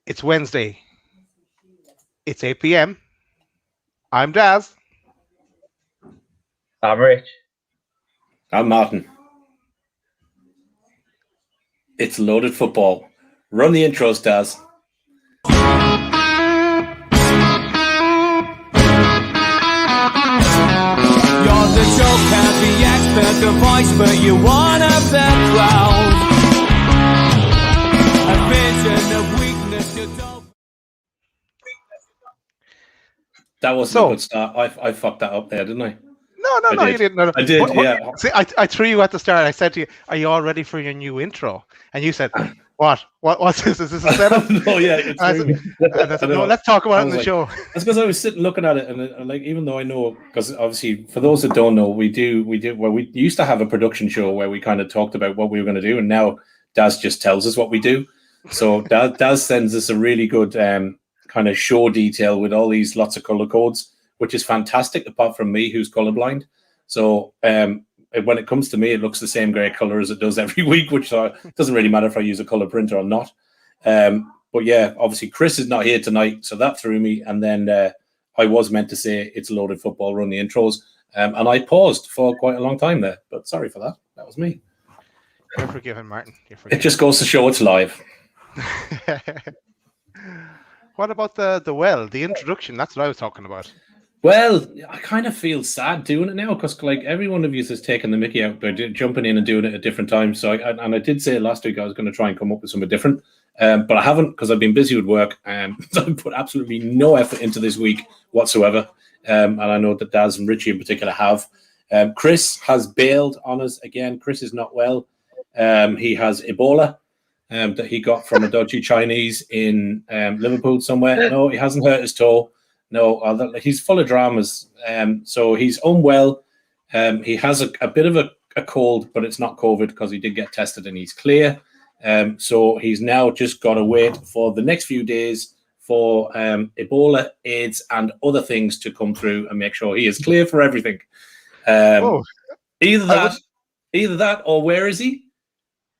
It's Wednesday. It's 8 p.m. I'm Daz. I'm Rich. I'm Martin. It's loaded football. Run the intros, Daz. You're the joker, the expert, the voice, but you're one of the crowd. A vision of weakness you don't. That wasn't a good start. I fucked that up there, didn't I? No, you didn't. No. I did, yeah. See, I threw you at the start. I said to you, "Are you all ready for your new intro?" And you said, "What? What's this? Is this a setup?" No, yeah. It's I said, "No, let's talk about it in the show." That's because I was sitting looking at it, and like, even though I know, because obviously for those that don't know, we used to have a production show where we kind of talked about what we were going to do, and now Daz just tells us what we do. So Daz sends us a really good kind of show detail with all these lots of color codes, which is fantastic, apart from me, who's colorblind. So when it comes to me, it looks the same grey color as it does every week, which doesn't really matter if I use a color printer or not. But yeah, obviously Chris is not here tonight, so that threw me. And then I was meant to say it's loaded football, run the intros. And I paused for quite a long time there, but sorry for that. That was me. You're forgiven, Martin. You're forgiven. It just goes to show it's live. What about the introduction? That's what I was talking about. Well, I kind of feel sad doing it now because, like, every one of you has taken the mickey out by jumping in and doing it at different times. So, I did say last week I was going to try and come up with something different, but I haven't because I've been busy with work. So I put absolutely no effort into this week whatsoever. And I know that Daz and Richy in particular have. Chris has bailed on us again. Chris is not well. He has Ebola that he got from a dodgy Chinese in Liverpool somewhere. No, he hasn't hurt his toe. No, he's full of dramas. So he's unwell. He has a bit of a cold, but it's not COVID because he did get tested and he's clear. So he's now just got to wait for the next few days for Ebola, AIDS, and other things to come through and make sure he is clear for everything. Either that, or where is he?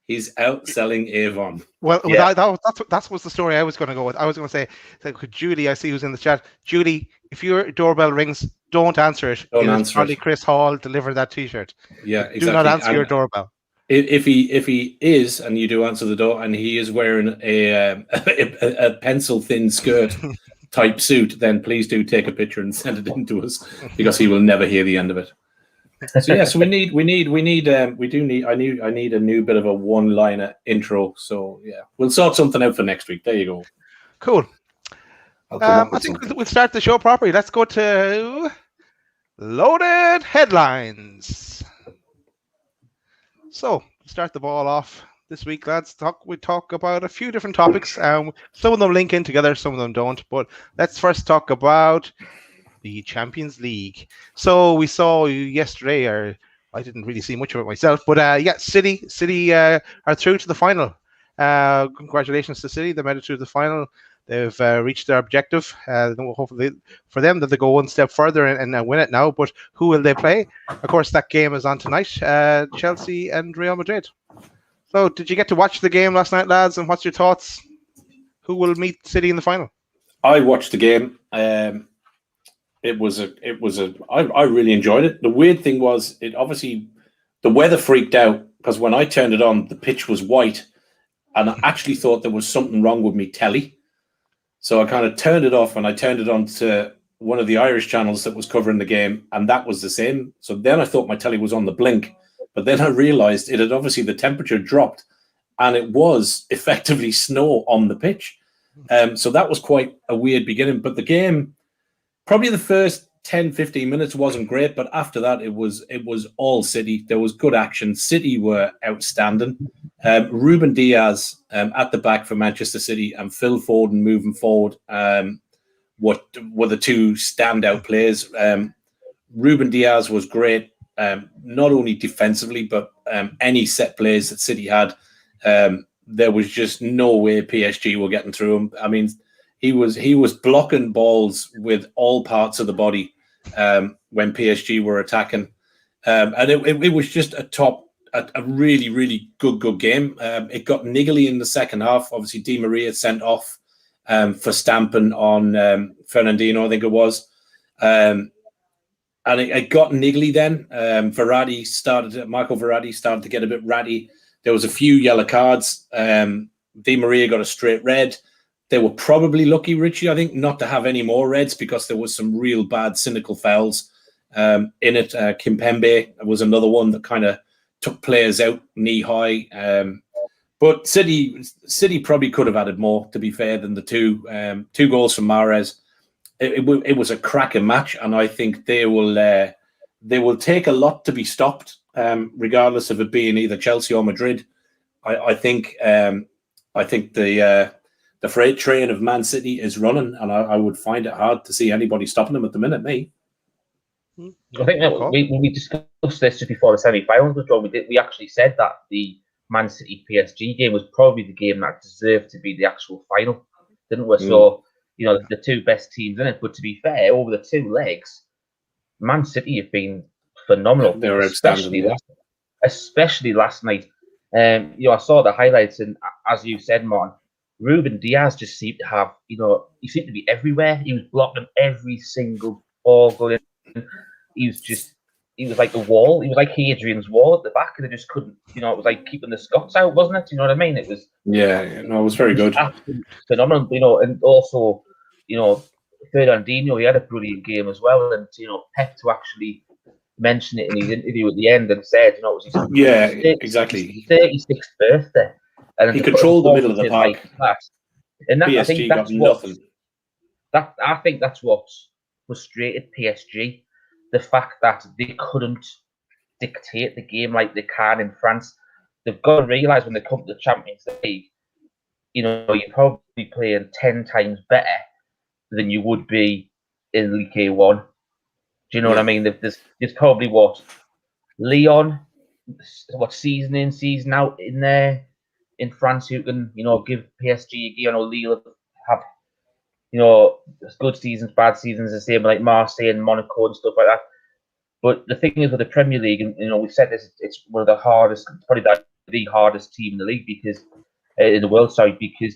He's out selling Avon. Well, yeah. that was the story I was going to go with. I was going to say, could Julie, I see who's in the chat. Julie, if your doorbell rings, don't answer it. Don't answer probably it. Chris Hall deliver that T-shirt. Yeah, exactly. Do not answer your doorbell. If he is, and you do answer the door, and he is wearing a pencil thin skirt type suit, then please do take a picture and send it in to us because he will never hear the end of it. So yeah, so I need a new bit of a one-liner intro. So yeah, we'll sort something out for next week. There you go. Cool. I think we'll start the show properly. Let's go to loaded headlines. So start the ball off this week, lads. We talk about a few different topics. Some of them link in together, some of them don't. But let's first talk about the Champions League. So we saw yesterday, or I didn't really see much of it myself, but City are through to the final. Congratulations to City. They made it through the final. They've reached their objective. Hopefully for them that they go one step further and win it now. But who will they play? Of course, that game is on tonight. Chelsea and Real Madrid. So did you get to watch the game last night, lads? And what's your thoughts? Who will meet City in the final? I watched the game. I really enjoyed it. The weird thing was, the weather freaked out because when I turned it on, the pitch was white, and I actually thought there was something wrong with me telly. So I kind of turned it off and I turned it on to one of the Irish channels that was covering the game, and that was the same. So then I thought my telly was on the blink, but then I realized it had obviously the temperature dropped, and it was effectively snow on the pitch. So that was quite a weird beginning. But the game, probably the first 10, 15 minutes wasn't great, but after that, it was all City. There was good action. City were outstanding. Ruben Diaz at the back for Manchester City and Phil Foden moving forward were the two standout players. Ruben Diaz was great, not only defensively, but any set plays that City had. There was just no way PSG were getting through him. I mean, he was blocking balls with all parts of the body when PSG were attacking, and it was just a really, really good game. It got niggly in the second half. Obviously, Di Maria sent off, for stamping on Fernandino, I think it was. And it got niggly then. Marco Verratti started to get a bit ratty. There was a few yellow cards. Di Maria got a straight red. They were probably lucky, Richie, I think, not to have any more reds because there was some real bad cynical fouls in it. Kimpembe was another one that kind of took players out knee high. But City probably could have added more, to be fair, than the two goals from Mahrez. It was a cracking match, and I think they will take a lot to be stopped, regardless of it being either Chelsea or Madrid. I think the freight train of Man City is running, and I would find it hard to see anybody stopping them at the minute. Me, I think that we discussed this just before the semi-finals was drawn. We actually said that the Man City PSG game was probably the game that deserved to be the actual final, didn't we? So, the two best teams in it. But to be fair, over the two legs, Man City have been phenomenal. They were outstanding, especially last night. I saw the highlights, and as you said, Martin, Ruben Diaz just seemed to have, he seemed to be everywhere. He was blocking every single ball going in. He was like the wall. He was like Hadrian's wall at the back, and they just couldn't, it was like keeping the Scots out, wasn't it? You know what I mean? It was. Yeah, it was very good. Phenomenal, and also, Fernandinho, he had a brilliant game as well, and Pep to actually mention it in his interview at the end and said, it was his exactly 36th birthday, and he controlled the middle of the park. And PSG I think that's nothing. I think that's what frustrated PSG, the fact that they couldn't dictate the game like they can in France. They've got to realise when they come to the Champions League, you're probably playing 10 times better than you would be in League One. Do you know what I mean? There's probably Lyon, season in, season out in there in France who can, give PSG, Lille have, good seasons, bad seasons, the same like Marseille and Monaco and stuff like that. But the thing is with the Premier League, and we said this, it's one of the hardest, probably the hardest team in the league because in the world, because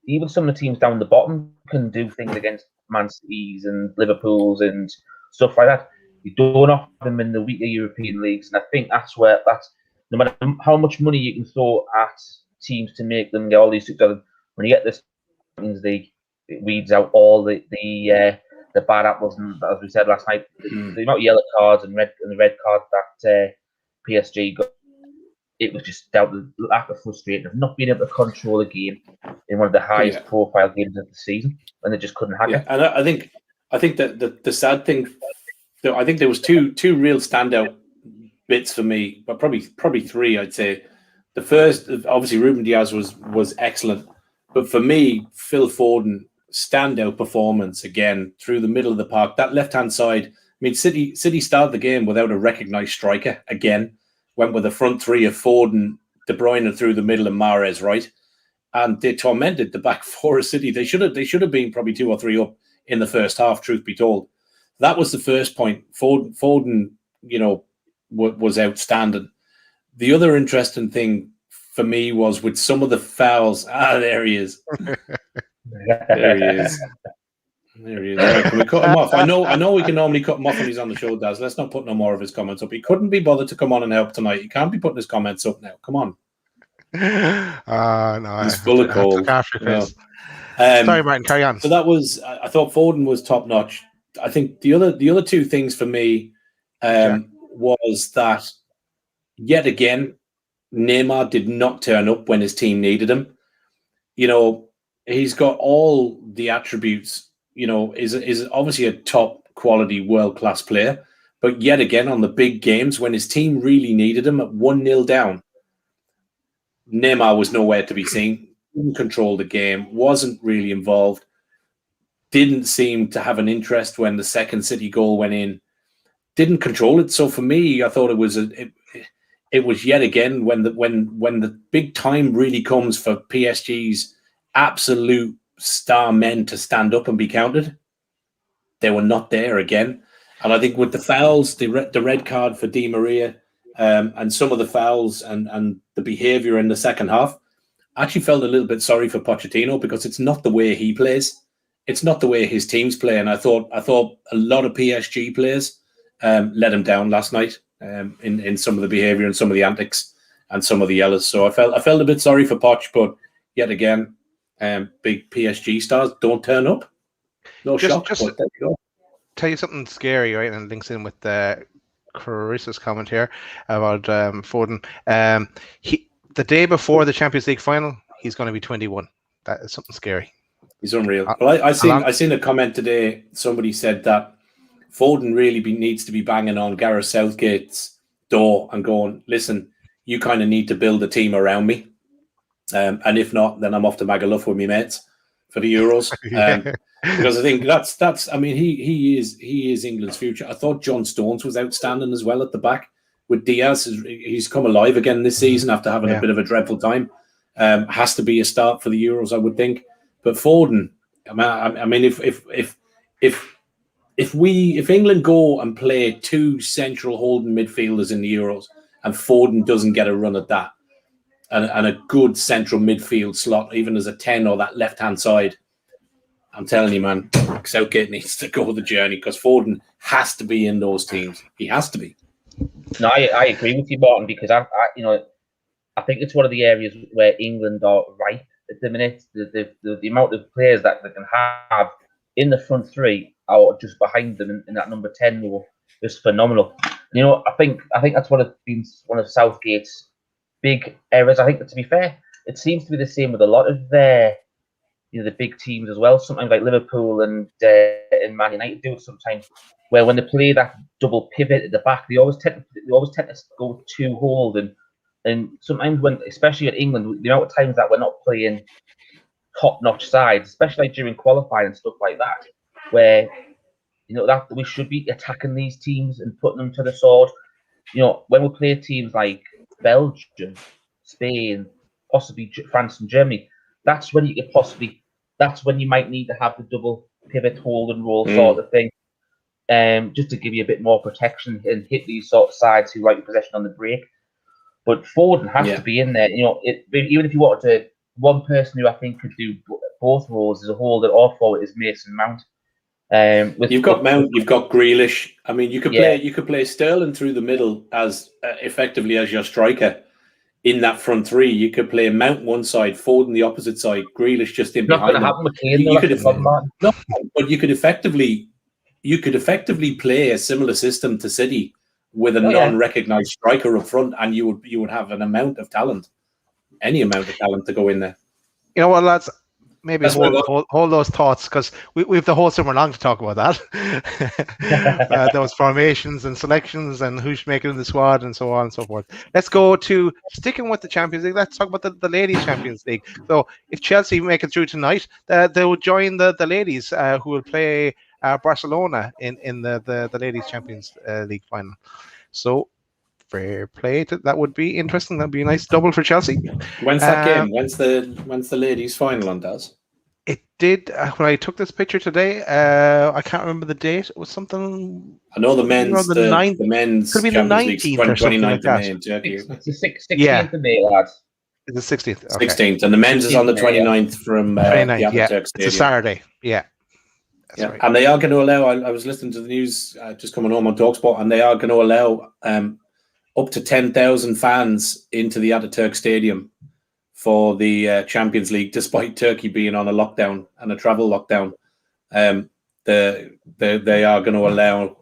even some of the teams down the bottom can do things against Man City's and Liverpool's and stuff like that. You don't have them in the weaker European leagues, and I think that's no matter how much money you can throw at teams to make them get all these together, when you get this Champions League, it weeds out all the bad apples, and as we said last night, the amount of yellow cards and the red card that PSG got, it was just down to the lack of frustration of not being able to control a game in one of the highest profile games of the season, and they just couldn't hack it. And I think that the sad thing, I think there was two real standout bits for me, but probably three, I'd say. The first, obviously, Ruben Diaz was excellent, but for me, Phil Foden, standout performance again through the middle of the park. That left-hand side, City started the game without a recognised striker again. Went with a front three of Foden, De Bruyne through the middle, and Mahrez right, and they tormented the back four of City. They should have been probably 2 or 3 up in the first half. Truth be told, that was the first point. Foden, was outstanding. The other interesting thing for me was with some of the fouls. There he is. There he is. Right, can we cut him off? I know we can normally cut him off when he's on the show, Daz. Let's not put no more of his comments up. He couldn't be bothered to come on and help tonight. He can't be putting his comments up now. Come on. No, he's full of cold. Sorry, Martin, carry on. So that was, I thought Foden was top notch. I think the other two things for me was that yet again, Neymar did not turn up when his team needed him. He's got all the attributes. Is obviously a top quality world class player, but yet again on the big games when his team really needed him at 1-0 down, Neymar was nowhere to be seen. Didn't control the game. Wasn't really involved. Didn't seem to have an interest when the second City goal went in. Didn't control it. So for me, I thought it was yet again when the big time really comes for PSG's absolute star men to stand up and be counted, they were not there again. And I think with the fouls, the red card for Di Maria, and some of the fouls and the behaviour in the second half, actually felt a little bit sorry for Pochettino because it's not the way he plays. It's not the way his teams play. And I thought a lot of PSG players let him down last night in some of the behaviour and some of the antics and some of the yellows. So I felt a bit sorry for Poch, but yet again, big PSG stars don't turn up. No shock. But there you go. Tell you something scary, right? And it links in with Carissa's comment here about Foden. The day before the Champions League final, he's going to be 21. That is something scary. He's unreal. Well, I seen a comment today. Somebody said that Foden really needs to be banging on Gareth Southgate's door and going, listen, you kind of need to build a team around me. And if not, then I'm off to Magaluf with my mates for the Euros. Because I think that's. I mean, he is England's future. I thought John Stones was outstanding as well at the back with Diaz. He's come alive again this season after having a bit of a dreadful time. Has to be a start for the Euros, I would think. But Foden, I mean, if England go and play two central holding midfielders in the Euros and Foden doesn't get a run at that, and a good central midfield slot, even as a 10 or that left-hand side, I'm telling you, man, Southgate needs to go the journey because Foden has to be in those teams. He has to be. No, I agree with you, Martin, because I think it's one of the areas where England are ripe at the minute. The amount of players that they can have in the front three or just behind them in that number 10 role is phenomenal. You know, I think that's one of Southgate's big errors. I think that, to be fair, it seems to be the same with a lot of the big teams as well. Sometimes like Liverpool and Man United do it sometimes, where when they play that double pivot at the back, they always tend to go too hold and sometimes when, especially at England, the amount of times that we're not playing top-notch sides, especially during qualifying and stuff like that, where that we should be attacking these teams and putting them to the sword. When we play teams like Belgium, Spain, possibly France and Germany, that's when you might need to have the double pivot, hold and roll sort of thing, just to give you a bit more protection and hit these sort of sides who like possession on the break. But Foden has to be in there. Even if you wanted to, one person who I think could do both roles as a holder or forward is Mason Mount. You've got Mount, you've got Grealish. I mean, you could play Sterling through the middle as effectively as your striker in that front three. You could play Mount one side, Foden the opposite side, Grealish just in behind him. But you could effectively play a similar system to City with a non-recognised striker up front, and you would have an amount of talent, any amount of talent to go in there. You know what, lads? Maybe hold those thoughts because we have the whole summer long to talk about that. Those formations and selections and who should make it in the squad and so on and so forth. Let's go to sticking with the Champions League. Let's talk about the Ladies Champions League. So if Chelsea make it through tonight, they will join the ladies who will play Barcelona in the Ladies Champions League final. So fair play. That would be interesting. That'd be a nice double for Chelsea. When's that game? When's the ladies' final on, Daz? It did when I took this picture today. I can't remember the date. It was something. I know the men's. The men's could be the 19th or something like that. It's the 16th of May, lads. It's the 16th. Okay. 16th, and the men's is on the 29th from the Ataturk Stadium. It's a Saturday. Yeah. That's right. And they are going to allow. I was listening to the news just coming home on TalkSport, and they are going to allow up to 10,000 fans into the Ataturk Stadium for the Champions League, despite Turkey being on a lockdown and a travel lockdown. They are going to allow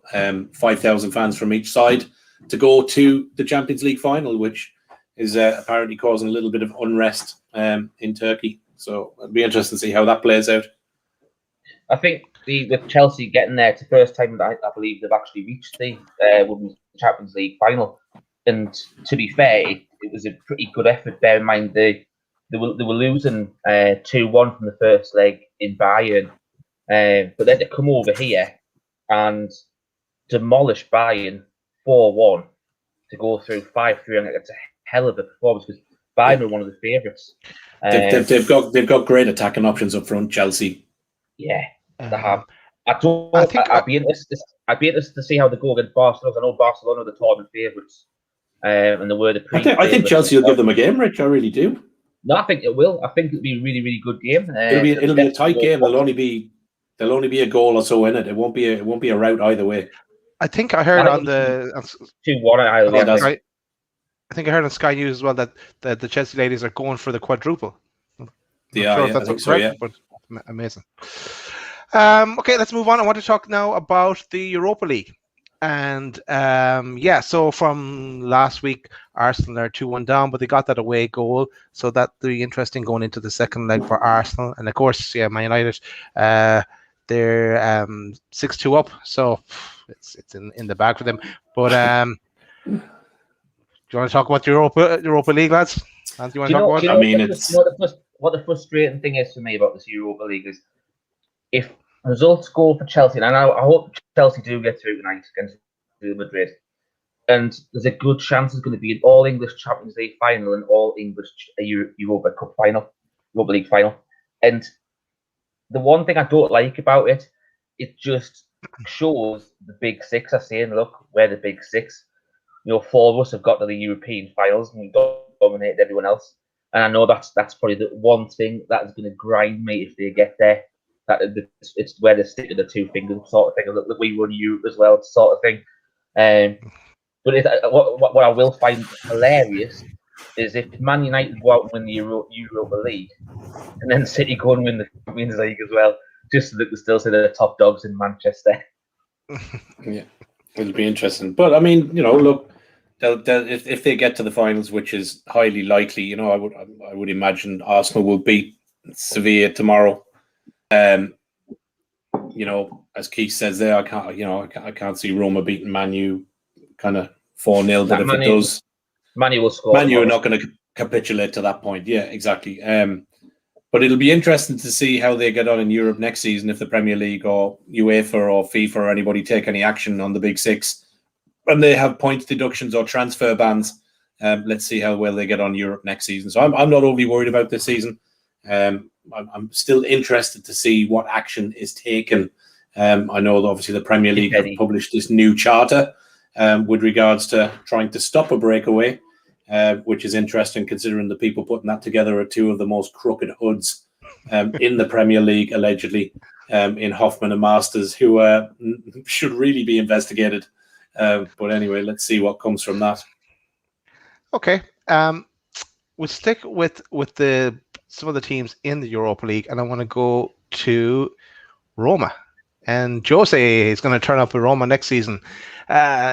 5,000 fans from each side to go to the Champions League final, which is apparently causing a little bit of unrest in Turkey. So it'll be interesting to see how that plays out. I think with Chelsea getting there, it's the first time that I believe they've actually reached the Women's Champions League final. And to be fair, it was a pretty good effort. Bear in mind they were losing 2-1 from the first leg in Bayern, but then to come over here and demolish Bayern 4-1 to go through 5-3, I think that's a hell of a performance because Bayern are one of the favourites. They've got great attacking options up front. Chelsea, they have. I'd be interested to see how they go against Barcelona. I know Barcelona are the tournament favourites. And the word I think Chelsea will give them a game, Rich. I really do. No, I think it will. I think it'll be a really, really good game. It'll be a tight game. There'll only be a goal or so in it. It won't be a rout either way. I think I heard on the 2-1 either way. I think I heard on Sky News as well that the Chelsea ladies are going for the quadruple. I think so, yeah. But amazing. Okay, let's move on. I want to talk now about the Europa League. And so from last week, Arsenal are 2-1 down, but they got that away goal. So that'll be interesting going into the second leg for Arsenal. And of course, Man United, they're 6-2 up. So it's in the bag for them. But do you want to talk about the Europa League, lads? Do you want to talk about it? What the frustrating thing is for me about this Europa League is if results go for Chelsea, and I hope Chelsea do get through tonight against Real Madrid, and there's a good chance there's going to be an all-English Champions League final and all-English Europa League final. And the one thing I don't like about it, it just shows the big six are saying, look, we're the big six. 4 of us have got to the European finals and we've dominated everyone else. And I know that's probably the one thing that is going to grind me if they get there. That it's where they stick to the 2 fingers sort of thing. Look, we run Europe as well, sort of thing. But what I will find hilarious is if Man United go out and win the Europa League, and then City go and win the Champions League as well, just so that they still say they're the top dogs in Manchester. Yeah, it'll be interesting. But I mean, look. If they get to the finals, which is highly likely, I would imagine Arsenal will beat Sevilla tomorrow. As Keith says there, I can't see Roma beating Man U kind of 4-0. But if it does, Man U will score. Man U are not going to capitulate to that point. Yeah, exactly. But it'll be interesting to see how they get on in Europe next season if the Premier League or UEFA or FIFA or anybody take any action on the Big Six. And they have points deductions or transfer bans. Let's see how well they get on Europe next season. So I'm not overly worried about this season. I'm still interested to see what action is taken. I know that obviously the Premier League have published this new charter with regards to trying to stop a breakaway, which is interesting considering the people putting that together are 2 of the most crooked hoods in the Premier League, allegedly, in Hoffman and Masters, who should really be investigated. But anyway, let's see what comes from that. Okay. We'll stick with some of the teams in the Europa League, and I want to go to Roma. And Jose is going to turn up with Roma next season.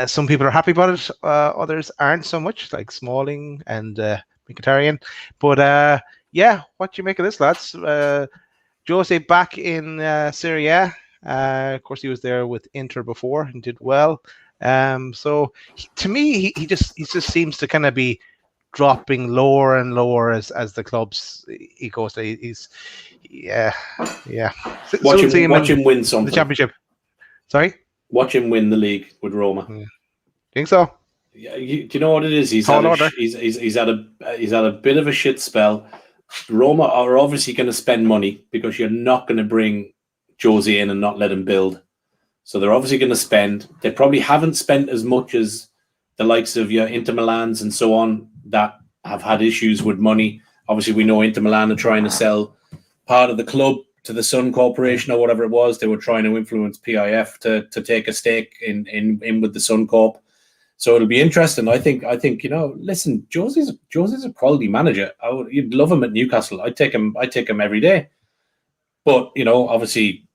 Some people are happy about it. Others aren't so much, like Smalling and Mkhitaryan. But what do you make of this, lads? Jose back in Serie A. Of course, he was there with Inter before and did well. So to me, he just seems to kind of be dropping lower and lower as the clubs he goes to. He's Watch him win something. The championship. Sorry. Watch him win the league with Roma. Yeah. Think so? Yeah. Do you know what it is? He's had a bit of a shit spell. Roma are obviously going to spend money because you're not going to bring Jose in and not let him build. So they're obviously going to spend. They probably haven't spent as much as the likes of your Inter Milans and so on that have had issues with money. Obviously, we know Inter Milan are trying to sell part of the club to the Sun Corporation or whatever it was. They were trying to influence PIF to take a stake in with the Sun Corp. So it'll be interesting. I think listen, Jose's a quality manager. You'd love him at Newcastle. I'd take him every day. But obviously,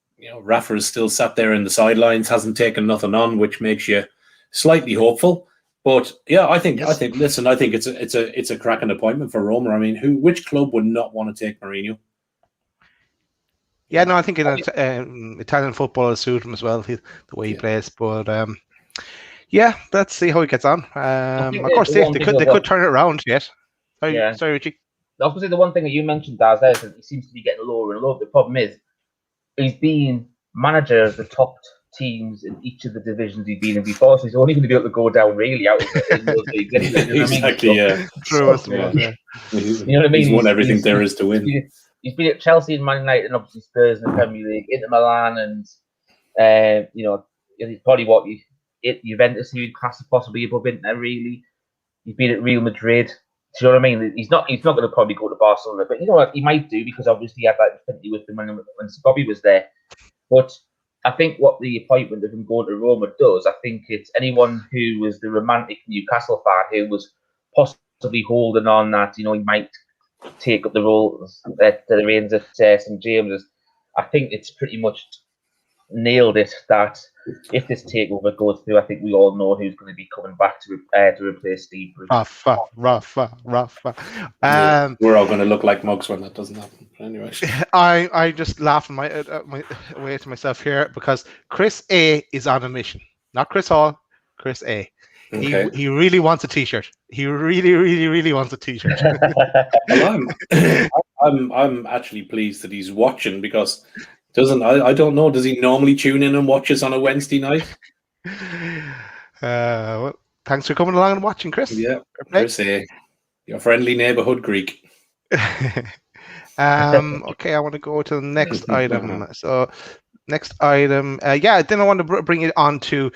Rafa is still sat there in the sidelines, hasn't taken nothing on, which makes you slightly hopeful. But yeah, I think it's a cracking appointment for Roma. I mean, which club would not want to take Mourinho? Yeah, no, I think Italian football will suit him as well, the way he plays. But let's see how he gets on. Of course, they could turn it around yet. Sorry, Richie. I was going to say the one thing that you mentioned, Daz, is that he seems to be getting lower and lower. The problem is he's been manager of the top teams in each of the divisions he's been in before, so he's only going to be able to go down really out of those leagues. Exactly, yeah. True. You know what I mean? He's won everything there is to win. He's been at Chelsea and Man United and obviously Spurs in the Premier League, Inter Milan and he's probably what Juventus he would class possibly above Inter really. He's been at Real Madrid, Do you know what I mean? He's not going to probably go to Barcelona, but you know what? He might do because obviously he had that affinity with him when Bobby was there. But I think what the appointment of him going to Roma does, I think it's anyone who was the romantic Newcastle fan who was possibly holding on that, he might take up the roles at the reins at St James's. I think it's pretty much nailed it that if this takeover goes through, I think we all know who's going to be coming back to replace Steve Bruce. Rafa. We're all going to look like mugs when that doesn't happen. Anyway, I just laugh my way to myself here because Chris A is on a mission, not Chris Hall. Chris A. Okay. He really wants a T-shirt. He really wants a T-shirt. Well, I'm actually pleased that he's watching because. I don't know. Does he normally tune in and watch us on a Wednesday night? Well, thanks for coming along and watching, Chris. Yeah, Chris, your friendly neighborhood Greek. Okay, I want to go to the next item. So, next item. Then I want to bring it on to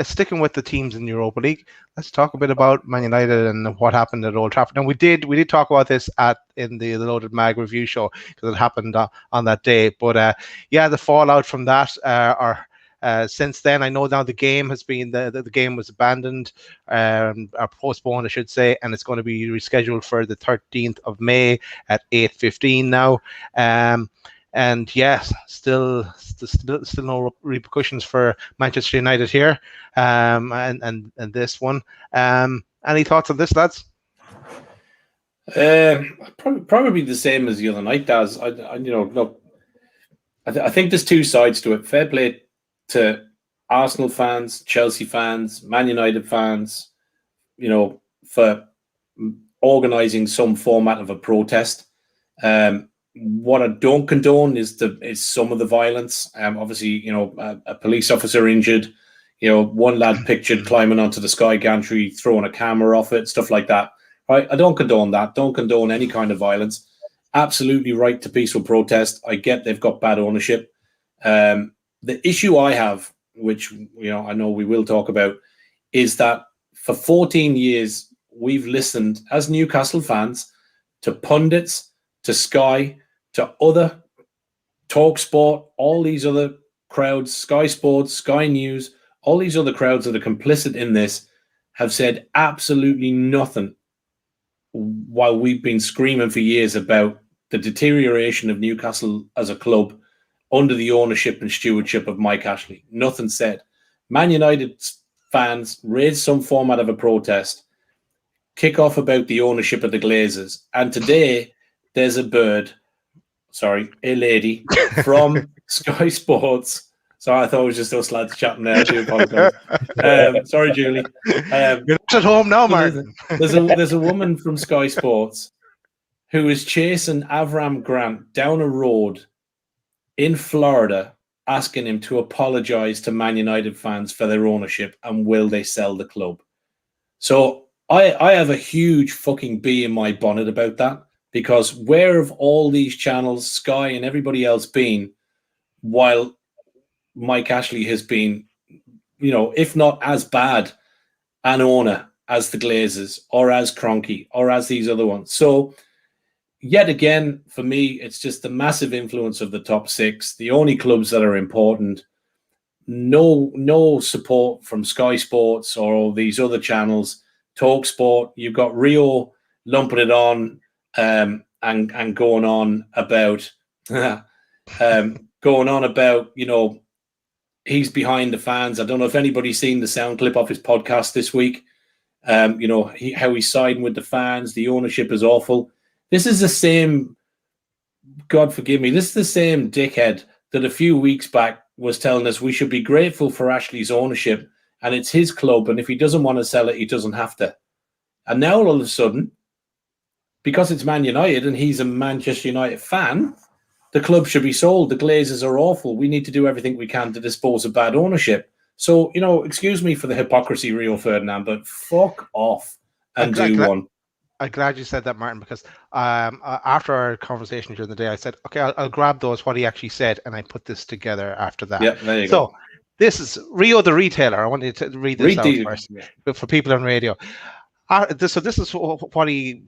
sticking with the teams in Europa League. Let's talk a bit about Man United and what happened at Old Trafford. And we did talk about this in the Loaded Mag review show because it happened on that day. But the fallout from that are since then. I know now the game has been the game was abandoned, or postponed, I should say, and it's going to be rescheduled for the 13th of May at 8:15 now. And yes, still no repercussions for Manchester United here, and this one. Any thoughts on this, lads? Probably the same as the other night, Daz. Look, I think there's two sides to it. Fair play to Arsenal fans, Chelsea fans, Man United fans, for organising some format of a protest. What I don't condone is some of the violence. Obviously, a police officer injured, one lad pictured climbing onto the Sky Gantry, throwing a camera off it, stuff like that. Right? I don't condone that. Don't condone any kind of violence. Absolutely right to peaceful protest. I get they've got bad ownership. The issue I have, which I know we will talk about, is that for 14 years we've listened as Newcastle fans to pundits, to Sky, to other TalkSport, all these other crowds, Sky Sports, Sky News, all these other crowds that are complicit in this have said absolutely nothing while we've been screaming for years about the deterioration of Newcastle as a club under the ownership and stewardship of Mike Ashley. Nothing said. Man United fans raised some format of a protest, kick off about the ownership of the Glazers, and today there's a lady from Sky Sports. Sorry, I thought it was just us lads chatting there. I do apologize. Sorry, Julie. You're not at home now, Martin. There's a woman from Sky Sports who is chasing Avram Grant down a road in Florida, asking him to apologize to Man United fans for their ownership and will they sell the club. So I have a huge fucking bee in my bonnet about that. Because where have all these channels, Sky and everybody else been, while Mike Ashley has been, if not as bad an owner as the Glazers or as Kroenke or as these other ones. So yet again, for me, it's just the massive influence of the top six, the only clubs that are important. No support from Sky Sports or all these other channels. TalkSport, you've got Rio lumping it on. And going on about he's behind the fans. I don't know if anybody's seen the sound clip of his podcast this week. How he's siding with the fans. The ownership is awful. This is the same, God forgive me, this is the same dickhead that a few weeks back was telling us we should be grateful for Ashley's ownership and it's his club, and if he doesn't want to sell it, he doesn't have to. And now all of a sudden, because it's Man United and he's a Manchester United fan, the club should be sold. The Glazers are awful. We need to do everything we can to dispose of bad ownership. So, excuse me for the hypocrisy, Rio Ferdinand, but fuck off and do one. I'm glad you said that, Martin, because after our conversation during the day, I said, okay, I'll grab what he actually said, and I put this together after that. Yeah, there you go. This is Rio the retailer. I wanted to read this out first, but for people on radio. So this is what he.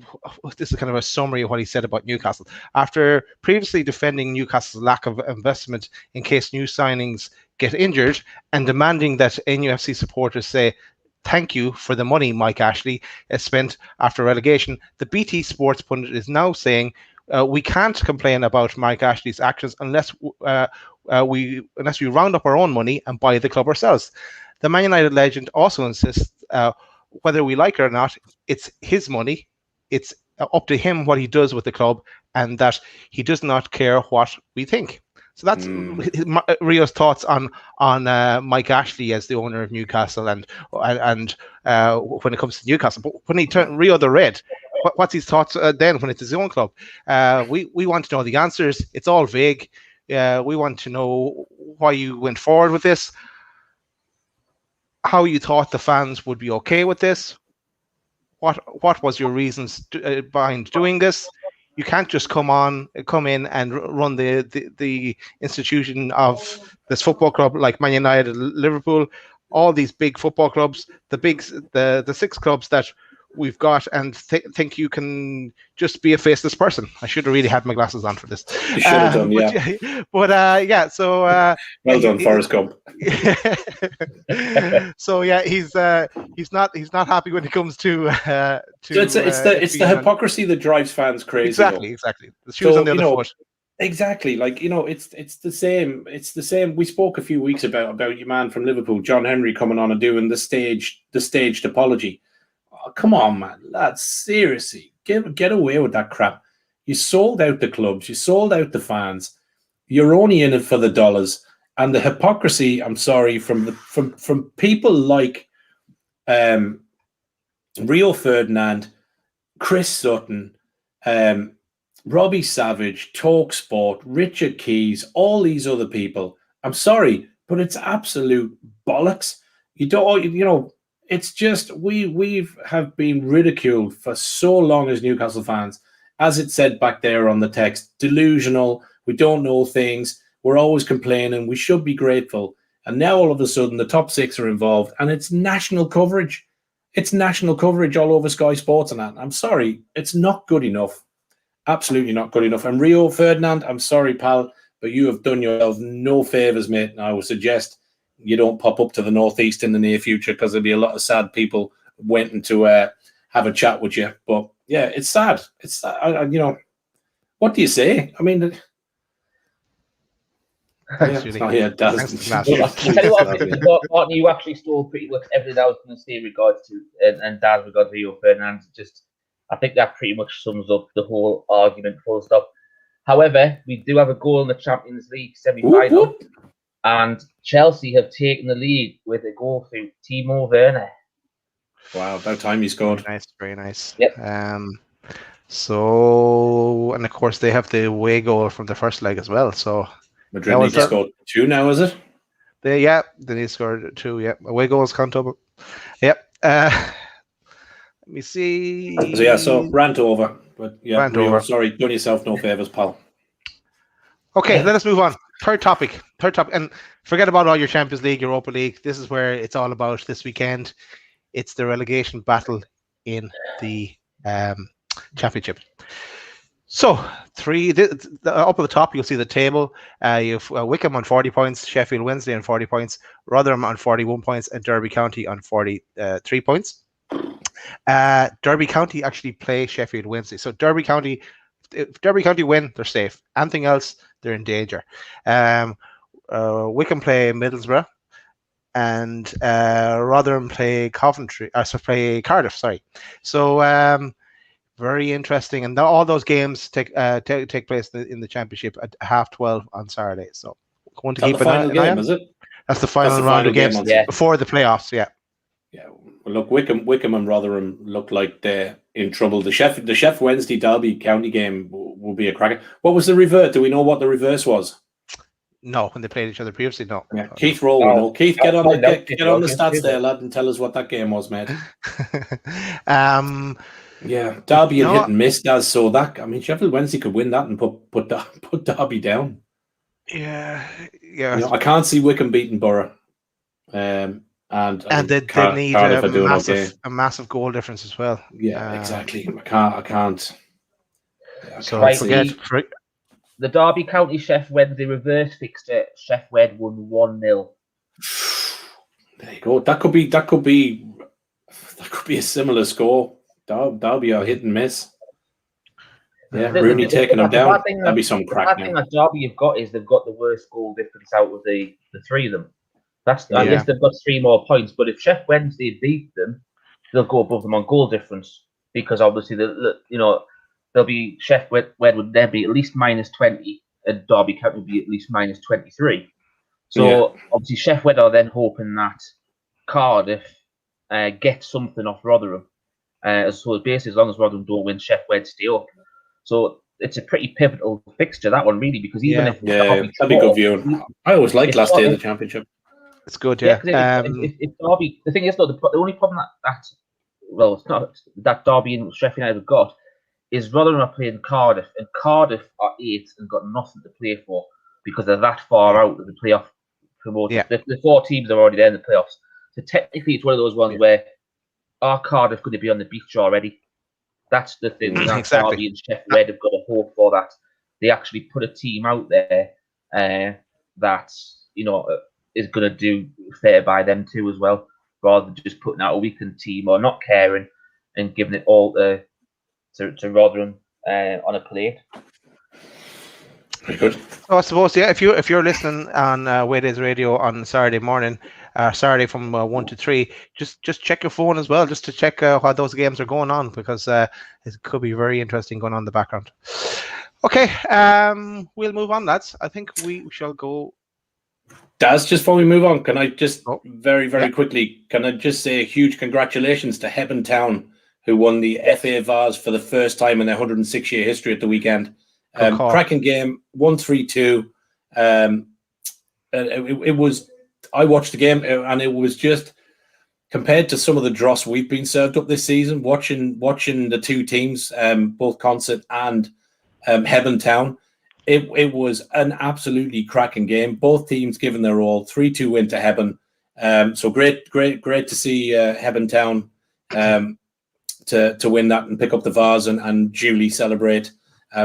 This is kind of a summary of what he said about Newcastle. After previously defending Newcastle's lack of investment in case new signings get injured, and demanding that NUFC supporters say thank you for the money Mike Ashley has spent after relegation, the BT Sports pundit is now saying we can't complain about Mike Ashley's actions unless we round up our own money and buy the club ourselves. The Man United legend also insists. Whether we like it or not, it's his money. It's up to him what he does with the club, and that he does not care what we think. So that's Rio's thoughts on Mike Ashley as the owner of Newcastle, and when it comes to Newcastle. But when he turned Rio the Red, what's his thoughts then when it's his own club? We want to know the answers. It's all vague. We want to know why you went forward with this. How you thought the fans would be okay with this? What was your reasons behind doing this? You can't just come in and run the institution of this football club like Man United, Liverpool, all these big football clubs, the 6 clubs that we've got, and think you can just be a faceless person. I should have really had my glasses on for this. You should have done, yeah. Yeah. So well done, Forrest Gump. So yeah, he's not happy when it comes to. So it's the hypocrisy that drives fans crazy. Exactly. The shoes on the other foot. Exactly. Like, it's the same. It's the same. We spoke a few weeks about your man from Liverpool, John Henry, coming on and doing the staged apology. Oh, come on, man, lads, seriously, get away with that crap. You sold out the clubs, you sold out the fans. You're only in it for the dollars. And the hypocrisy, I'm sorry, from people like Rio Ferdinand, Chris Sutton, Robbie Savage, TalkSport, Richard Keys, all these other people. I'm sorry, but it's absolute bollocks. It's just we have been ridiculed for so long as Newcastle fans. As it said back there on the text, delusional, we don't know things, we're always complaining, we should be grateful. And now all of a sudden the top 6 are involved and it's national coverage. It's national coverage all over Sky Sports and that. I'm sorry, it's not good enough. Absolutely not good enough. And Rio Ferdinand, I'm sorry, pal, but you have done yourself no favours, mate. And I would suggest you don't pop up to the Northeast in the near future, because there'll be a lot of sad people waiting to have a chat with you. But yeah, it's sad. It's what do you say? I mean, it's not here. Martin, you actually stole pretty much everything I was going to say in regards to and Daz regard Rio Ferdinand. I think that pretty much sums up the whole argument. Full stop. However, we do have a goal in the Champions League semi-final. And Chelsea have taken the lead with a goal through Timo Werner. Wow, about time he scored. Very nice. Yep. So, and of course they have the away goal from the first leg as well. So Madrid need to score 2 now, is it? They need to score 2. Yep, away goals count up. Yep. Let me see. So rant over. But yeah, rant over. Sorry, done yourself no favors, pal. Okay, let us move on. Third topic, and forget about all your Champions League, Europa League. This is where it's all about this weekend. It's the relegation battle in the Championship. So, up at the top, you'll see the table. You have Wickham on 40 points, Sheffield Wednesday on 40 points, Rotherham on 41 points, and Derby County on 43 points. Derby County actually play Sheffield Wednesday. So if Derby County win, they're safe. Anything else, they're in danger. Wickham play Middlesbrough, and Rotherham play Cardiff. Sorry. So very interesting, and all those games take place in the Championship at 12:30 on Saturday. So going to keep an eye on. Is it? That's the final round of games before the playoffs. Yeah. Yeah. Well, look, Wickham and Rotherham look like they're in trouble. The Chef Wednesday Derby County game will be a cracker. What was the reverse? Do we know what the reverse was? No, when they played each other previously, no. Yeah. Keith Rowe will know. Keith, get on the stats there, lad, and tell us what that game was, mate. Yeah, Derby had hit and miss, so that, I mean, Sheffield Wednesday could win that and put Derby down. Yeah. I can't see Wickham beating Borough. and they need Cardiff are doing okay. a massive goal difference as well. Yeah, exactly. I can't. So Right, forget. The Derby County Sheff Wednesday reverse fixture. Sheff Wed won 1-0. There you go. That could be a similar score. Derby are hit and miss. Yeah, Rooney taking them down. That'd be some crack. The thing that Derby have got is they've got the worst goal difference out of the three of them. Yes, they've got 3 more points, but if Sheff Wednesday beat them, they'll go above them on goal difference because obviously they'll be Sheff Wed would then be at least -20 and Derby County would be at least -23. So obviously Sheff Wed are then hoping that Cardiff get something off Rotherham. So basically, as long as Rotherham don't win, Sheff Wed stay up. So it's a pretty pivotal fixture, that one, really, because even if Derby that'd be good viewing. I always liked last day of the championship. It's good, if Derby, the thing is, though, the only problem it's not that Derby and Sheffield United have got is Rotherham are playing Cardiff, and Cardiff are 8th and got nothing to play for because they're that far out of the playoff promotion. Yeah. The 4 teams are already there in the playoffs. So technically, it's one of those ones where are Cardiff going to be on the beach already? That's the thing. Exactly. Derby and Sheffield United have got to hope for that. They actually put a team out there that is going to do fair by them too as well, rather than just putting out a weakened team or not caring and giving it all to Rotherham on a plate. Very good. So I suppose, if you're listening on Waydays Radio on Saturday morning, Saturday from 1 to 3, just check your phone as well, just to check how those games are going on, because it could be very interesting going on in the background. Okay, we'll move on, lads. I think we shall go. Daz, just before we move on, can I just very quickly, can I just say a huge congratulations to Hebburn Town, who won the FA Vase for the first time in their 106-year history at the weekend. Cracking game, 1-3-2. It was. I watched the game, and it was just, compared to some of the dross we've been served up this season, watching the 2 teams, both Concert and Hebburn Town, it was an absolutely cracking game. Both teams giving their all. 3-2 win to Hebburn. So great to see Hebburn Town to win that and pick up the vase and duly celebrate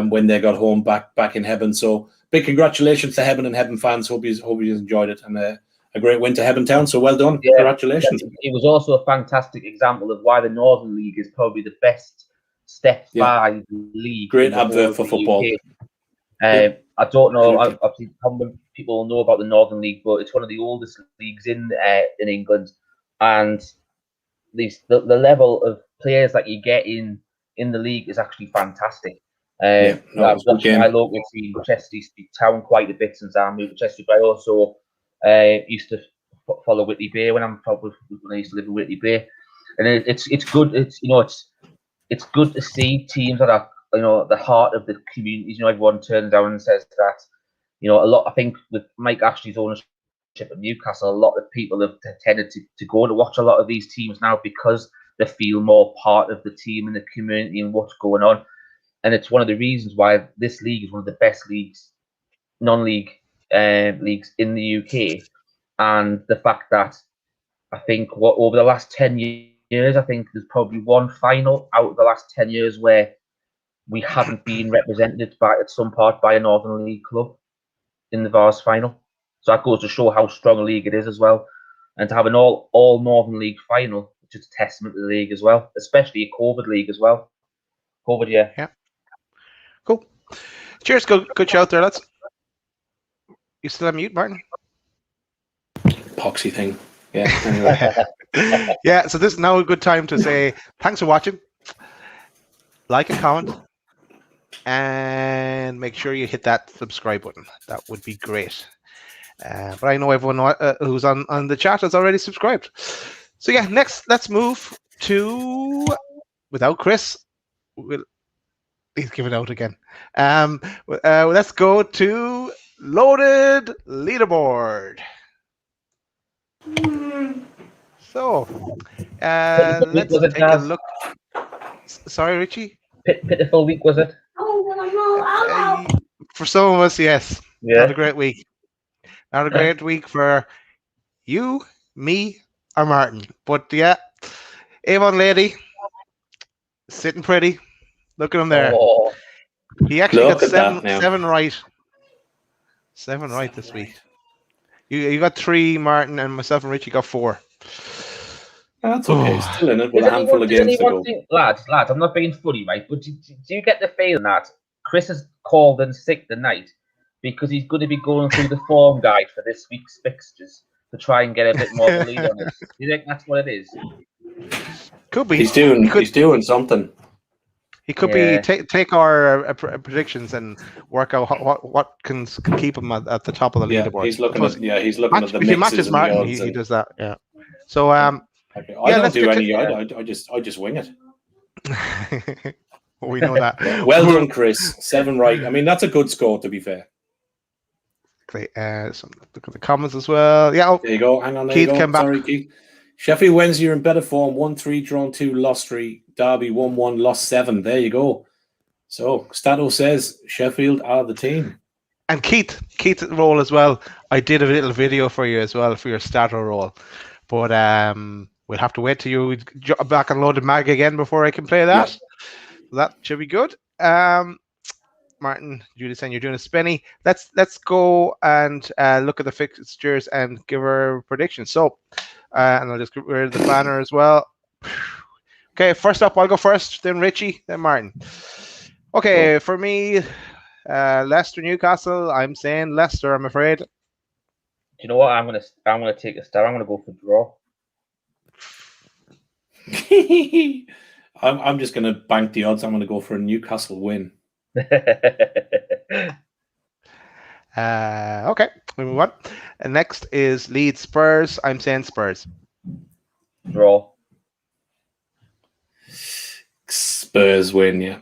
when they got home back in Hebburn. So big congratulations to Hebburn and Hebburn fans. Hope you enjoyed it, and a great win to Hebburn Town. So well done. Yeah, congratulations. It was also a fantastic example of why the Northern League is probably the best Step 5 league. Great advert for football. I don't know. Obviously, how many people know about the Northern League, but it's one of the oldest leagues in England, and the level of players that you get in the league is actually fantastic. I've watched my local team, Chesterfield Town, quite a bit since I moved to Chesterfield. But I also used to follow Whitley Bay when I used to live in Whitley Bay, and it's good. It's good to see teams that are the heart of the communities. Everyone turns down and says that. A lot. I think with Mike Ashley's ownership at Newcastle, a lot of people have tended to go to watch a lot of these teams now because they feel more part of the team and the community and what's going on. And it's one of the reasons why this league is one of the best leagues, non-league leagues in the UK. And the fact that I think over the last 10 years, I think there's probably one final out of the last 10 years where we haven't been represented at some part by a Northern League club in the Vase final. So that goes to show how strong a league it is as well. And to have an all Northern League final, which is a testament to the league as well, especially a COVID league as well. COVID, yeah. Cool. Cheers. Good shout there, lads. You still on mute, Martin? Poxy thing. Yeah. Anyway. Yeah. So this is now a good time to say thanks for watching. Like and comment, and make sure you hit that subscribe button. That would be great. But I know everyone who's on the chat has already subscribed. So yeah, next let's move to without Chris. He's giving out again. Let's go to Loaded Leaderboard. So let's take a look. Sorry, Richie? Pitiful week, was it? For some of us, yes. Yeah. Not a great week. Not a great week for you, me, or Martin. But yeah, Avon Lady, sitting pretty. Look at him there. Oh, He actually Look got at that now. seven right. Seven right this week. You got 3, Martin, and myself and Richie got 4. That's okay. Still in it with does a handful of games to anyone go. think, lads, I'm not being funny, right? But do you get the feeling that Chris has called in sick tonight because he's going to be going through the form guide for this week's fixtures to try and get a bit more of a lead on it? Do you think that's what it is? Could be. He's doing something. He could be take our predictions and work out what can keep him at the top of the leaderboard. He's looking at the if he mixes matches and Martin, the odds he does that. Yeah. So okay. I don't do any. I just wing it. We know that. Well done, Chris. 7 right. I mean, that's a good score, to be fair. Okay. So look at the comments as well. Yeah. There you go. Hang on. There Keith you go. came back. Sorry, Keith. Sheffield Wednesday are in better form. 1-3, drawn 2, lost 3. Derby 1-1, lost 7. There you go. So Stato says Sheffield are the team. And Keith's role as well. I did a little video for you as well for your Stato role, but we'll have to wait till you back and load the mag again before I can play that. Yeah. That should be good. Martin, Judy saying you're doing a spinny. Let's go and look at the fixtures and give our predictions. So, and I'll just get rid of the banner as well. Okay, first up, I'll go first, then Richie, then Martin. Okay, for me, Leicester, Newcastle. I'm saying Leicester, I'm afraid. Do you know what? I'm gonna take a star. I'm gonna go for draw. I'm just gonna bank the odds. I'm gonna go for a Newcastle win. Okay, we move on. And next is Leeds, Spurs. I'm saying Spurs. Draw. Spurs win, yeah.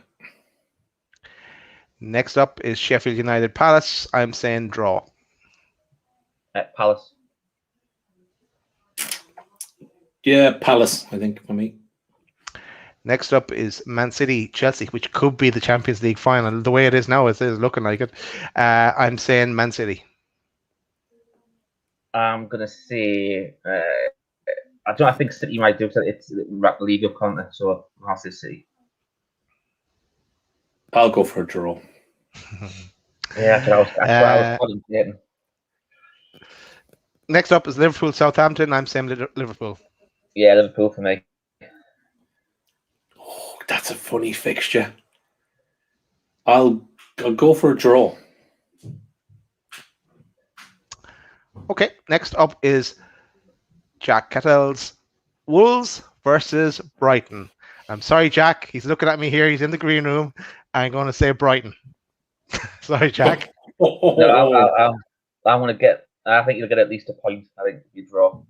Next up is Sheffield United, Palace. I'm saying draw. Palace. Yeah, Palace, I think, for me. Next up is Man City, Chelsea, which could be the Champions League final. The way it is now, it is looking like it. I'm saying Man City. I'm gonna say I think City might do it. It's the League of Continent, so I'll say City. I'll go for a draw. Yeah, that's what I was contemplating. Next up is Liverpool, Southampton. I'm saying Liverpool. Yeah, Liverpool for me. Oh, that's a funny fixture. I'll go for a draw. Okay, next up is Jack Cattell's Wolves versus Brighton. I'm sorry, Jack. He's looking at me here. He's in the green room. I'm going to say Brighton. Sorry, Jack. No, I'm going to get. I think you'll get at least a point. I think you draw.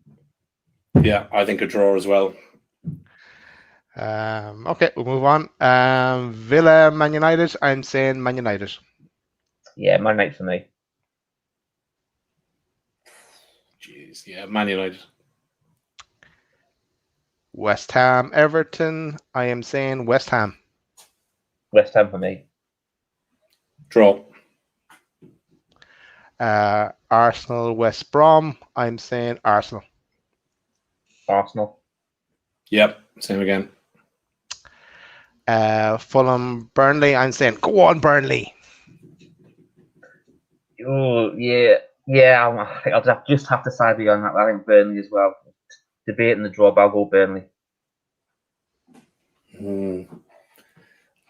Yeah, I think a draw as well. Okay, we'll move on. Villa, Man United. I'm saying Man United. Yeah, Man United for me. Jeez, yeah, Man United. West Ham, Everton. I am saying West Ham. West Ham for me. Draw. Arsenal, West Brom. I'm saying Arsenal. Arsenal. Yep, same again. Fulham, Burnley. I'm saying go on, Burnley. Oh yeah. I'll just have to side on that. I think Burnley as well. Debating the draw, but I'll go Burnley.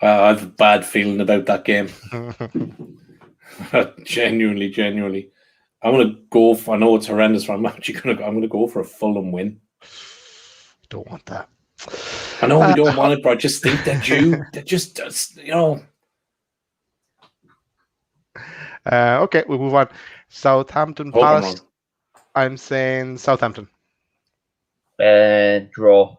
I have a bad feeling about that game. Genuinely. I'm going to go for, I know it's horrendous, but I'm going to go for a Fulham win. Don't want that. I know we don't want it, but I just think that Okay, we'll move on. Southampton, Palace. I'm saying Southampton. Draw.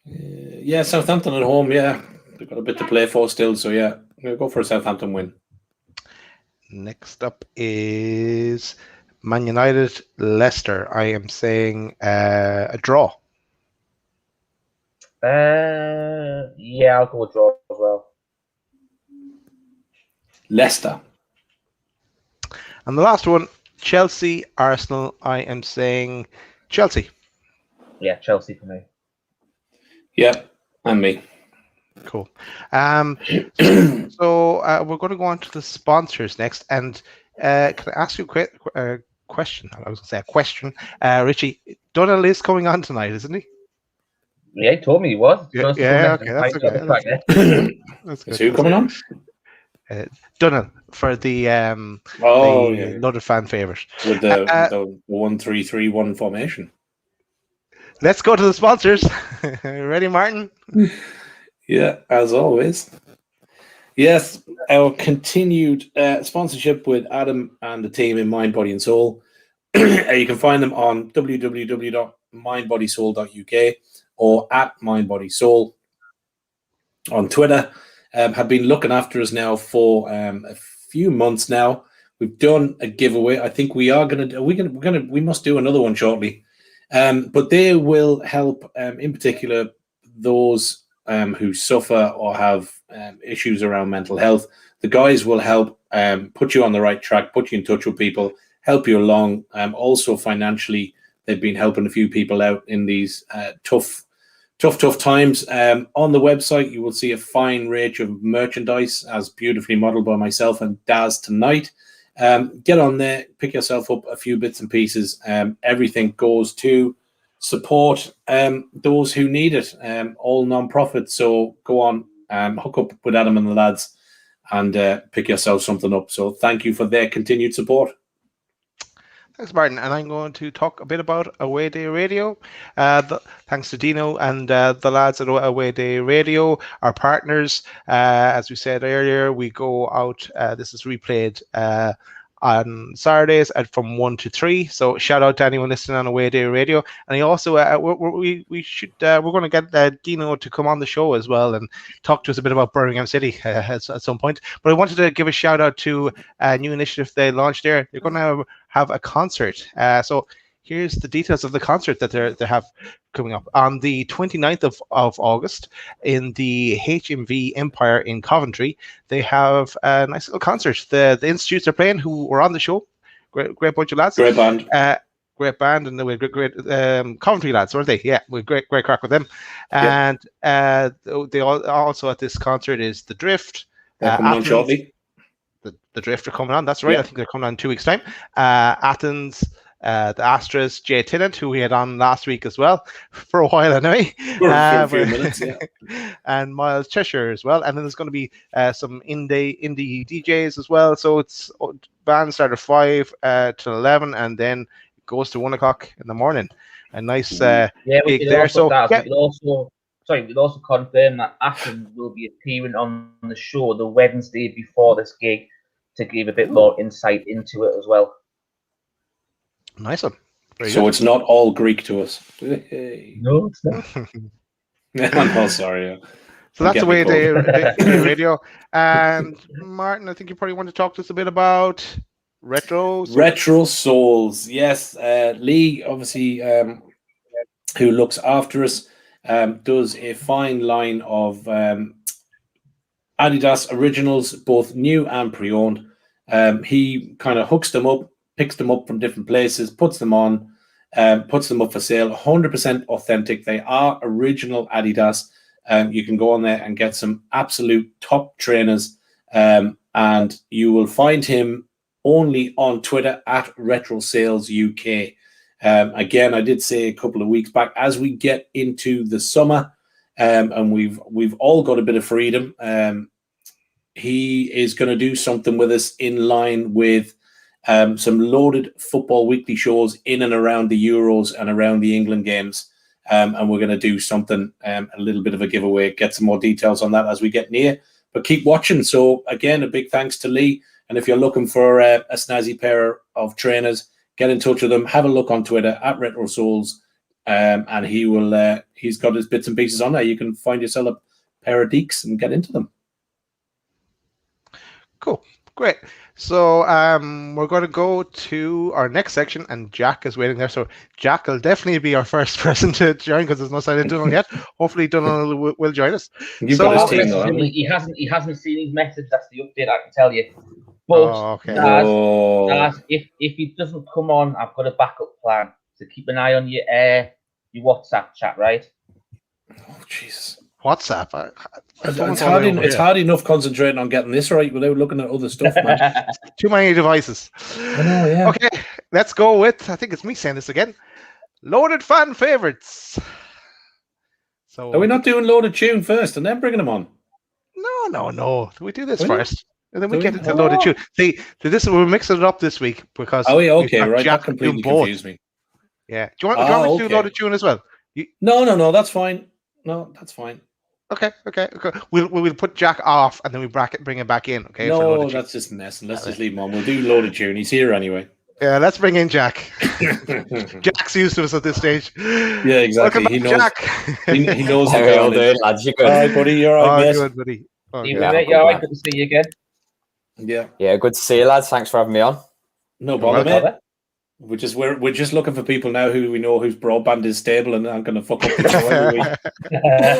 Yeah, Southampton at home, yeah. They've got a bit to play for still, so yeah. I'm going to go for a Southampton win. Next up is Man United, Leicester. I am saying a draw. Yeah, I'll go with draw as well. Leicester. And the last one, Chelsea, Arsenal. I am saying Chelsea. Yeah, Chelsea for me. Yep, and me. Cool. So we're going to go on to the sponsors next. And can I ask you a question? I was going to say a question. Richie, Donald is coming on tonight, isn't he? Yeah, he told me he was. Yeah, okay, that's okay. Is who coming on? Donald for the another fan favorite with the 1-3-3-1 formation. Let's go to the sponsors. Ready, Martin? Yeah, as always. Yes, our continued sponsorship with Adam and the team in Mind, Body and Soul. You can find them on www.mindbodysoul.uk or at mindbodysoul on Twitter. Have been looking after us now for a few months now. We've done a giveaway. I think we must do another one shortly. But they will help, in particular, those who suffer or have issues around mental health. The guys will help put you on the right track, put you in touch with people, help you along. Also financially, they've been helping a few people out in these tough times. On the website, you will see a fine range of merchandise as beautifully modeled by myself and Daz tonight. Get on there, pick yourself up a few bits and pieces. Everything goes to support those who need it, all non-profit. So go on, hook up with Adam and the lads and pick yourself something up. So thank you for their continued support. Thanks, Martin. And I'm going to talk a bit about Away Day Radio. Thanks to Dino and the lads at Away Day Radio, our partners. As we said earlier, we go out. This is replayed on Saturdays from 1 to 3. So shout out to anyone listening on Away Day Radio. And he also we're going to get Dino to come on the show as well and talk to us a bit about Birmingham City at some point. But I wanted to give a shout out to a new initiative they launched there. They're going to have a concert. So here's the details of the concert that they have coming up on the 29th of August in the HMV Empire in Coventry. They have a nice little concert. The Institutes are playing, who were on the show. Great bunch of lads. Great band. Great band, and they were great Coventry lads, weren't they? Yeah, we great crack with them. And they also at this concert is the Drift. They're coming on shortly. The Drift are coming on. That's right. Yeah. I think they're coming on in 2 weeks' time. Athens. The Astras, Jay Tennant, who we had on last week as well, for a while anyway. For a few minutes, yeah. And Miles Cheshire as well. And then there's going to be some indie DJs as well. So it's bands start at 5 to 11, and then it goes to 1 o'clock in the morning. A nice gig there. So we'll also confirm that Athens will be appearing on the show the Wednesday before this gig to give a bit more insight into it as well. Nice one. So good. It's not all Greek to us. No, it's not. I'm sorry. Yeah. So that's the way they radio. And Martin, I think you probably want to talk to us a bit about Retro Souls. Yes, Lee, obviously, who looks after us, does a fine line of Adidas originals, both new and pre-owned. He kind of hooks them up, picks them up from different places, puts them on, puts them up for sale. 100% authentic. They are original Adidas. You can go on there and get some absolute top trainers, and you will find him only on Twitter at Retro Sales UK. Again, I did say a couple of weeks back, as we get into the summer, and we've all got a bit of freedom, he is going to do something with us in line with some loaded Football Weekly shows in and around the Euros and around the England games. And we're going to do something, a little bit of a giveaway, get some more details on that as we get near. But keep watching. So, again, a big thanks to Lee. And if you're looking for a snazzy pair of trainers, get in touch with him. Have a look on Twitter at Retro Souls. And he's got his bits and pieces on there. You can find yourself a pair of deeks and get into them. Cool. Great. So we're going to go to our next section, and Jack is waiting there. So Jack will definitely be our first person to join because there's no sign of Donald yet. Hopefully Donald will join us. He hasn't seen his message. That's the update, I can tell you. But okay. Naz, if he doesn't come on, I've got a backup plan. So keep an eye on your WhatsApp chat, right? Oh, Jesus. WhatsApp. It's hard enough concentrating on getting this right without looking at other stuff, man. Too many devices. I know, yeah. Okay, let's go with, I think it's me saying this again, loaded fan favorites. So Are we not doing loaded tune first and then bringing them on? No. We do this Really? first. And then we Do get we? into loaded tune. See, we're mixing it up this week because. Oh, yeah, okay, we've got right. Jack That completely doing both. confused me. Yeah. Do you want me to okay. do loaded tune as well? No, that's fine. No, that's fine. Okay. We'll put Jack off and then we bring him back in. Okay. No, that's just messing. Let's just leave him on. We'll do loaded tune. He's here anyway. Yeah, let's bring in Jack. Jack's used to us at this stage. Yeah, exactly. Welcome back, Jack. Jack. he knows How are you all doing, lads? You good? All right, buddy. You're all right, mate. Good, buddy. You all right? Good to see you again. Yeah. Yeah, good to see you, lads. Thanks for having me on. No bother, mate. We're just looking for people now who we know whose broadband is stable and aren't going to fuck up the show every week.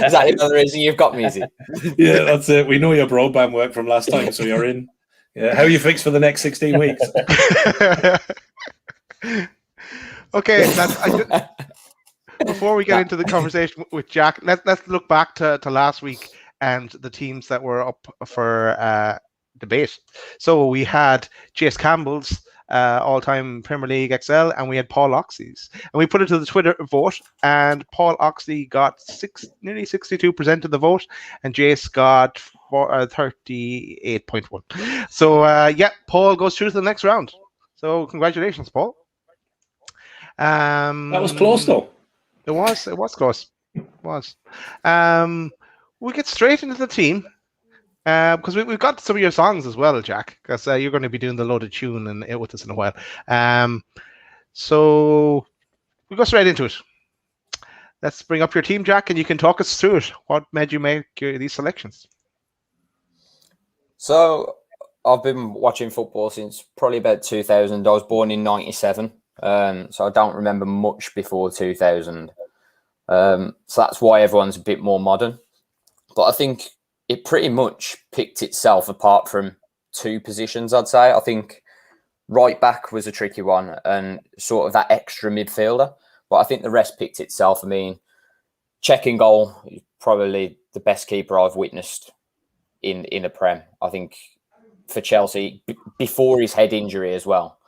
Is that another reason you've got me, is it? Yeah, that's it. We know your broadband worked from last time, so you're in. Yeah. How are you fixed for the next 16 weeks? Okay, before we get into the conversation with Jack, let's look back to last week and the teams that were up for debate. So we had Chase Campbell's all-time Premier League XL, and we had Paul Oxley's, and we put it to the Twitter vote, and Paul Oxley got nearly 62% of the vote, and Jace got 38.1. So Paul goes through to the next round. So congratulations, Paul. That was close, though. It was close. It was. We'll get straight into the team. Because we've got some of your songs as well, Jack, because you're going to be doing the loaded tune with us in a while. So we'll go straight into it. Let's bring up your team, Jack, and you can talk us through it. What made you make these selections? So I've been watching football since probably about 2000. I was born in 97, so I don't remember much before 2000. So that's why everyone's a bit more modern. But I think it pretty much picked itself apart from two positions, I'd say. I think right back was a tricky one and sort of that extra midfielder. But I think the rest picked itself. I mean, Cech in goal is probably the best keeper I've witnessed in a Prem. I think for Chelsea, before his head injury as well,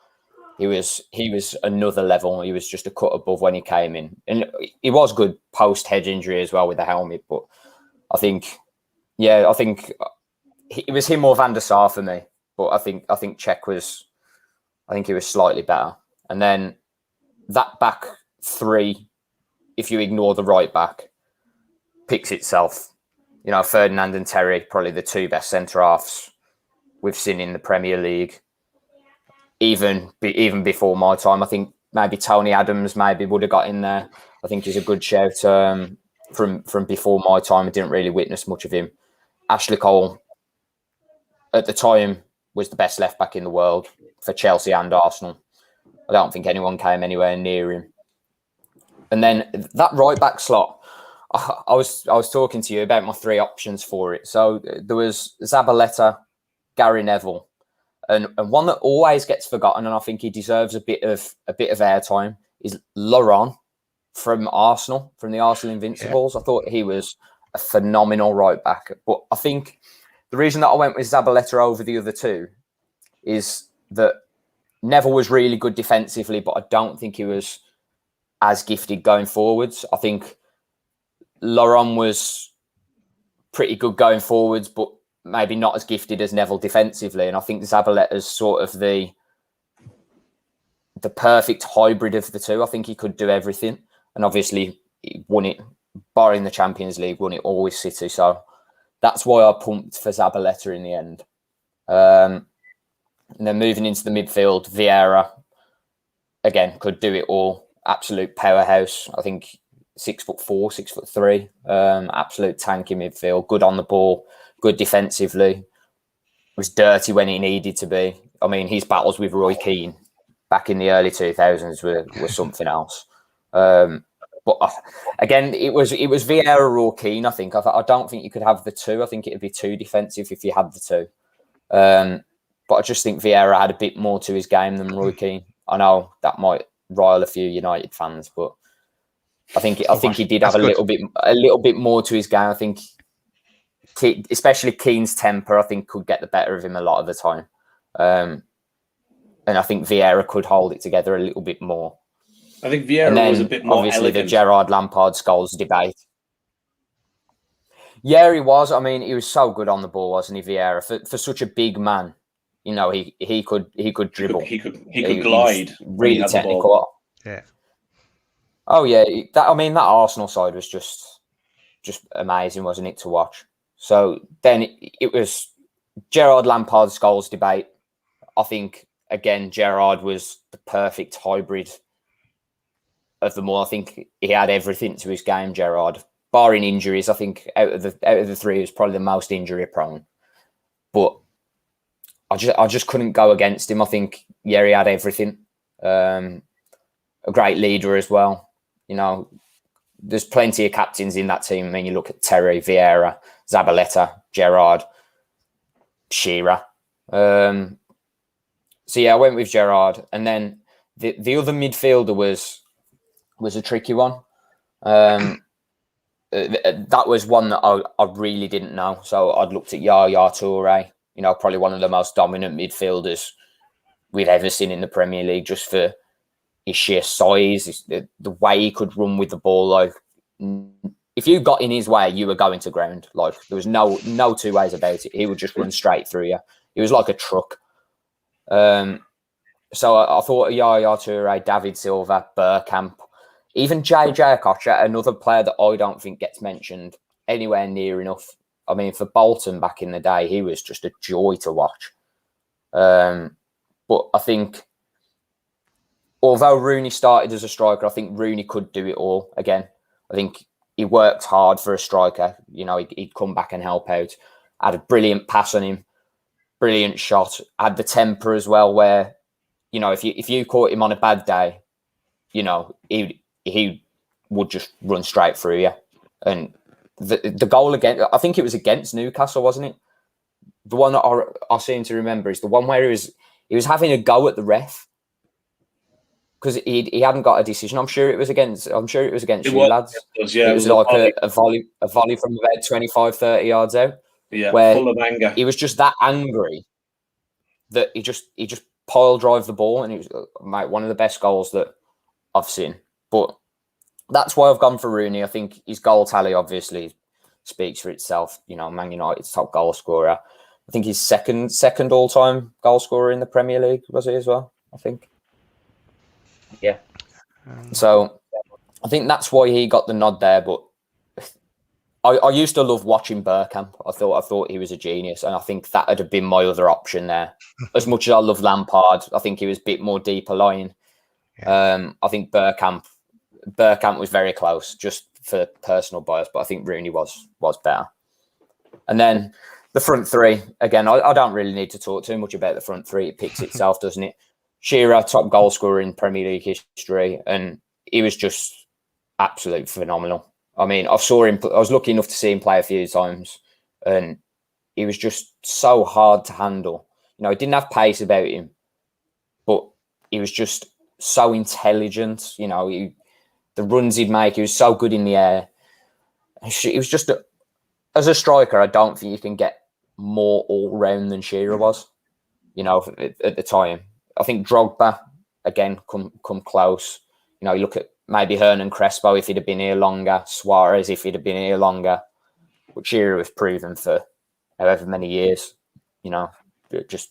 he was another level. He was just a cut above when he came in. And he was good post-head injury as well with the helmet. But I think it was him or Van der Sar for me, but I think Cech he was slightly better. And then that back three, if you ignore the right back, picks itself. You know, Ferdinand and Terry, probably the two best centre halves we've seen in the Premier League. Even before my time, I think maybe Tony Adams would have got in there. I think he's a good shout. From before my time, I didn't really witness much of him. Ashley Cole, at the time, was the best left back in the world for Chelsea and Arsenal. I don't think anyone came anywhere near him. And then that right back slot, I was talking to you about my three options for it. So there was Zabaleta, Gary Neville, and one that always gets forgotten, and I think he deserves a bit of airtime, is Laurent from Arsenal, from the Arsenal Invincibles. Yeah. I thought he was a phenomenal right back. But I think the reason that I went with Zabaleta over the other two is that Neville was really good defensively, but I don't think he was as gifted going forwards. I think Laurent was pretty good going forwards, but maybe not as gifted as Neville defensively. And I think Zabaleta's sort of the perfect hybrid of the two. I think he could do everything. And obviously he won it, barring the Champions League, won it all with City. So that's why I pumped for Zabaleta in the end. And then moving into the midfield, Vieira, again, could do it all. Absolute powerhouse. I think 6'4", 6'3", absolute tank in midfield, good on the ball, good defensively. Was dirty when he needed to be. I mean, his battles with Roy Keane back in the early 2000s were something else. But again, it was Vieira or Keane, I think. I don't think you could have the two. I think it would be too defensive if you had the two. but I just think Vieira had a bit more to his game than Roy Keane. I know that might rile a few United fans, but I think he did have a little bit more to his game. I think, especially Keane's temper, I think could get the better of him a lot of the time, and I think Vieira could hold it together a little bit more. I think Vieira was a bit more obviously elegant. The Gerrard Lampard Scholes debate. Yeah, he was. I mean, he was so good on the ball, wasn't he, Vieira? For such a big man, you know, he could dribble. He could glide. Really technical. Yeah. Oh yeah, that Arsenal side was just amazing, wasn't it, to watch? So then it was Gerrard Lampard Scholes debate. I think again Gerrard was the perfect hybrid of them all. I think he had everything to his game, Gerrard. Barring injuries, I think out of the three, he was probably the most injury prone. But I just couldn't go against him. I think he had everything. A great leader as well. You know, there's plenty of captains in that team. I mean, you look at Terry, Vieira, Zabaleta, Gerrard, Shearer. So yeah, I went with Gerrard, and then the other midfielder was a tricky one. That was one that I really didn't know. So I'd looked at Yaya Toure, you know, probably one of the most dominant midfielders we'd ever seen in the Premier League, just for his sheer size, the way he could run with the ball. Like, if you got in his way, you were going to ground. Like, there was no two ways about it. He would just run straight through you. He was like a truck. So I thought Yaya Toure, David Silva, Bergkamp, even JJ Okocha, another player that I don't think gets mentioned anywhere near enough. I mean, for Bolton back in the day, he was just a joy to watch. But I think, although Rooney started as a striker, I think Rooney could do it all again. I think he worked hard for a striker. You know, he'd come back and help out. Had a brilliant pass on him, brilliant shot. Had the temper as well, where, you know, if you caught him on a bad day, you know, he would just run straight through you. And the goal again, I think it was against Newcastle, wasn't it? The one that I seem to remember is the one where he was having a go at the ref because he hadn't got a decision. I'm sure it was against you lads. It was like a volley from about 25, 30 yards out. Yeah, where full of anger. He was just that angry that he just pile drive the ball, and it was one of the best goals that I've seen. But that's why I've gone for Rooney. I think his goal tally obviously speaks for itself. You know, Man United's top goal scorer. I think he's second all-time goal scorer in the Premier League, was he as well? I think. Yeah. So I think that's why he got the nod there. But I used to love watching Bergkamp. I thought he was a genius, and I think that would have been my other option there. As much as I love Lampard, I think he was a bit more deeper lying. Yeah. I think Bergkamp was very close, just for personal bias, but I think Rooney was better. And then the front three, again, I don't really need to talk too much about the front three. It picks itself, doesn't it? Shearer, top goal scorer in Premier League history, and he was just absolutely phenomenal. I mean, I was lucky enough to see him play a few times, and he was just so hard to handle. You know, he didn't have pace about him, but he was just so intelligent. You know, the runs he'd make, he was so good in the air. He was just, as a striker, I don't think you can get more all-round than Shearer was, you know, at the time. I think Drogba, again, come close. You know, you look at maybe Hernan Crespo if he'd have been here longer, Suarez if he'd have been here longer. But Shearer was proven for however many years, you know, just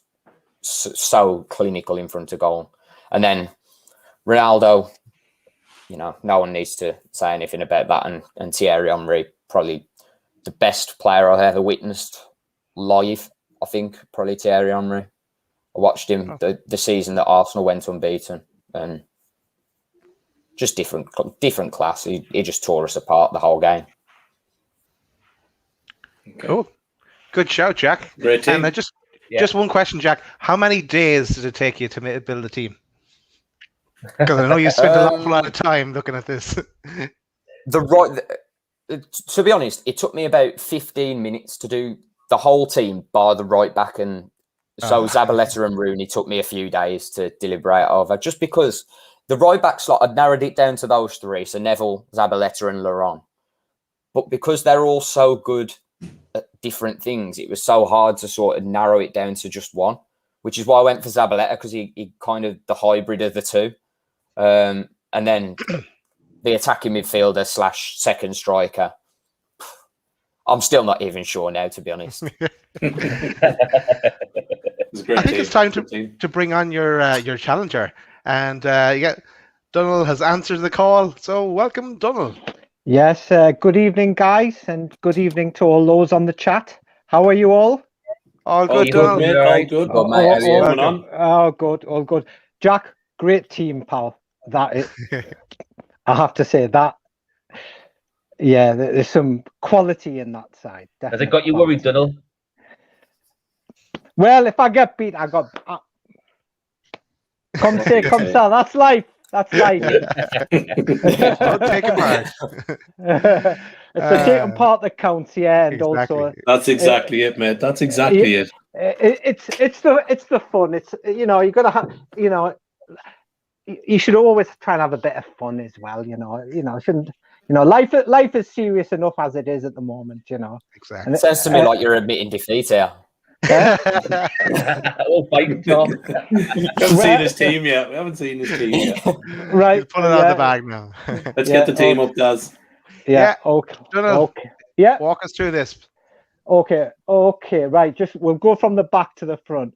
so clinical in front of goal. And then Ronaldo, you know, no one needs to say anything about that. And Thierry Henry, probably the best player I've ever witnessed live, I think, probably Thierry Henry. I watched him the season that Arsenal went unbeaten, and just different class. He just tore us apart the whole game. Cool. Good shout, Jack. Great team. And just one question, Jack. How many days did it take you to build a team? Because I know you spent an awful lot of time looking at this. To be honest, it took me about 15 minutes to do the whole team, bar the right back and So Zabaleta and Rooney took me a few days to deliberate over, just because the right back slot, I'd narrowed it down to those three. So Neville, Zabaleta and Laurent. But because they're all so good at different things, it was so hard to sort of narrow it down to just one, which is why I went for Zabaleta, because he kind of the hybrid of the two. And then the attacking midfielder / second striker. I'm still not even sure now, to be honest. I think it's time to bring on your challenger. And Donald has answered the call. So welcome, Donald. Yes, good evening, guys, and good evening to all those on the chat. How are you all? All good, Donald. Mate, all good. Good, mate. All good. Jack, great team, pal. That is, I have to say that. Yeah, there's some quality in that side. Has it got you worried, Donald? Well, if I get beat, I got. Come say, come sell. That's life. That's life. Don't take it hard. It's the taking part that counts, yeah, and Exactly. also That's exactly it, mate. That's exactly it. It's the fun. It's you gotta have you should always try and have a bit of fun as well. Shouldn't life is serious enough as it is at the moment. Exactly. It sounds to me like you're admitting defeat here. Oh, fighting talk. We haven't seen his team yet. Right. Pull it out of the bag now. Let's get the team up, Daz. Yeah. Okay. Donald, Okay. Yeah. walk us through this. Okay. Right. We'll go from the back to the front.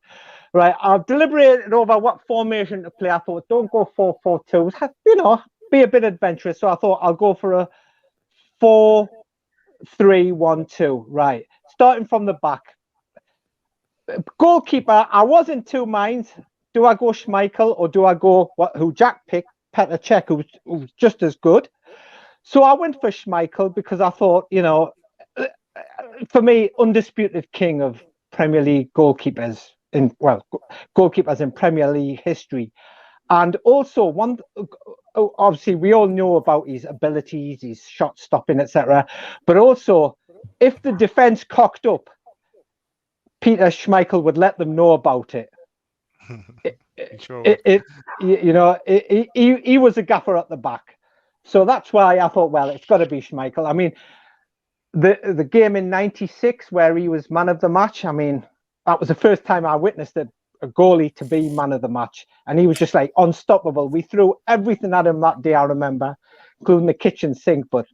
Right. I've deliberated over what formation to play. I thought, don't go 4-4-2. Be a bit adventurous. So I thought I'll go for a 4-3-1-2. Right. Starting from the back. Goalkeeper, I was in two minds. Do I go Schmeichel or do I go who Jack picked, Petr Cech, who's just as good? So I went for Schmeichel because I thought, for me, undisputed king of Premier League goalkeepers in Premier League history. And also obviously we all know about his abilities, his shot stopping, etc. But also, if the defense cocked up, Peter Schmeichel would let them know about it. He was a gaffer at the back. So that's why I thought, well, it's got to be Schmeichel. I mean, the game in '96 where he was man of the match, I mean, that was the first time I witnessed a goalie to be man of the match. And he was just like unstoppable. We threw everything at him that day, I remember, including the kitchen sink, but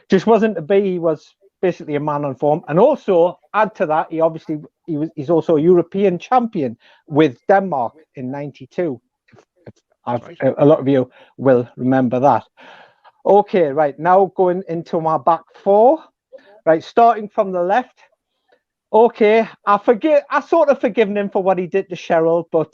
just wasn't to be. He was basically a man on form. And also, add to that, he's also a European champion with Denmark in '92. A lot of you will remember that. Okay, right, now going into my back four. Right, starting from the left. Okay, I sort of forgiven him for what he did to Cheryl, but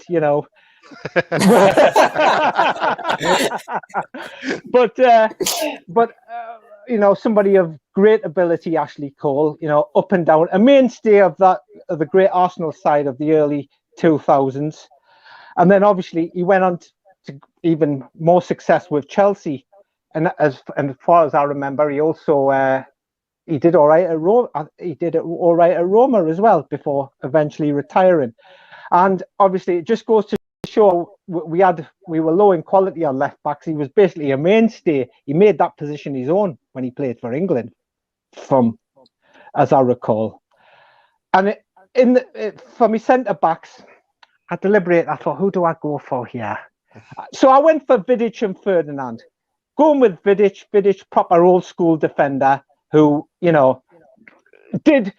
somebody of great ability, Ashley Cole, up and down, a mainstay of the great Arsenal side of the early 2000s. And then obviously he went on to even more success with Chelsea. And as far as I remember, he also he did all right at Roma as well before eventually retiring. And obviously it just goes to show we were low in quality on left backs. He was basically a mainstay. He made that position his own when he played for England, as I recall. And for me centre backs, I deliberated. I thought, who do I go for here? So I went for Vidic and Ferdinand. Going with Vidic, proper old school defender who did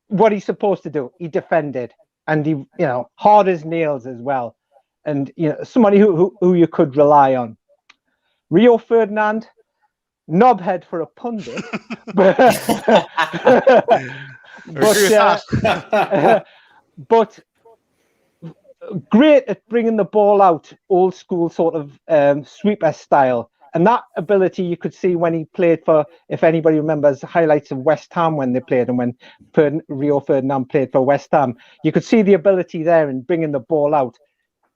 what he's supposed to do. He defended, and he hard as nails as well. And somebody who you could rely on. Rio Ferdinand, knobhead for a pundit, but great at bringing the ball out, old school sort of sweeper style. And that ability you could see when he played for, if anybody remembers highlights of West Ham when they played and when Rio Ferdinand played for West Ham, you could see the ability there in bringing the ball out.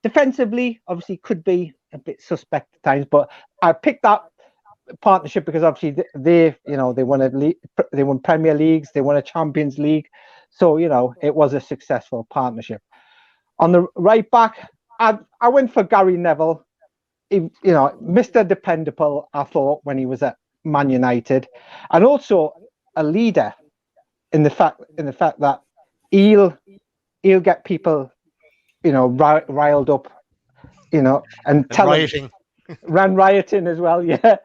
Defensively, obviously, could be a bit suspect at times, but I picked that partnership because obviously they won Premier Leagues, they won a Champions League, so it was a successful partnership. On the right back, I went for Gary Neville. He, Mr. Dependable, I thought, when he was at Man United, and also a leader in the fact that he'll get people, riled up, and tell rioting. ran rioting as well, yeah.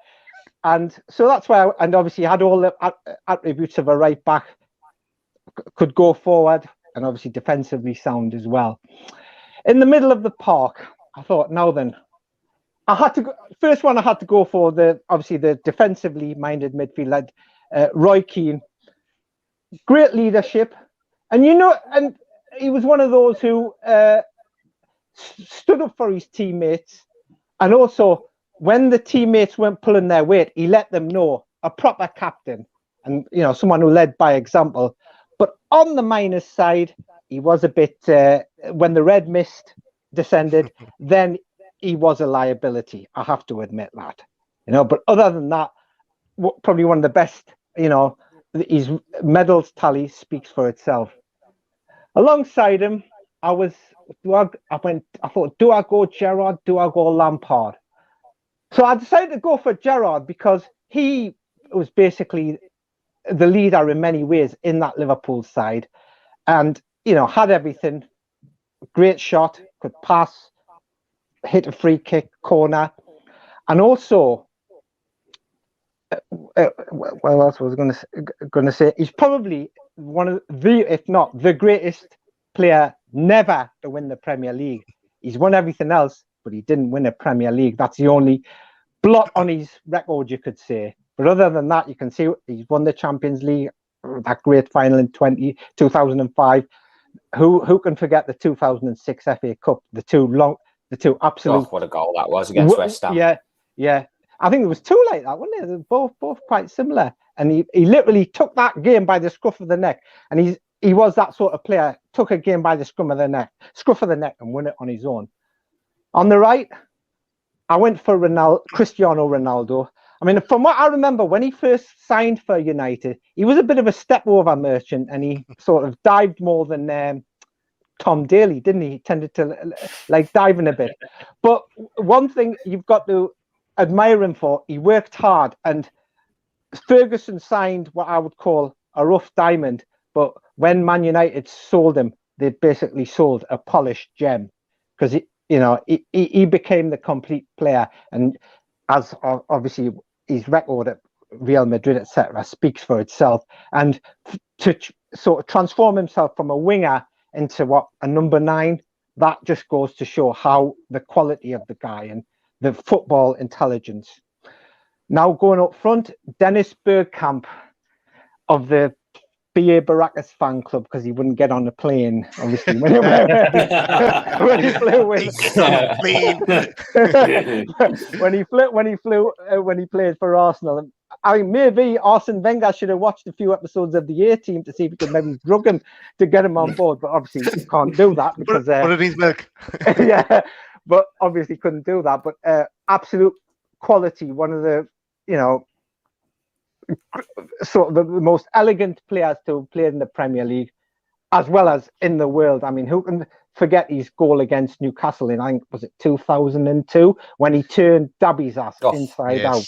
And so that's why, and obviously had all the attributes of a right back, could go forward, and obviously defensively sound as well. In the middle of the park, I thought, now then, I had to go, first one I had to go for the defensively minded midfield, Roy Keane. Great leadership, and and he was one of those who stood up for his teammates, and also when the teammates weren't pulling their weight, he let them know. A proper captain, and someone who led by example. But on the minus side, he was a bit when the red mist descended, then he was a liability. I have to admit that. But other than that, probably one of the best. His medals tally speaks for itself. Alongside him, I thought, do I go Gerrard? Do I go Lampard? So I decided to go for Gerrard because he was basically the leader in many ways in that Liverpool side, and had everything. Great shot, could pass, hit a free kick, corner, and also. What else was I going to say? He's probably one of if not the greatest player never to win the Premier League. He's won everything else, but he didn't win a Premier League. That's the only blot on his record, you could say. But other than that, you can see he's won the Champions League, that great final in 2005. Who can forget the 2006 FA Cup? The two absolute. Oh, what a goal that was against West Ham. Yeah. I think there was two like that, wasn't there? Both quite similar. And he literally took that game by the scruff of the neck. And he was that sort of player, took a game by the scruff of the neck and won it on his own. On the right, I went for Cristiano Ronaldo. I mean, from what I remember, when he first signed for United, he was a bit of a step over merchant, and he sort of dived more than Tom Daly, didn't he? He tended to like diving a bit. But one thing you've got to admire him for, he worked hard, and Ferguson signed what I would call a rough diamond, but when Man United sold him, they basically sold a polished gem, because he became the complete player, and as obviously his record at Real Madrid, etc., speaks for itself. And to sort of transform himself from a winger into a number 9, that just goes to show how the quality of the guy and the football intelligence. Now going up front, Dennis Bergkamp of the B.A. Baracus fan club, because he wouldn't get on the plane, obviously, when he flew in. When he played for Arsenal. I mean, maybe Arsene Wenger should have watched a few episodes of the A-Team to see if he could maybe drug him to get him on board, but obviously he can't do that because what it needs milk. Yeah, but obviously couldn't do that. But absolute quality, one of the sort of the most elegant players to play in the Premier League, as well as in the world. I mean, who can forget his goal against Newcastle in, I think, was it 2002, when he turned Dabby's ass inside out.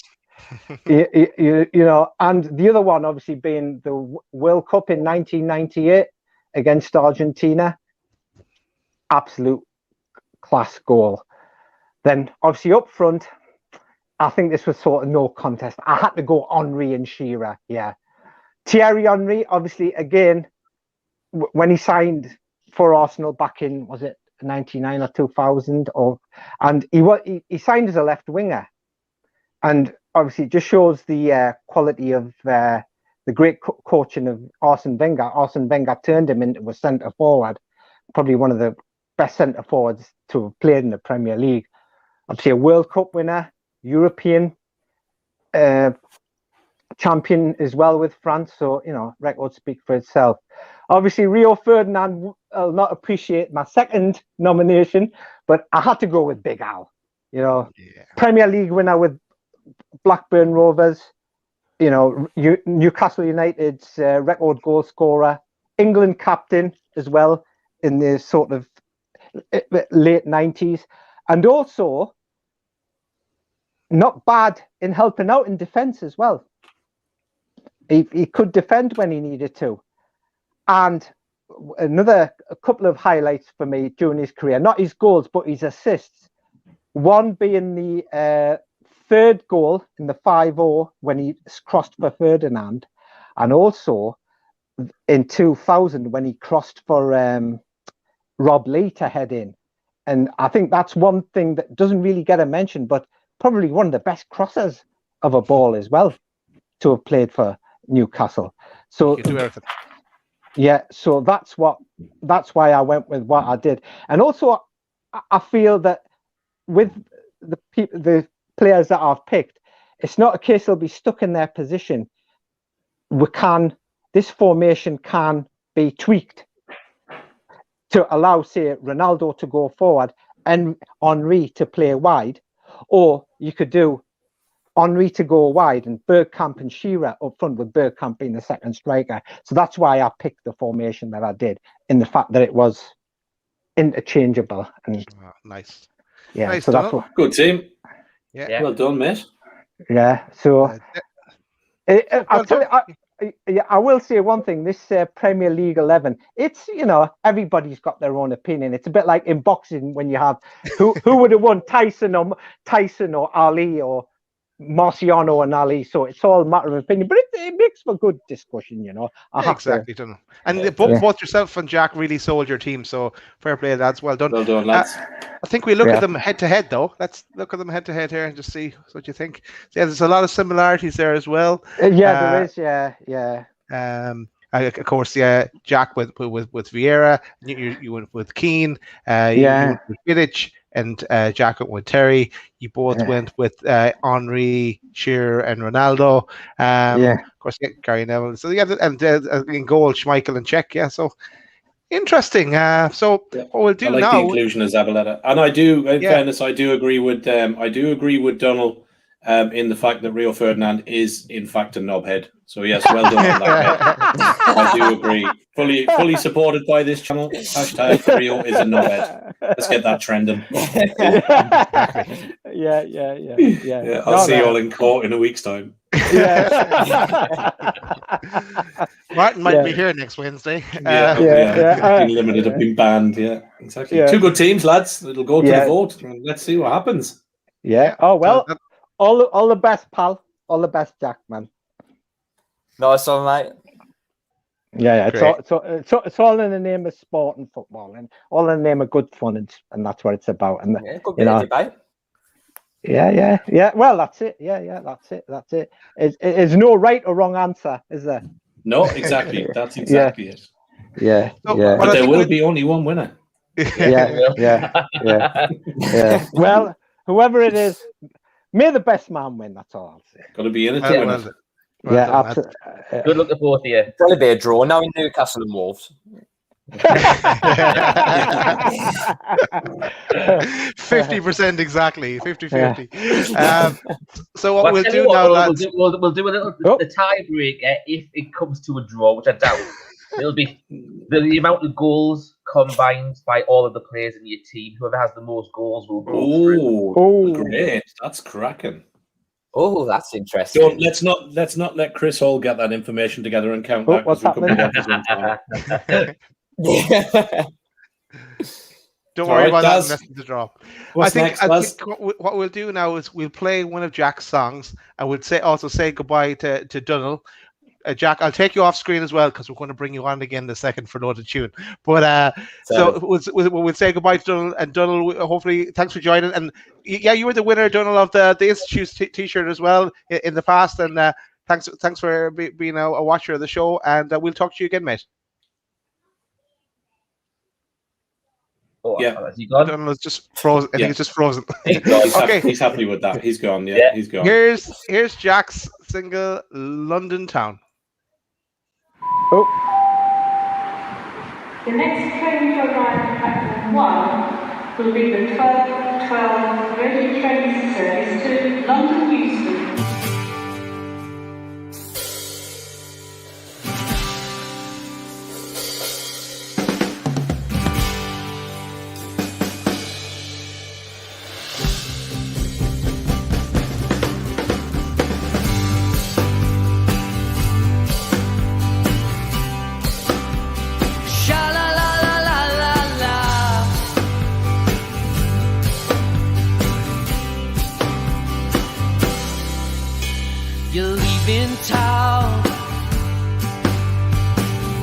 And the other one obviously being the World Cup in 1998 against Argentina. Absolute class goal. Then obviously up front, I think this was sort of no contest. I had to go Henry and Shearer. Yeah, Thierry Henry, obviously, again, when he signed for Arsenal back in, was it 99 or 2000? And he signed as a left winger, and obviously it just shows the quality of the great coaching of Arsene Wenger. Arsene Wenger turned him into a centre forward, probably one of the best centre forwards to have played in the Premier League. Obviously a World Cup winner, European champion as well with France, so records speak for itself. Obviously Rio Ferdinand will not appreciate my second nomination, but I had to go with Big Al. Premier League winner with Blackburn Rovers, Newcastle United's record goal scorer, England captain as well in the sort of late 90s, and also not bad in helping out in defence as well. He could defend when he needed to. And a couple of highlights for me during his career, not his goals, but his assists. One being the third goal in the 5-0 when he crossed for Ferdinand, and also in 2000 when he crossed for Rob Lee to head in. And I think that's one thing that doesn't really get a mention, but probably one of the best crossers of a ball as well to have played for Newcastle. So You do everything. yeah, so that's why I went with what I did. And also I feel that with the players that I've picked, it's not a case they'll be stuck in their position. This formation can be tweaked to allow, say, Ronaldo to go forward and Henry to play wide, or you could do Henry to go wide and Bergkamp and Shearer up front, with Bergkamp being the second striker. So that's why I picked the formation that I did, in the fact that it was interchangeable. And Nice. yeah, Nice, so that's Donald. what. Good team. Yeah. Well done, mate. Yeah, so Well done. I will say one thing. This Premier League 11, it's, everybody's got their own opinion. It's a bit like in boxing when you have who would have won, Tyson or Ali, or Marciano and Ali. So it's all a matter of opinion, but it makes for good discussion, I have Exactly, Donald. And both yourself and Jack really sold your team, so fair play, lads. Well done. Well done, lads. I think we look at them head to head, though. Let's look at them head to head here and just see what you think. So, yeah, there's a lot of similarities there as well. There is. Yeah. Of course, Jack with Vieira, you went with Keane, you went with Vidic, and Jack went with Terry. You both went with Henry, Shearer, and Ronaldo. Of course, Gary Neville. So and in goal, Schmeichel and Cech. Yeah, so interesting. So what we'll do I like now. the inclusion of Zabaleta, and I do. In fairness, I do agree with Donald in the fact that Rio Ferdinand is in fact a knobhead. So yes, well done on that. I do agree. Fully supported by this channel. Hashtag Rio is a knobhead. Let's get that trending. Yeah. I'll see you all in court in a week's time. Martin might be here next Wednesday. Been limited, have been banned. Yeah, exactly. Yeah. Two good teams, lads. It'll go to the vote. Let's see what happens. Yeah. Oh well. All the best, pal. All the best, Jack, man. Nice one, mate. Yeah. It's all in the name of sport and football, and all in the name of good fun, and that's what it's about. And good bit of debate. Yeah. Well, that's it. Yeah. That's it. There's no right or wrong answer, is there? No, exactly. That's exactly it. Yeah. But there will be only one winner. Yeah. Well, whoever it is, may the best man win. That's all I'll say. Got to be in it to win it. Absolutely. Good luck to both of you. Probably be a draw now in Newcastle and Wolves. 50% exactly. 50-50. So what we'll do now, lads. We'll do a little the tiebreaker if it comes to a draw, which I doubt. It'll be the amount of goals combined by all of the players in your team. Whoever has the most goals will go through. Oh, great! That's cracking. Oh, that's interesting. Let's not let Chris Hall get that information together and count that. What's happening? Don't worry about that unless it's a draw. I think what we'll do now is we'll play one of Jack's songs, and we'll also say goodbye to Donald. Jack, I'll take you off screen as well because we're going to bring you on again in a second for another tune. But so we'll say goodbye to Donald, and Donald, hopefully, thanks for joining. And you were the winner, Donald, of the Institute's t-shirt as well in the past. And thanks for being a watcher of the show. And we'll talk to you again, mate. Has he gone? Donald's just frozen. I think it's just frozen. He's happy with that. He's gone. Yeah, he's gone. Here's Jack's single, London Town. Oh. The next train to arrive at platform 1 will be the 12:12 Virgin train service to London Euston. in town,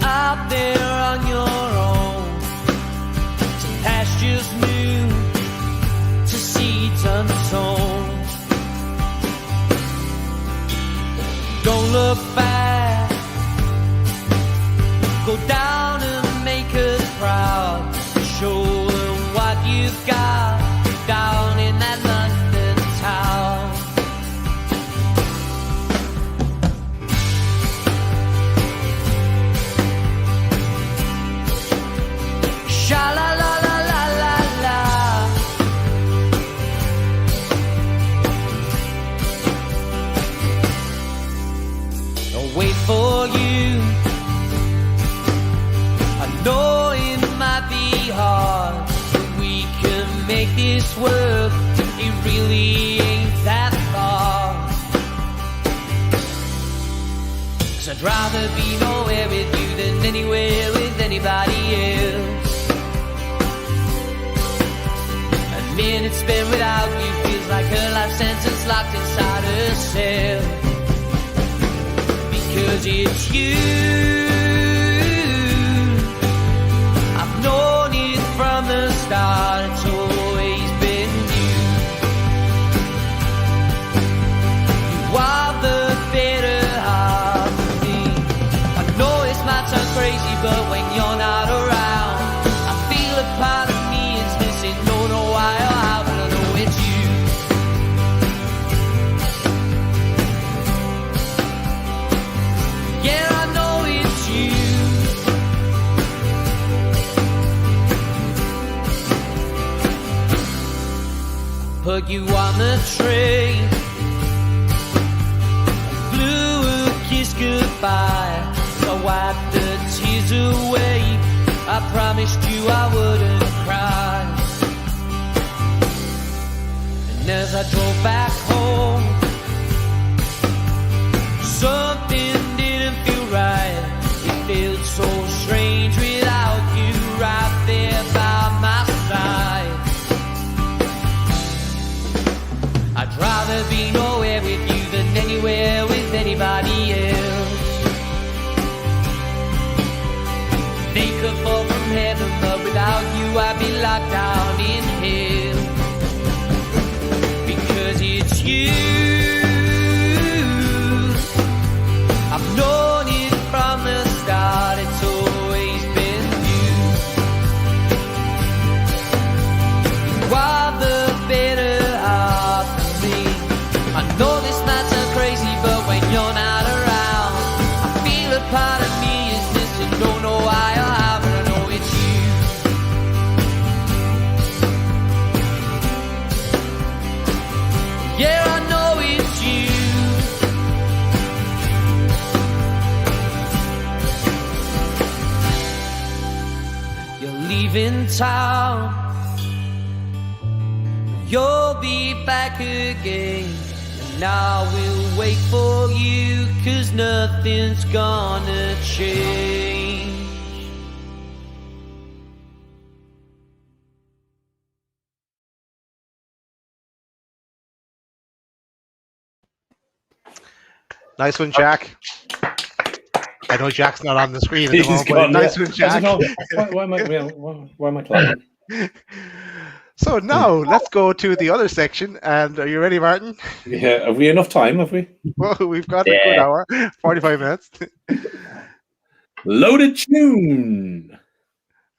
out there on your own, to pastures new, to seeds unsown. Don't look back, go down and make us proud, show them what you've got down in that London town. Sha la la la la la la. I'll wait for you. I know it might be hard, but we can make this work. It really ain't that far. 'Cause I'd rather be nowhere with you than anywhere with anybody else. A minute spent without you feels like a life sentence locked inside a cell. Because it's you, I've known it from the start, it's always been you. You are the better half of me. I know it might sound crazy, but when you're not around, I feel a part of me is missing. Don't know why or how, but I know it's you. Yeah, I know it's you. Put you on the train, blew a kiss goodbye. I wiped the tears away. I promised you I wouldn't cry. And as I drove back home, something didn't feel right. It felt so strange without you right there by my side. I'd rather be nowhere with you than anywhere with anybody else. They could fall from heaven, but without you I'd be locked down in hell. Because it's you, I've known it from the start, it's always been you. You are the better half of me. I know this might sound crazy, but when you're not around, I feel a part of me is missing. Don't know why or how, but I know it's you. Yeah, I know it's you. You're leaving town, you'll be back again. And I will wait for you, 'cause nothing's gonna change. Nice one, Jack. I know Jack's not on the screen at the He's moment, but gone, nice yeah. one, Jack. Why am I clapping? So now let's go to the other section. And are you ready, Martin? Yeah, have we enough time? Have we? Well, we've got a good hour, 45 minutes. Loaded tune.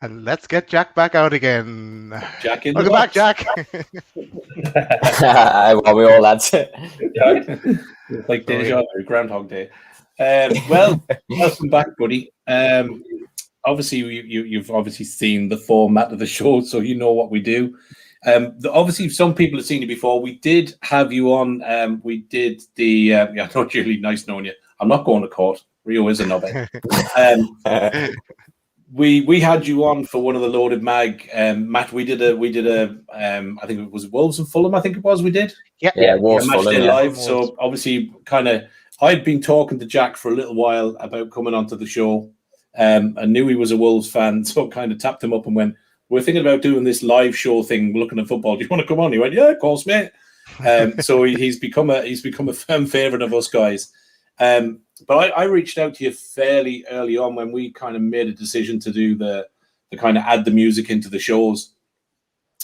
And let's get Jack back out again. Jack in the Welcome back, box. Jack. Well, we all had to. It's like deja vu, Groundhog Day. Well, welcome back, buddy. Obviously, you've obviously seen the format of the show, so you know what we do. Obviously, some people have seen it before. We did have you on. We did the. I know it's really nice knowing you. I'm not going to court. Rio is a knobhead. We had you on for one of the Loaded Mag. Matt, we did a. I think it was Wolves and Fulham. I think it was. We did. Yeah, Wolves Match Fulham, Day yeah. live. So obviously, kind of, I'd been talking to Jack for a little while about coming onto the show. I knew he was a Wolves fan, so kind of tapped him up and went, "We're thinking about doing this live show thing, looking at football. Do you want to come on?" He went, "Yeah, of course, mate." So he's become a firm favourite of us guys. But I reached out to you fairly early on when we kind of made a decision to do the kind of add the music into the shows.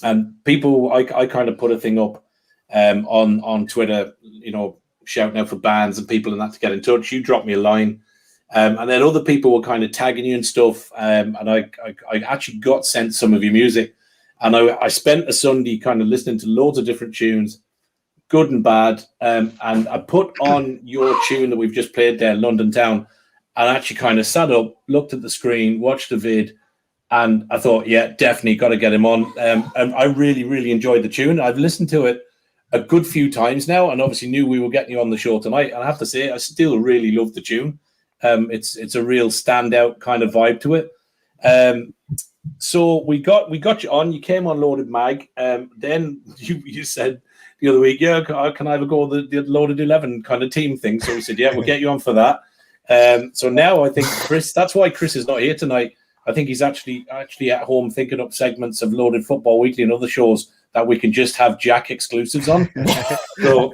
And people, I kind of put a thing up on Twitter, shouting out for bands and people and that to get in touch. You dropped me a line. And then other people were kind of tagging you and stuff. And I actually got sent some of your music. And I spent a Sunday kind of listening to loads of different tunes, good and bad. And I put on your tune that we've just played there, London Town, and actually kind of sat up, looked at the screen, watched the vid, and I thought, yeah, definitely got to get him on. And I really, really enjoyed the tune. I've listened to it a good few times now, and obviously knew we were getting you on the show tonight. And I have to say, I still really love the tune. It's a real standout kind of vibe to it. So we got you on. You came on Loaded Mag. Then you said the other week, yeah, can I have a go at the Loaded 11 kind of team thing? So we said, yeah, we'll get you on for that. So now I think Chris, that's why Chris is not here tonight. I think he's actually at home thinking up segments of Loaded Football Weekly and other shows that we can just have Jack exclusives on. So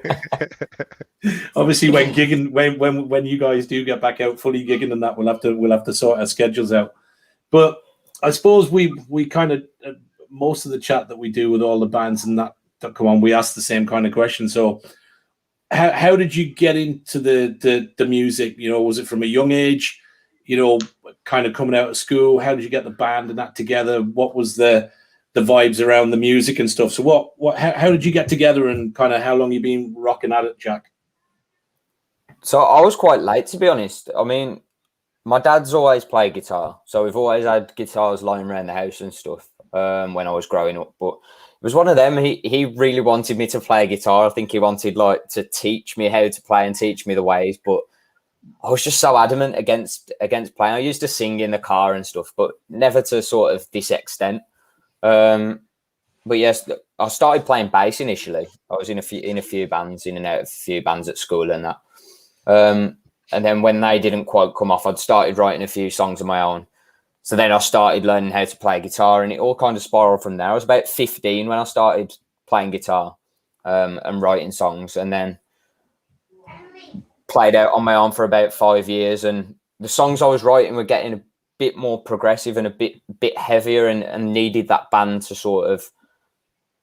obviously when gigging, when you guys do get back out fully gigging and that, we'll have to sort our schedules out. But I suppose we kind of most of the chat that we do with all the bands and that come on, we ask the same kind of question. So how did you get into the music? Was it from a young age? Kind of coming out of school, how did you get the band and that together? What was the vibes around the music and stuff? So how did you get together and kind of how long you been rocking at it, Jack? So I was quite late, to be honest. I mean, my dad's always played guitar, so we've always had guitars lying around the house and stuff when I was growing up. But it was one of them. He really wanted me to play guitar. I think he wanted to teach me how to play and teach me the ways, but I was just so adamant against playing. I used to sing in the car and stuff, but never to sort of this extent. But yes, I started playing bass initially. I was in a few bands, in and out of a few bands at school and that. And then when they didn't quite come off, I'd started writing a few songs of my own. So then I started learning how to play guitar, and it all kind of spiraled from there. I was about 15 when I started playing guitar and writing songs, and then played out on my own for about 5 years. And the songs I was writing were getting a bit more progressive and a bit heavier, and needed that band to sort of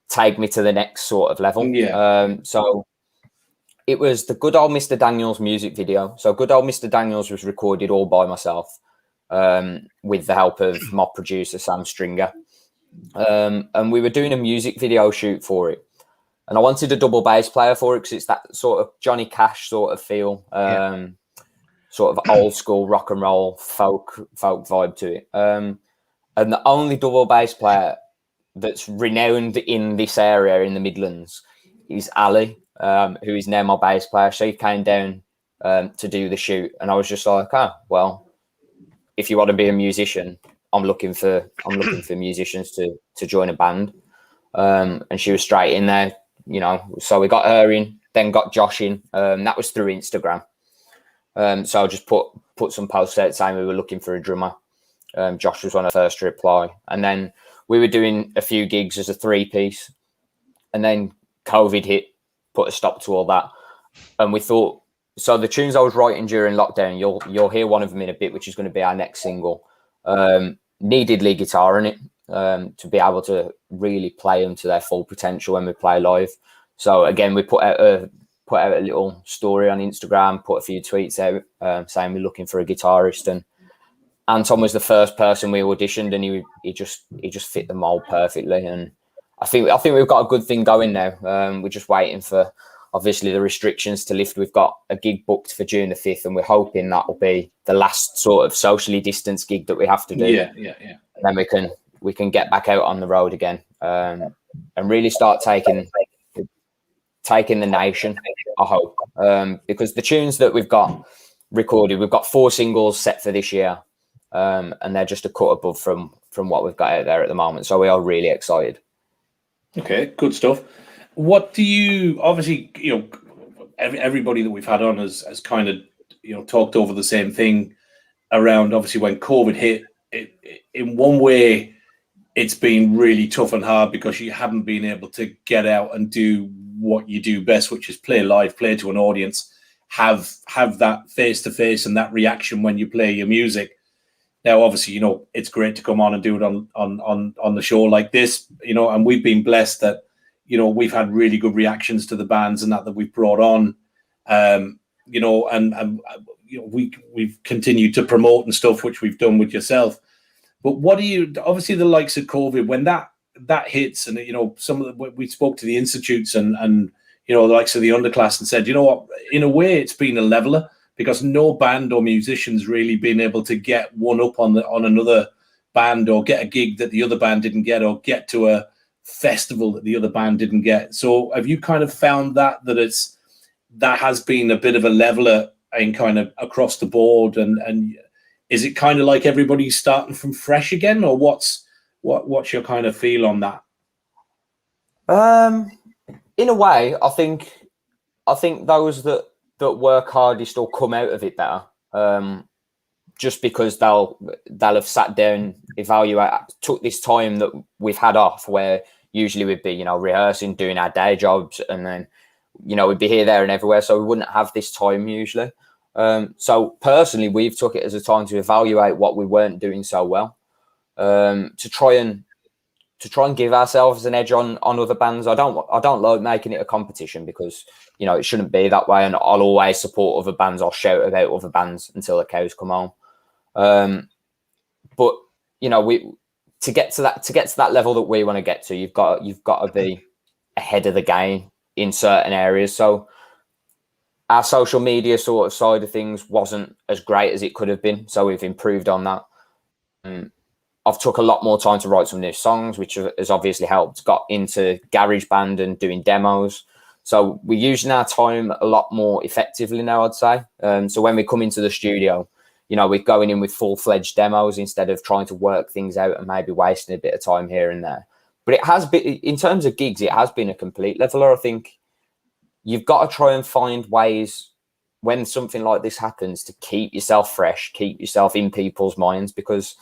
take me to the next sort of level. Yeah. So it was the Good Old Mr. Daniels music video. So Good Old Mr. Daniels was recorded all by myself with the help of my producer, Sam Stringer. And we were doing a music video shoot for it. And I wanted a double bass player for it because it's that sort of Johnny Cash sort of feel, sort of old school rock and roll folk vibe to it. And the only double bass player that's renowned in this area in the Midlands is Ali, who is now my bass player. She came down to do the shoot, and I was just like, well, if you want to be a musician, I'm looking for musicians to join a band. And she was straight in there. So we got her in, then got Josh in. That was through Instagram. So I just put some posts out saying we were looking for a drummer. Josh was one of the first to reply. And then we were doing a few gigs as a 3-piece. And then COVID hit, put a stop to all that. And we thought, so the tunes I was writing during lockdown, you'll hear one of them in a bit, which is going to be our next single, needed lead guitar in it. To be able to really play them to their full potential when we play live. So again, we put out a little story on Instagram, put a few tweets out saying we're looking for a guitarist, and Anton was the first person we auditioned, and he just fit the mold perfectly. And I think we've got a good thing going now. We're just waiting for obviously the restrictions to lift. We've got a gig booked for June the 5th, and we're hoping that will be the last sort of socially distanced gig that we have to do. Yeah. And then we can get back out on the road again and really start taking the nation, I hope. Because the tunes that we've got recorded, we've got 4 singles set for this year, and they're just a cut above from what we've got out there at the moment. So we are really excited. Okay, good stuff. What do you, obviously, everybody that we've had on has kind of, talked over the same thing around, obviously, when COVID hit, in one way, it's been really tough and hard because you haven't been able to get out and do what you do best, which is play live, play to an audience. have that face to face and that reaction when you play your music. Now, obviously, you know, it's great to come on and do it on the show like this, you know, and we've been blessed that, you know, we've had really good reactions to the bands and that we've brought on, you know, and you know, we've continued to promote and stuff, which we've done with yourself. But what do you, obviously the likes of COVID, when that hits, and, you know, some of we spoke to the institutes and, you know, the likes of the underclass and said, you know what, in a way it's been a leveler, because no band or musician's really been able to get one up on another band, or get a gig that the other band didn't get, or get to a festival that the other band didn't get. So have you kind of found that has been a bit of a leveler in kind of across the board, and is it kind of like everybody's starting from fresh again, or what's your kind of feel on that? In a way, I think those that work hardest will come out of it better, just because they'll have sat down, evaluate, took this time that we've had off, where usually we'd be, you know, rehearsing, doing our day jobs, and then, you know, we'd be here, there and everywhere, so we wouldn't have this time usually. So personally, we've took it as a time to evaluate what we weren't doing so well, to try and give ourselves an edge on other bands. I don't like making it a competition, because, you know, it shouldn't be that way, and I'll always support other bands. I'll shout about other bands until the cows come home. But, you know, to get to that level that we want to get to, you've got to be ahead of the game in certain areas. So our social media sort of side of things wasn't as great as it could have been, so we've improved on that. I've took a lot more time to write some new songs, which has obviously helped. Got into GarageBand and doing demos, so we're using our time a lot more effectively now, I'd say. So when we come into the studio, you know, we're going in with full-fledged demos instead of trying to work things out and maybe wasting a bit of time here and there. But it has been, in terms of gigs, it has been a complete leveler. I think you've got to try and find ways when something like this happens to keep yourself fresh, keep yourself in people's minds, because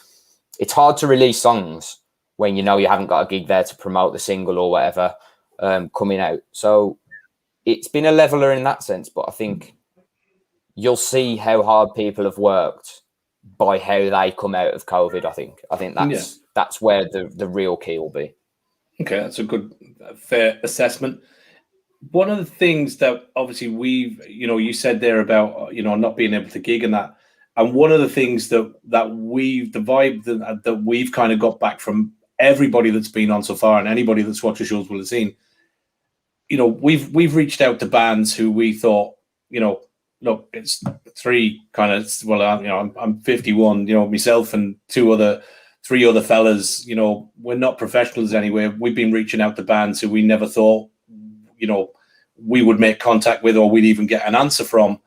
it's hard to release songs when you know you haven't got a gig there to promote the single or whatever coming out. So it's been a leveler in that sense, but I think you'll see how hard people have worked by how they come out of COVID. I think that's where the real key will be. Okay, that's a good, fair assessment. One of the things that obviously you said there about, you know, not being able to gig and that, and one of the things the vibe that we've kind of got back from everybody that's been on so far, and anybody that's watched the shows will have seen, you know, we've reached out to bands who we thought, you know, look, it's three kind of, well, you know, I'm 51, you know, myself and three other fellas, you know, we're not professionals anyway. We've been reaching out to bands who we never thought, you know, we would make contact with, or we'd even get an answer from.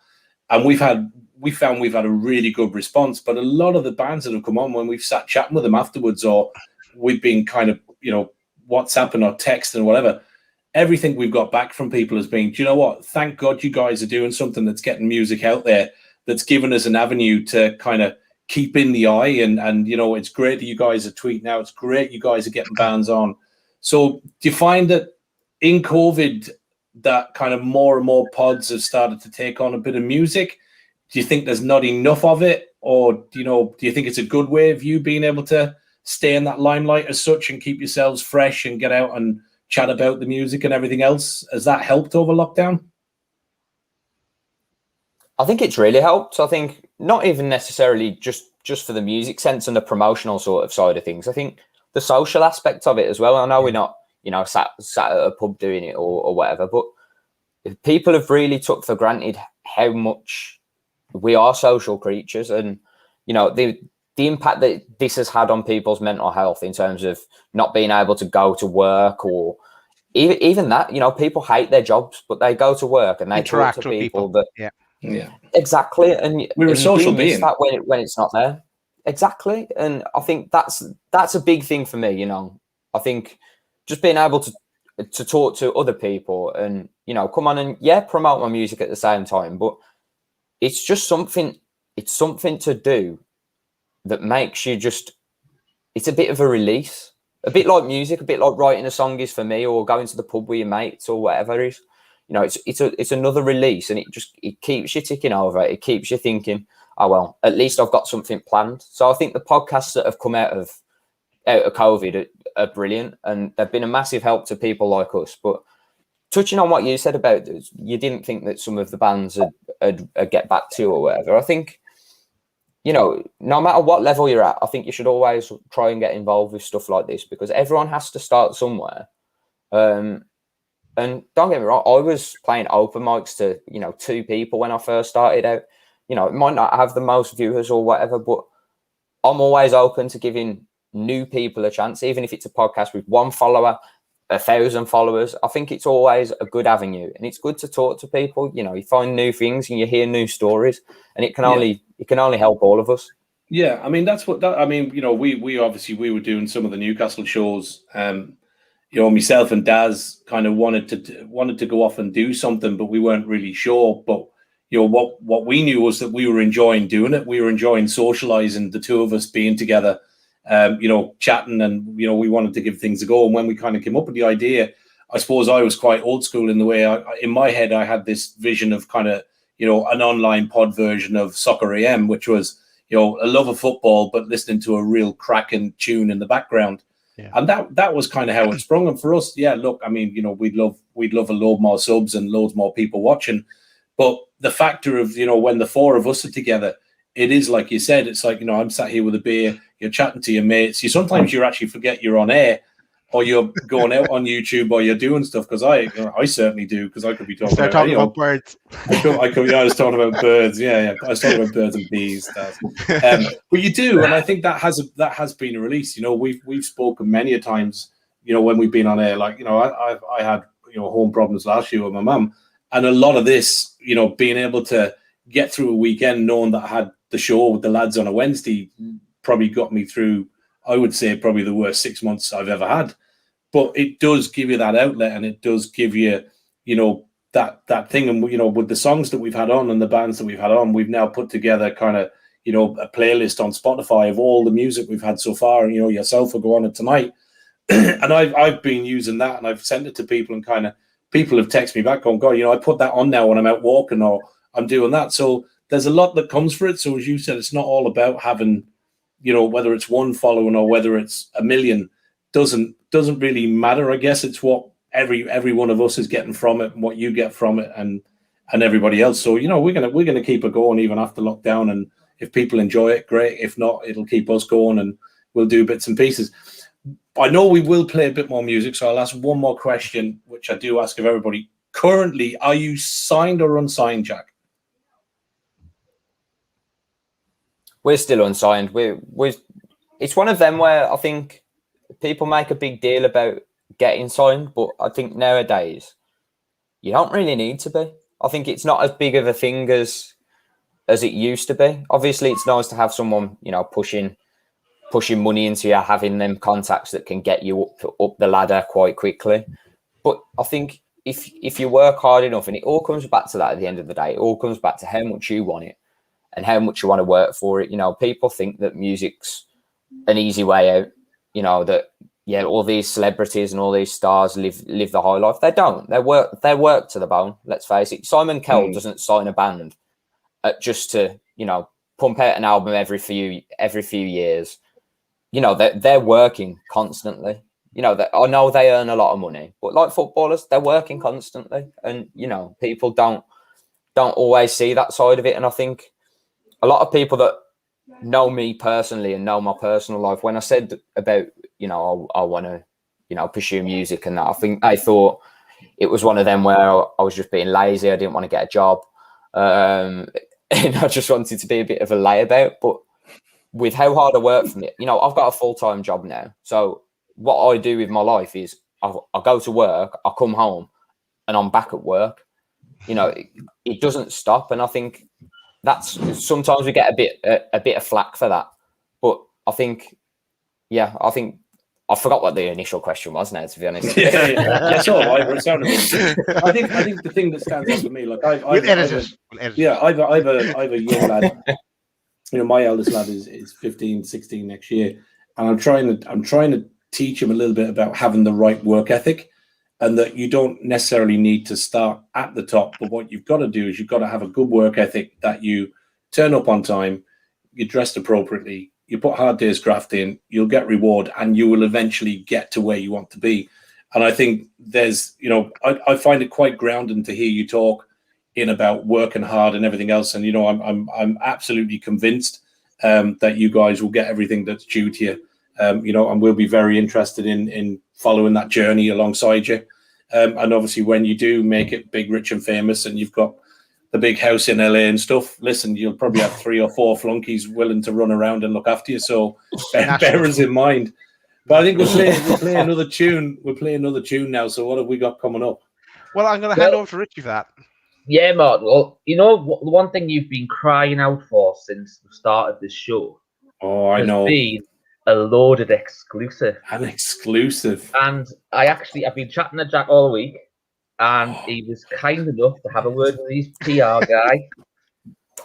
And we found we've had a really good response. But a lot of the bands that have come on, when we've sat chatting with them afterwards, or we've been kind of, you know, WhatsApping or texting or whatever, everything we've got back from people has been, do you know what? Thank God you guys are doing something that's getting music out there, that's given us an avenue to kind of keep in the eye. And you know, it's great that you guys are tweeting out. It's great you guys are getting bands on. So do you find that in COVID, that kind of more and more pods have started to take on a bit of music? Do you think there's not enough of it? Or, you know, do you think it's a good way of you being able to stay in that limelight as such and keep yourselves fresh and get out and chat about the music and everything else? Has that helped over lockdown? I think it's really helped. I think not even necessarily just for the music sense and the promotional sort of side of things. I think the social aspect of it as well. I know we're not, you know, sat at a pub doing it or whatever, but people have really took for granted how much we are social creatures, and, you know, the impact that this has had on people's mental health in terms of not being able to go to work, or even that, you know, people hate their jobs, but they go to work and they interact talk to with people. That, yeah, exactly. And we're a social being that when it's not there. Exactly. And I think that's a big thing for me, you know. I think just being able to talk to other people and, you know, come on and promote my music at the same time, but it's just something to do that makes you just, it's a bit of a release, a bit like music, a bit like writing a song is for me, or going to the pub with your mates or whatever it is. you know, it's another release, and it keeps you ticking over. It keeps you thinking, oh well, at least I've got something planned. So I think the podcasts that have come out of COVID are brilliant, and they've been a massive help to people like us. But touching on what you said about you didn't think that some of the bands would get back to or whatever, I think, you know, no matter what level you're at, I think you should always try and get involved with stuff like this, because everyone has to start somewhere. And don't get me wrong, I was playing open mics to, you know, 2 people when I first started out. You know, it might not have the most viewers or whatever, but I'm always open to giving new people a chance, even if it's a podcast with 1 follower, 1,000 followers. I think it's always a good avenue, and it's good to talk to people. You know, you find new things and you hear new stories, and it can only help all of us. Yeah, I mean, you know, we obviously we were doing some of the Newcastle shows. You know, myself and Daz kind of wanted to go off and do something, but we weren't really sure. But you know, what we knew was that we were enjoying doing it. We were enjoying socializing, the 2 of us being together, you know, chatting, and you know, we wanted to give things a go. And when we kind of came up with the idea, I suppose I was quite old school in the way in my head I had this vision of kind of, you know, an online pod version of Soccer AM, which was, you know, a love of football but listening to a real cracking tune in the background. Yeah. And that was kind of how it sprung. And for us, yeah, look, I mean, you know, we'd love a load more subs and loads more people watching. But the factor of, you know, when the 4 of us are together, it is like you said, it's like, you know, I'm sat here with a beer, you're chatting to your mates. Sometimes you actually forget you're on air, or you're going out on YouTube, or you're doing stuff. Because I certainly do, because I could be talking about birds. I was talking about birds. Yeah, I was talking about birds and bees. But you do, and I think that has been a release. You know, we've spoken many a times. You know, when we've been on air, like, you know, I had, you know, home problems last year with my mum, and a lot of this, you know, being able to get through a weekend knowing that I had the show with the lads on a Wednesday probably got me through, I would say, probably the worst 6 months I've ever had. But it does give you that outlet, and it does give you, you know, that thing. And, you know, with the songs that we've had on and the bands that we've had on, we've now put together kind of, you know, a playlist on Spotify of all the music we've had so far. And, you know, yourself will go on it tonight. And I've been using that, and I've sent it to people, and kind of people have texted me back going, God, you know, I put that on now when I'm out walking, or I'm doing that. So there's a lot that comes for it. So as you said, it's not all about having, you know, whether it's 1 following or whether it's 1 million, doesn't really matter. I guess it's what every one of us is getting from it, and what you get from it, and everybody else. So, you know, we're gonna keep it going even after lockdown, and if people enjoy it, great. If not, it'll keep us going, and we'll do bits and pieces. I know we will play a bit more music, so I'll ask one more question, which I do ask of everybody. Currently, are you signed or unsigned, Jack? We're still unsigned. It's one of them where I think people make a big deal about getting signed, but I think nowadays you don't really need to be. I think it's not as big of a thing as it used to be. Obviously, it's nice to have someone, you know, pushing money into you, having them contacts that can get you up the ladder quite quickly. But I think if you work hard enough, and it all comes back to that at the end of the day, it all comes back to how much you want it and how much you want to work for it. You know, people think that music's an easy way out. You know, that, yeah, all these celebrities and all these stars live the high life. They don't. They work to the bone. Let's face it. Simon Cowell doesn't sign a band just to, you know, pump out an album every few years. You know, they're working constantly. You know, I know they earn a lot of money, but like footballers, they're working constantly, and you know, people don't always see that side of it. And I think a lot of people that know me personally and know my personal life, when I said about, you know, I want to, you know, pursue music and that, I think I thought it was one of them where I was just being lazy. I didn't want to get a job, and I just wanted to be a bit of a layabout. But with how hard I work from it, you know, I've got a full-time job now. So what I do with my life is I go to work, I come home, and I'm back at work. You know, it doesn't stop. And I think that's, sometimes we get a bit of flack for that. But I think I forgot what the initial question was now, to be honest. Yeah, sure. I think the thing that stands out for me, like I've a young lad. You know, my eldest lad is 15, 16 next year, and I'm trying to teach him a little bit about having the right work ethic. and that you don't necessarily need to start at the top. But what you've got to do is you've got to have a good work ethic, that you turn up on time, you're dressed appropriately, you put hard day's graft in, you'll get reward, and you will eventually get to where you want to be. And I think there's, I find it quite grounding to hear you talk in about working hard and everything else. And, I'm absolutely convinced that you guys will get everything that's due to you, and we'll be very interested in following that journey alongside you. And obviously when you do make it big, rich and famous, and you've got the big house in LA and stuff, listen, you'll probably have 3 or 4 flunkies willing to run around and look after you. So bear us in mind. But I think we'll play another tune. We'll play another tune now. So what have we got coming up? Well, I'm going to hand over to Richy for that. Yeah, Martin. Well, the one thing you've been crying out for since the start of this show. Oh, I know. Been a loaded exclusive. An exclusive. And I've been chatting to Jack all week, and he was kind enough to have a word with his PR guy,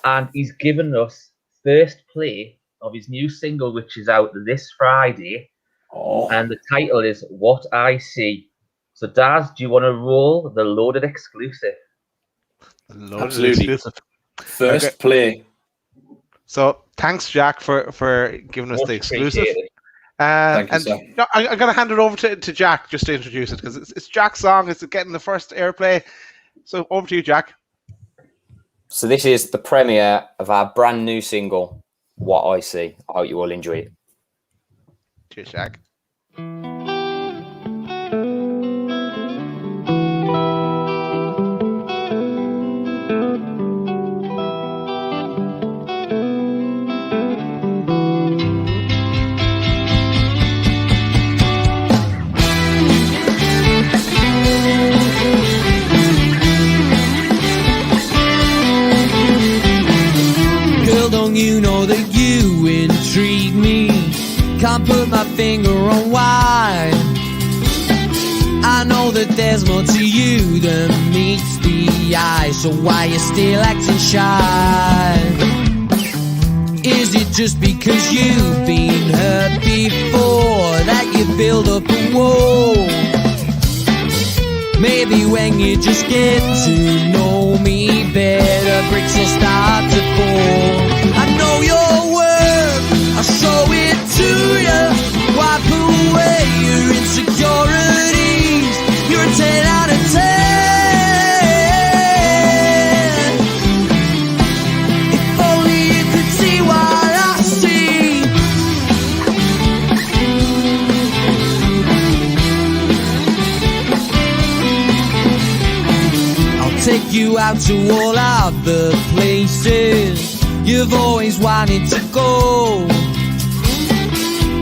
and he's given us first play of his new single, which is out this Friday. Oh. And the title is What I See. So, Daz, do you want to roll the loaded exclusive? Absolutely. Exclusive. First play. So, thanks, Jack, for giving us the exclusive. Thank you, sir. I'm going to hand it over to Jack just to introduce it, because it's Jack's song. It's getting the first airplay. So, over to you, Jack. So, this is the premiere of our brand new single, What I See. I hope you all enjoy it. Cheers, Jack. Girl, don't you know that you intrigue me? Can't put my finger on why. I know that there's more to you than meets the eye. So why you still acting shy? Is it just because you've been hurt before that you build up a wall? Maybe when you just get to know me better, bricks will start to fall. I know your worth, I'll show it to you. Wipe away your insecurities. You're a 10 out of 10. If only you could see what I see. I'll take you out to all of the places you've always wanted to go.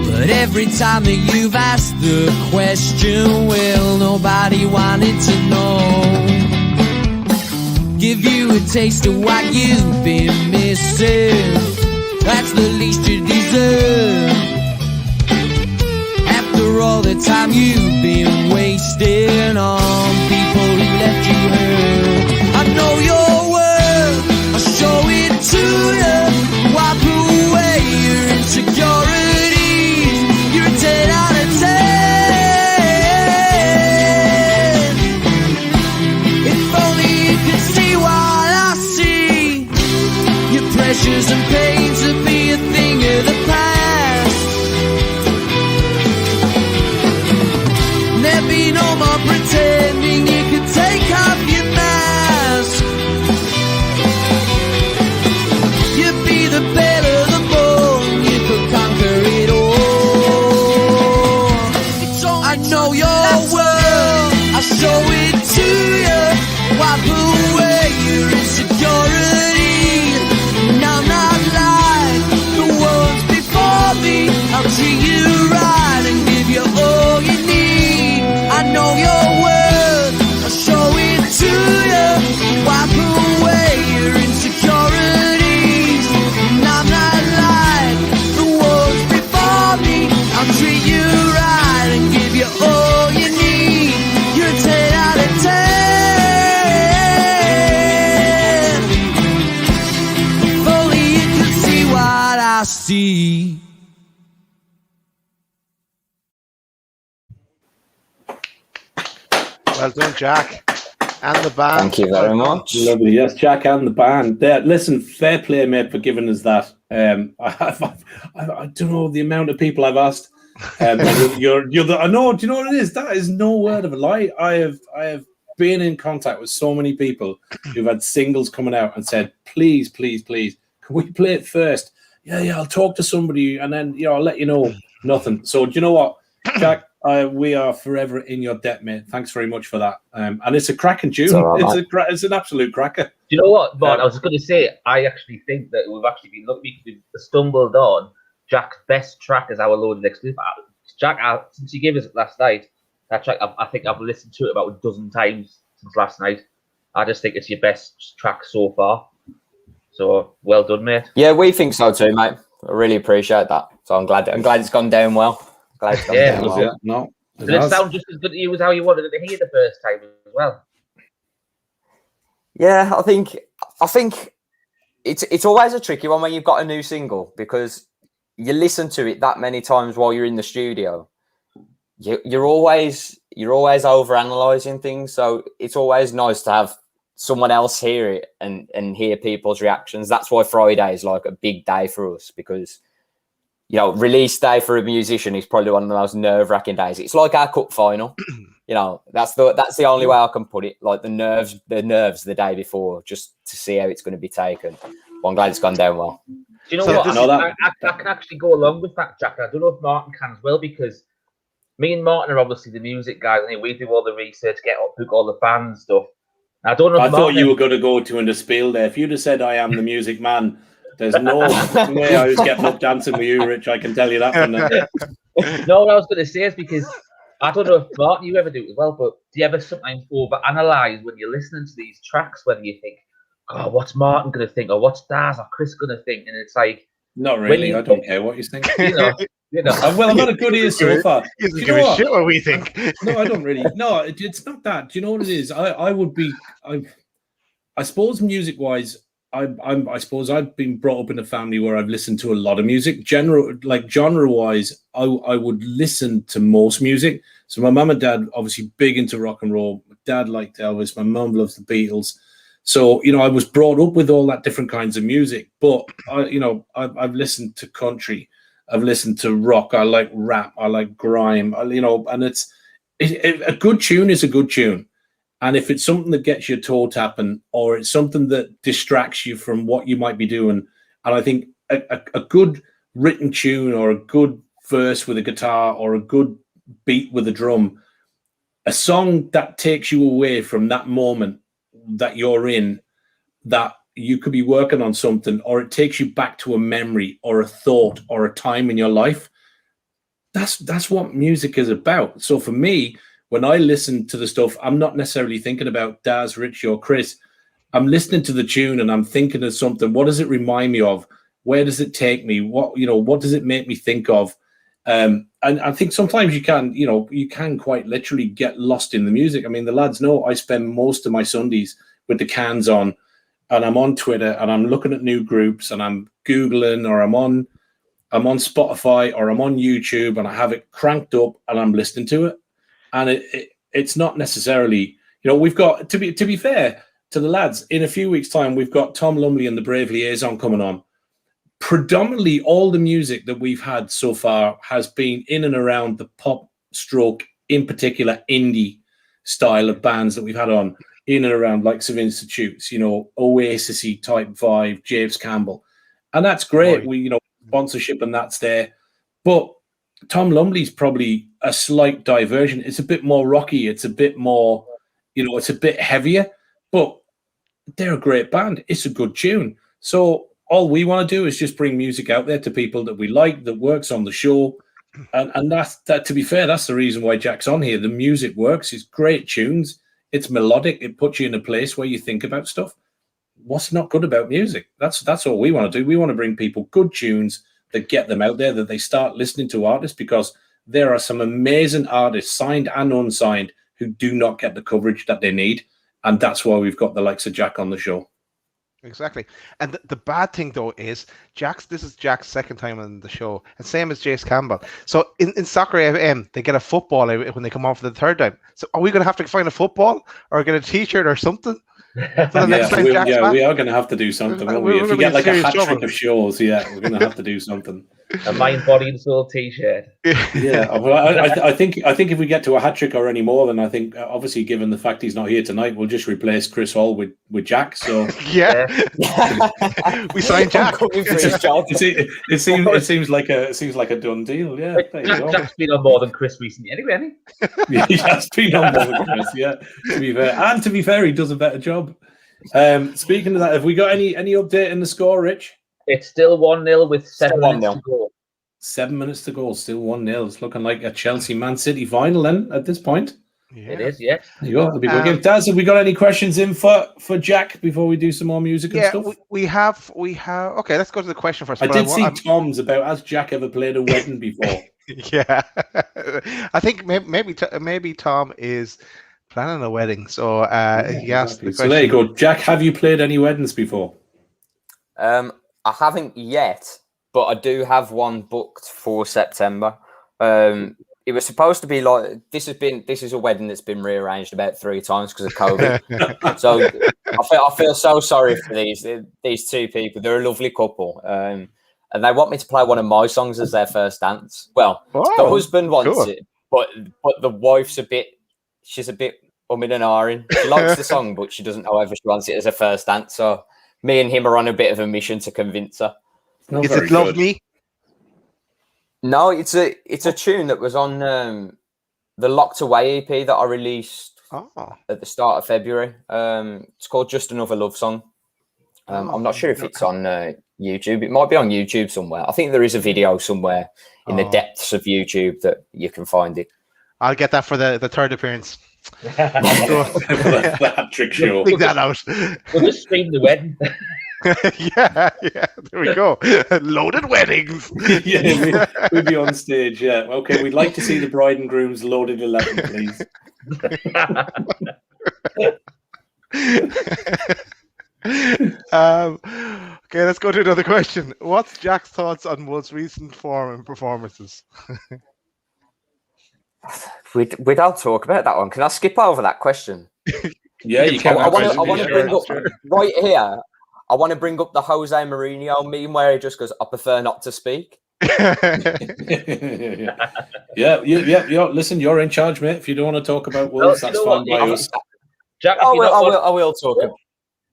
But every time that you've asked the question, well, nobody wanted to know. Give you a taste of what you've been missing. That's the least you deserve. After all the time you've been wasting on people who left you hurt. I know your worth, I'll show it to you. Wipe away your insecurities. You're a 10 out of 10. If only you could see what I see. Your pressures and pains will be a thing of the past. There'll be no more pretending. You could take off your mask. You'd be the better the bone. You could conquer it all. I know your world, I'll show it to you. Wipe away your insecurity. And I'm not like the ones before me. I'll treat you right and give you all you need. I know your world, I'll show it to you. Wipe away your insecurities. And I'm not like the ones before me. I'll treat you right and give you all you need. You're a 10 out of 10. If only you could see what I see. Well done, Jack. And the band. Thank you very much. Lovely. Yes, Jack and the band. There, listen, fair play, mate, for giving us that. I don't know the amount of people I've asked. You're the. I know. Do you know what it is? That is no word of a lie. I have been in contact with so many people who've had singles coming out and said, please, please, please, can we play it first? Yeah, I'll talk to somebody and then I'll let you know. Nothing. So do you know what, Jack? We are forever in your debt, mate. Thanks very much for that. And it's a cracking tune. It's an absolute cracker. Do you know what, Mark? I was just going to say, I actually think that we've actually been lucky. We've stumbled on Jack's best track as our loaded exclusive. Jack, since you gave us it last night, that track, I think I've listened to it about a dozen times since last night. I just think it's your best track so far. So well done, mate. Yeah, we think so too, mate. I really appreciate that. So I'm glad it's gone down well. Glad it's gone down well. Yeah, no. Did it sound just as good to you as how you wanted it to hear the first time as well? Yeah, I think it's always a tricky one when you've got a new single, because you listen to it that many times while you're in the studio. You're always over analysing things, so it's always nice to have someone else hear it and hear people's reactions. That's why Friday is like a big day for us, because release day for a musician is probably one of the most nerve-wracking days. It's like our cup final. That's the only way I can put it. Like the nerves the day before, just to see how it's going to be taken. Well, I'm glad it's gone down well. Do you know what? I can actually go along with that, Jack. I don't know if Martin can as well, because me and Martin are obviously the music guys, and we do all the research, book all the band stuff. I don't know. I thought you were going to go to the spiel there. If you'd have said I am the music man, there's no way I was getting up dancing with you, Rich. I can tell you that one. No, what I was going to say is because I don't know if Martin, you ever do it as well, but do you ever sometimes overanalyze when you're listening to these tracks, whether you think, oh, what's Martin going to think, or what's Daz or Chris going to think? And it's like, not really. I don't care what you think. Well, I've got a good ear so far. He doesn't give a shit what we think. No, I don't really. No, it's not that. Do you know what it is? I suppose music-wise, I suppose I've been brought up in a family where I've listened to a lot of music. Genre-wise, I would listen to most music. So my mum and dad obviously big into rock and roll. My dad liked Elvis. My mum loves the Beatles. So I was brought up with all that different kinds of music. But I've listened to country. I've listened to rock. I like rap. I like grime. And a good tune is a good tune. And if it's something that gets your toe tapping, or it's something that distracts you from what you might be doing, and I think a good written tune, or a good verse with a guitar, or a good beat with a drum, a song that takes you away from that moment that you're in, that you could be working on something, or it takes you back to a memory or a thought or a time in your life. That's what music is about. So for me, when I listen to the stuff, I'm not necessarily thinking about Daz, Richy, or Chris. I'm listening to the tune and I'm thinking of something. What does it remind me of? Where does it take me? What does it make me think of? And I think sometimes you can quite literally get lost in the music. I mean, the lads know I spend most of my Sundays with the cans on, and I'm on Twitter and I'm looking at new groups, and I'm Googling, or I'm on Spotify, or I'm on YouTube, and I have it cranked up and I'm listening to it. And it's not necessarily, we've got, to be fair to the lads, in a few weeks' time, we've got Tom Lumley and the Brave Liaison coming on. Predominantly all the music that we've had so far has been in and around the pop stroke, in particular indie style of bands that we've had on, in and around likes of Institutes, Oasis-y type vibe, James Campbell. And that's great. Right. We, sponsorship and that's there. But Tom Lumley's probably a slight diversion. It's a bit more rocky. It's a bit more, it's a bit heavier, but they're a great band. It's a good tune. So all we want to do is just bring music out there to people that we like, that works on the show. And that, to be fair, that's the reason why Jack's on here. The music works. It's great tunes. It's melodic. It puts you in a place where you think about stuff. What's not good about music? That's all we want to do. We want to bring people good tunes that get them out there, that they start listening to artists, because there are some amazing artists, signed and unsigned, who do not get the coverage that they need. And that's why we've got the likes of Jack on the show. Exactly. And the bad thing though is this is Jack's second time on the show, and same as Jace Campbell. So in Soccer AM, they get a football when they come on for the third time. So are we going to have to find a football or get a T-shirt or something? We are going to have to do something. Won't we? If you get like a hat trick of shows, we're going to have to do something. A mind, body, and soul T-shirt. Yeah, well, I think if we get to a hat trick or any more, then I think obviously, given the fact he's not here tonight, we'll just replace Chris Hall with Jack. So yeah, we signed Jack. It seems like a done deal. Yeah, Jack's been on more than Chris recently, anyway. Hasn't he? He has been on more than Chris. Yeah, to be fair, he does a better job. Speaking of that, have we got any update in the score, Rich? It's still 1-0 with 7 minutes to go. 7 minutes to go, still 1-0. It's looking like a Chelsea Man City final then at this point. Yeah. It is, yeah. There you go. That'll be good game. Daz, have we got any questions in for Jack before we do some more music and stuff? We have. Okay, let's go to the question first. I did see Tom's about, has Jack ever played a wedding before? Yeah. I think maybe Tom is planning a wedding. So he asked the question. So there you go. Jack, have you played any weddings before? I haven't yet, but I do have one booked for September. It was supposed to be like this is a wedding that's been rearranged about 3 times because of COVID. So I feel so sorry for these two people. They're a lovely couple, and they want me to play one of my songs as their first dance. Well, the husband wants it, but the wife's she's a bit umming and ahhing. She likes the song, but she doesn't know whether she wants it as a first dance. So me and him are on a bit of a mission to convince her. Is it Love Me? No, it's a tune that was on the Locked Away EP that I released at the start of February. It's called Just Another Love Song. I'm not sure if it's on YouTube. It might be on YouTube somewhere. I think there is a video somewhere in the depths of YouTube that you can find it. I'll get that for the third appearance. That trick show. Dig that out. We'll just stream the wedding. yeah, there we go. Loaded weddings. Yeah, we'll be on stage. Yeah, okay. We'd like to see the bride and groom's loaded 11, please. Okay, let's go to another question. What's Jack's thoughts on most recent form and performances? We don't talk about that one. Can I skip over that question? Yeah, you can. I want to bring up right here. I want to bring up the Jose Mourinho meme where he just goes, "I prefer not to speak." yeah. Listen, you're in charge, mate. If you don't want to talk about Wolves, that's fine by us. Jack, I will talk.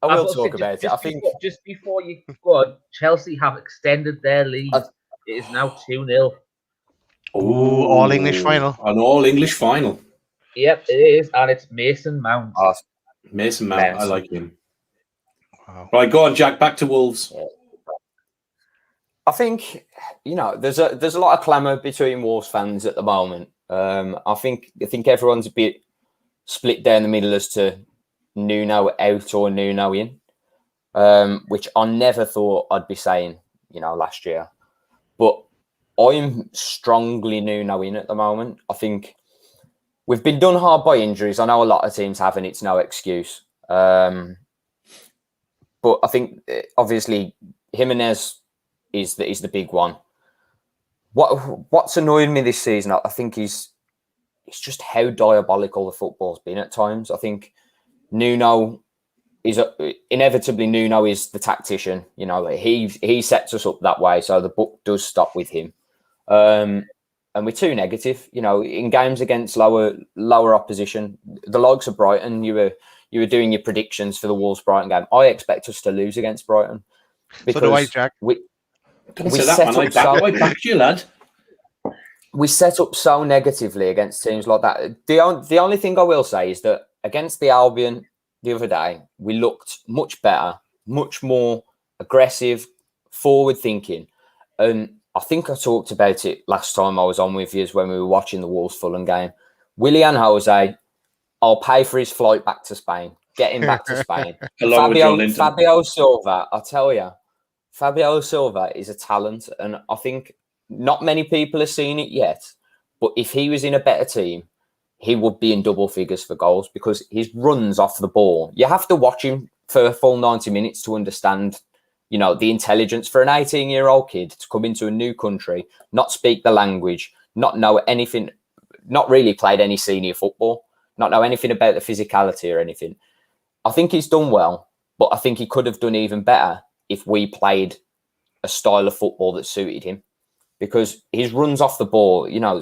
I will talk about it. I think just before you go on, Chelsea have extended their lead. It is now 2-0. Oh, all English final. An all English final. Yep, it is, and it's Mason Mount. Mason Mount, I like him. Wow. Right, go on, Jack. Back to Wolves. I think there's a lot of clamour between Wolves fans at the moment. I think everyone's a bit split down the middle as to Nuno out or Nuno in, which I never thought I'd be saying, last year. But I'm strongly Nuno in at the moment. I think we've been done hard by injuries. I know a lot of teams have, and it's no excuse. But I think obviously Jimenez is the big one. What's annoyed me this season, I think, it's just how diabolical the football's been at times. I think Nuno is inevitably the tactician. He sets us up that way, so the book does stop with him. And we're too negative. In games against lower opposition, the likes of Brighton, you were doing your predictions for the Wolves Brighton game. I expect us to lose against Brighton. So do I, Jack. I backed you, lad. We set up so negatively against teams like that. The only thing I will say is that against the Albion the other day, we looked much better, much more aggressive, forward thinking. And I think I talked about it last time I was on with you when we were watching the Wolves Fulham game. Willian Jose, I'll pay for his flight back to Spain. Get him back to Spain. Fabio Silva, I tell you, Fabio Silva is a talent, and I think not many people have seen it yet. But if he was in a better team, he would be in double figures for goals because his runs off the ball. You have to watch him for a full 90 minutes to understand, you know, the intelligence for an 18-year-old kid to come into a new country, not speak the language, not know anything, not really played any senior football, not know anything about the physicality or anything. I think he's done well, but I think he could have done even better if we played a style of football that suited him, because his runs off the ball, you know,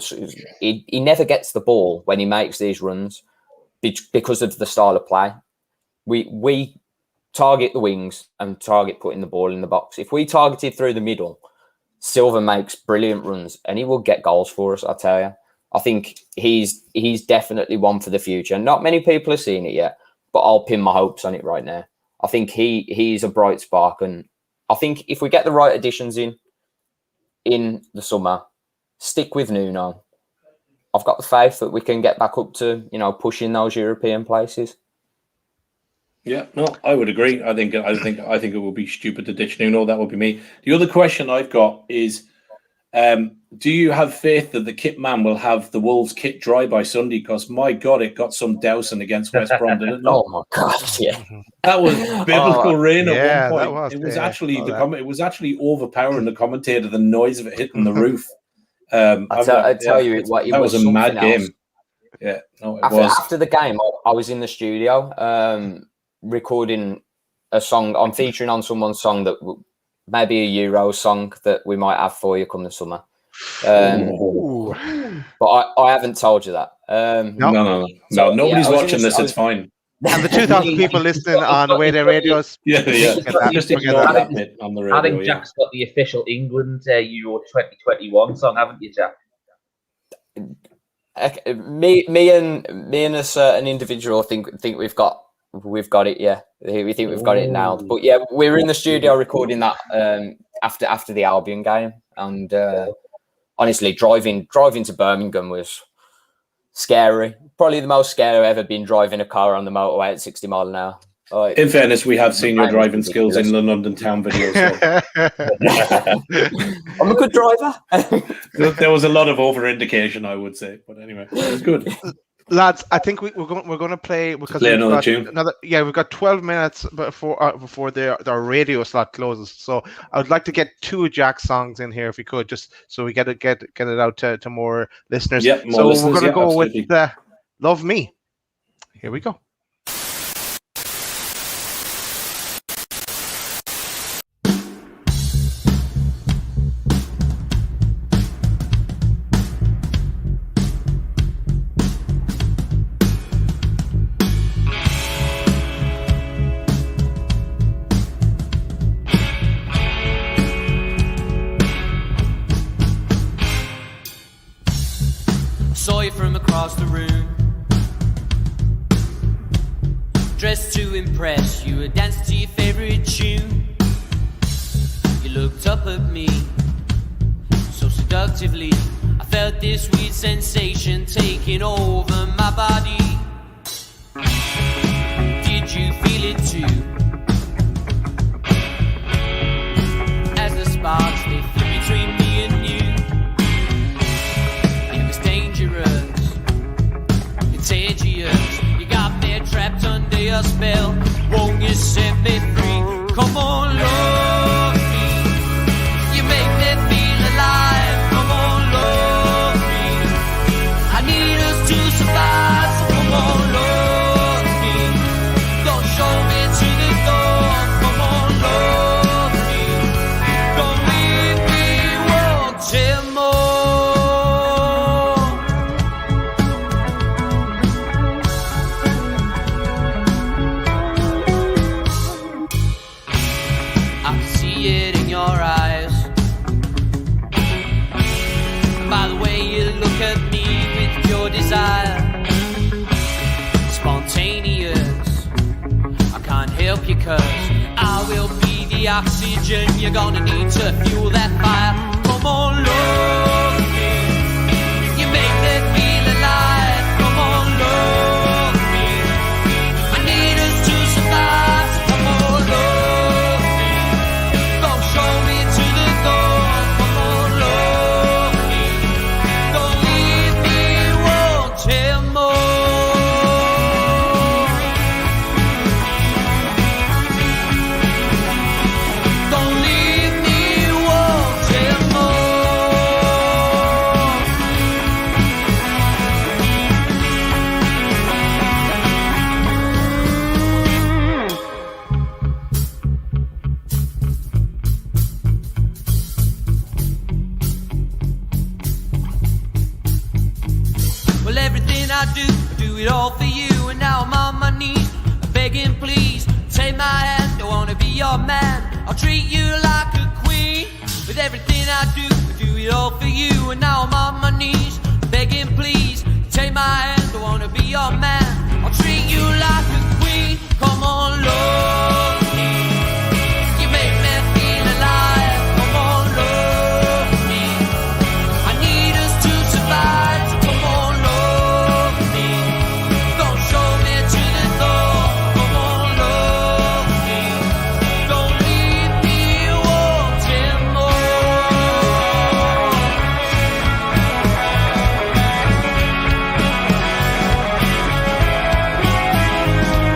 he never gets the ball when he makes these runs because of the style of play. We target the wings and target putting the ball in the box. If we targeted through the middle, Silva makes brilliant runs and he will get goals for us, I tell you. I think he's definitely one for the future. Not many people are seeing it yet, but I'll pin my hopes on it right now. I think he's a bright spark, and I think if we get the right additions in the summer, stick with Nuno, I've got the faith that we can get back up to, you know, pushing those European places. Yeah, no, I would agree. I think it would be stupid to ditch Nuno. That would be me. The other question I've got is, do you have faith that the kit man will have the Wolves kit dry by Sunday? Because my God, it got some dousing against West Brom, didn't it? Oh my God, yeah, that was biblical rain at one point. Was, it was actually it was actually overpowering the commentator. The noise of it hitting the roof. I tell you, it was a mad game. Yeah, no, it was. After the game, I was in the studio recording a song. I'm featuring on someone's song that maybe a Euro song that we might have for you come the summer. But I haven't told you that. No. Nobody's watching this. It's fine. And the 2,000 people listening on the way their radios. Yeah. Just ignore that bit on the radio. I think Jack's got the official England Euro 2021 song, haven't you, Jack? Me and a certain individual think we've got it. Yeah, we think we've got it nailed. But yeah, we were in the studio recording that after the Albion game, and honestly, driving to Birmingham was scary. Probably the most scary I've ever been, driving a car on the motorway at 60 miles an hour. In fairness, we have seen your driving skills in the London town video. So. I'm a good driver. There was a lot of over-indication, I would say, but anyway, it was good. Lads, I think we're going to play because another tune. We've got 12 minutes before the radio slot closes. So I would like to get 2 Jack songs in here if we could, just so we get it out to more listeners. Yeah, more listeners, we're going to go absolutely. with "Love Me." Here we go. Saw you from across the room, dressed to impress. You were dancing to your favorite tune. You looked up at me so seductively. I felt this weird sensation taking over my body. Did you feel it too? As the sparks they flew between me and you. Contagious, you got me trapped under your spell. Won't you set me free? Come on, love me. You make me feel alive. Come on, love me. I need us to survive. So come on, love me. Don't show me to the door. Come on, love me. Don't leave me wanting more. Desire, spontaneous. I can't help you 'cause I will be the oxygen you're gonna need to fuel that fire. Come on, love me. You make me feel alive. Come on, love me. I need us to survive. So come on, love me. Don't show me to the door. Come on, love me. Don't leave me wanting more. treat you like a queen. With everything I do it all for you. And now I'm on my knees, begging please, take my hand, I wanna be your man. I'll treat you like a queen, come on, love me. You make me feel alive, come on, love me. I need us to survive, so come on, love me. Don't show me to the door, come on, love me. Don't leave me wanting more.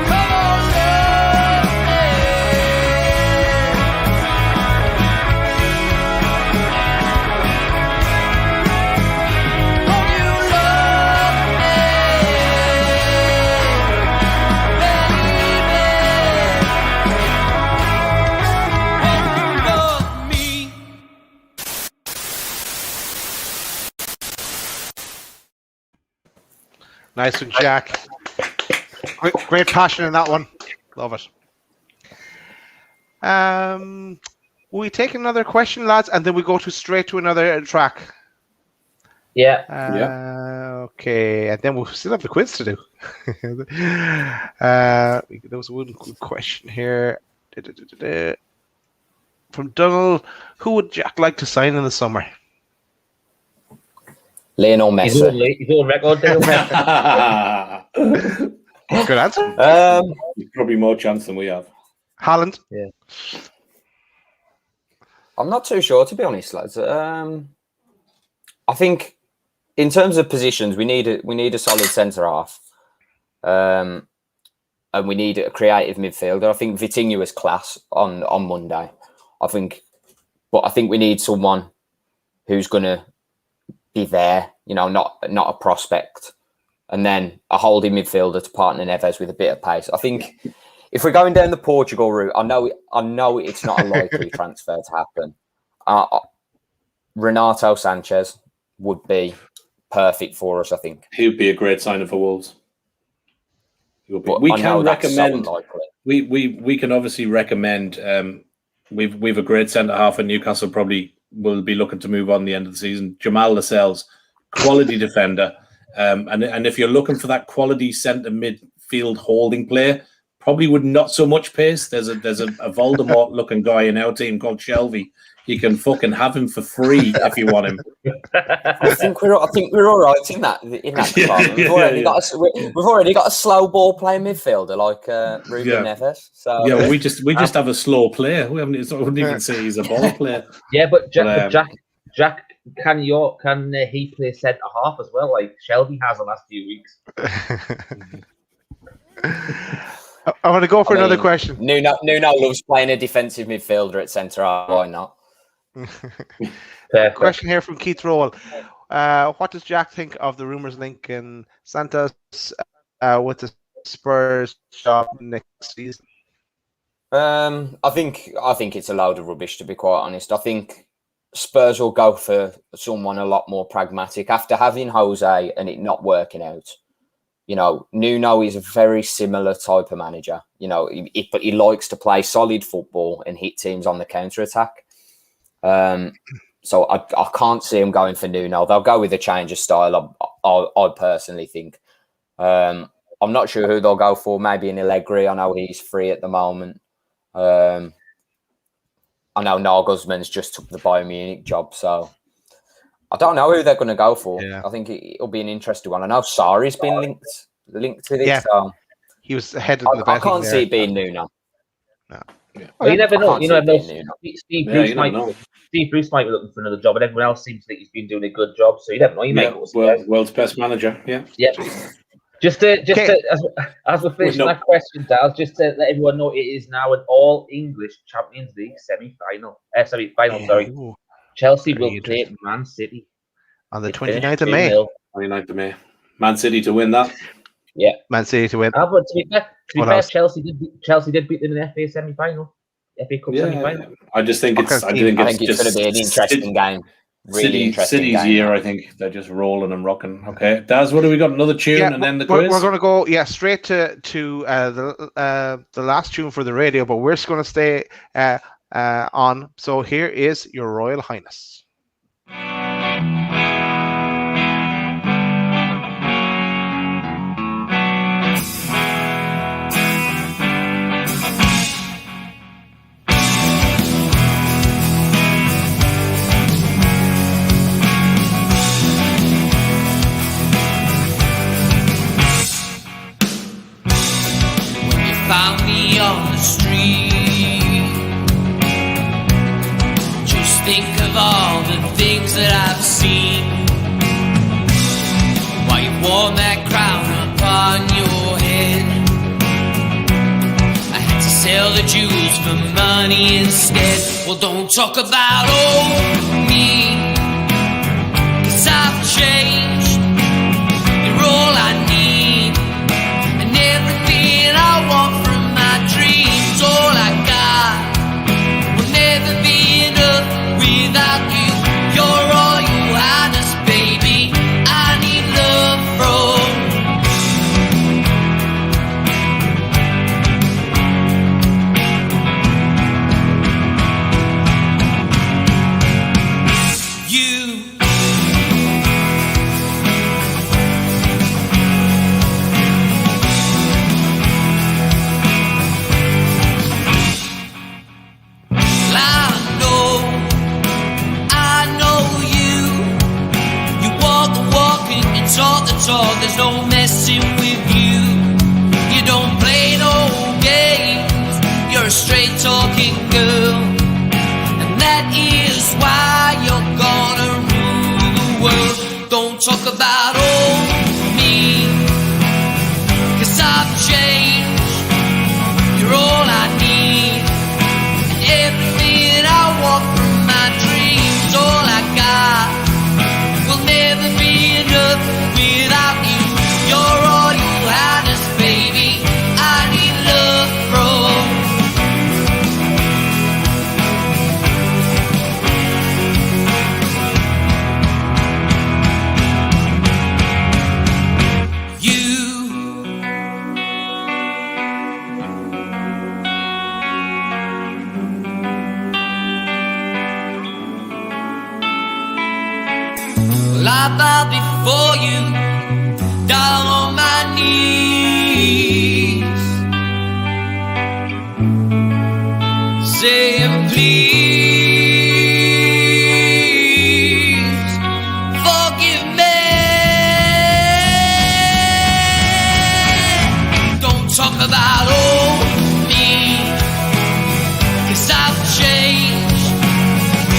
Come on, love me. Won't you love me, baby? Won't you love me? Nice one, Jack. Great passion in that one. Love it. We take another question, lads, and then we go straight to another track. Yeah. Okay, and then we'll still have the quiz to do. There was one good question here. From Donald, who would Jack like to sign in the summer? Lionel He's Messi. on record deal. Good answer. There's probably more chance than we have. Haaland. I'm not too sure, to be honest, lads. I think in terms of positions, we need a solid centre half, and we need a creative midfielder. I think Vitinha was class on Monday. I think we need someone who's going to be there. You know, not a prospect, and then a holding midfielder to partner Neves with a bit of pace. I think if we're going down the Portugal route, I know it's not a likely transfer to happen. Renato Sanchez would be perfect for us, I think. He would be a great signing for Wolves. But We I know can that's so recommend. unlikely. We can obviously recommend. We've a great centre half, and Newcastle probably will be looking to move on the end of the season. Jamal Lascelles, quality defender, and if you're looking for that quality centre midfield holding player, probably with not so much pace. There's a Voldemort looking guy in our team called Shelby. You can fucking have him for free if you want him. I think we're all right in that department. We've already got a slow ball playing midfielder like Ruben Neves. So Yeah, we just have a slow player. I wouldn't even say he's a ball player. Yeah, but Jack, can he play centre half as well, like Shelby has the last few weeks? I want to go for another question. Nuno loves playing a defensive midfielder at centre half. Why not? Question here from Keith Rowell. What does Jack think of the rumours linking Santos with the Spurs job next season? I think it's a load of rubbish, to be quite honest. I think Spurs will go for someone a lot more pragmatic after having Jose and it not working out. You know, Nuno is a very similar type of manager. You know, but he likes to play solid football and hit teams on the counter attack. So I can't see them going for Nuno. They'll go with a change of style. I personally think. I'm not sure who they'll go for. Maybe an Allegri. I know he's free at the moment. I know Nagelsmann's just took the Bayern Munich job, so I don't know who they're going to go for. Yeah. I think it'll be an interesting one. I know Sarri's been linked to this. Yeah. So he was ahead of the betting. I can't see it being Nuno. No. Yeah. Well, you never know. Steve Bruce might be looking for another job, and everyone else seems to think he's been doing a good job. So you never know. You might go world's best manager. Yeah. Yeah. As we're finishing that question, Dal, just to let everyone know, it is now an all-English Champions League final. Ooh. Chelsea will play Man City on the 29th of May. 29th of May. Man City to win that. Yeah. Man City to win. But to be fair, Chelsea did beat them in the FA semi-final. FA Cup semi-final. I just think it's going to be an interesting game. Really interesting City's game. year, I think they're just rolling and rocking. Okay, Daz, what do we got? Another tune and then the quiz? We're going to go straight to the last tune for the radio, but we're just going to stay on. So here is Your Royal Highness. Found me on the street. Just think of all the things that I've seen. Why you worn that crown upon your head. I had to sell the jewels for money instead. Well, don't talk about old me, 'cause I've changed. You're all I need, and everything I want from my dreams, all I got will never be enough without you. You're all you highness, baby. I need love from you. Talk the talk, there's no messing with you. You don't play no games, you're a straight talking girl, and that is why you're gonna rule the world. Don't talk about old me, 'cause I've changed. You're all I need, and everything I want from my dreams, all I got will never be enough without you. You're all you highness, baby. I need love from you. Well, I bow before you, down on my knees, saying please forgive me. Don't talk about old me, 'cause I've changed.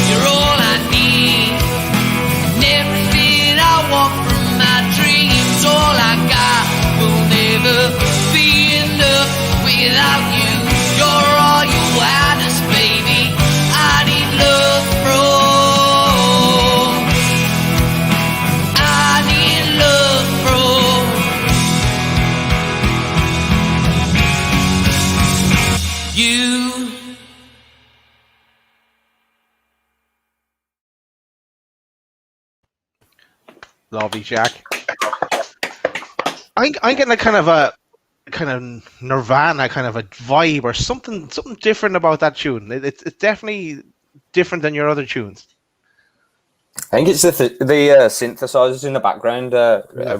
You're all I need, and everything I want from my dreams, all I got will never be enough without you. You're all you highness, baby. I need love from. I need love from you. Lovely, Jack. I'm getting a kind of Nirvana kind of a vibe or something different about that tune. It's definitely different than your other tunes. I think it's the synthesizers in the background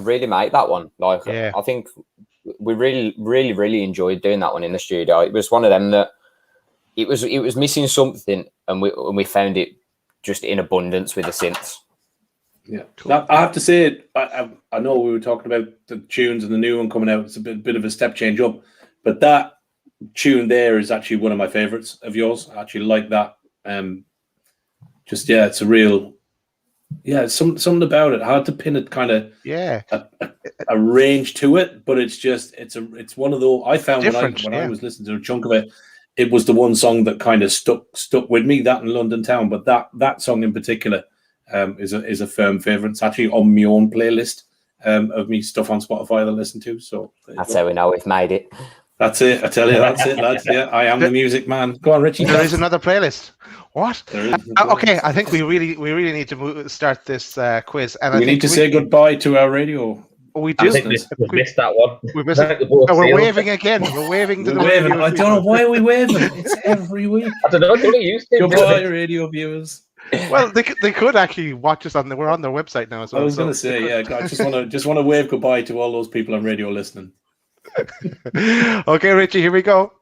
really make that one. Like, Yeah. I think we really enjoyed doing that one in the studio. It was one of them that it was missing something, and we found it just in abundance with the synths. Yeah, cool. I have to say, I know we were talking about the tunes and the new one coming out. It's a bit of a step change up, but that tune there is actually one of my favorites of yours. I actually like that. It's a real, something about it. Hard to pin it, kind of a range to it, but it's one of those. I found when I was listening to a chunk of it, it was the one song that kind of stuck with me. That in London Town, but that song in particular. Is a firm favourite. It's actually on my own playlist of me stuff on Spotify that I listen to. So that's how we know we've made it. That's it. I tell you, that's it, lads. Yeah, I am the music man. Go on, Richie. There is another playlist. What? There is. Okay, I think we really need to start this quiz. And we need to say goodbye to our radio Oh, we I do. think we missed that one. We missed it. We're we're waving again. We're waving to We're the waving. radio I don't know people. why we waving. It's every week. I don't know. Don't used to. Goodbye, radio viewers. Well, they could actually watch us we're on their website now as well. I was so going to say, they yeah. I just want to wave goodbye to all those people on radio listening. could. Okay, Richie, here we go.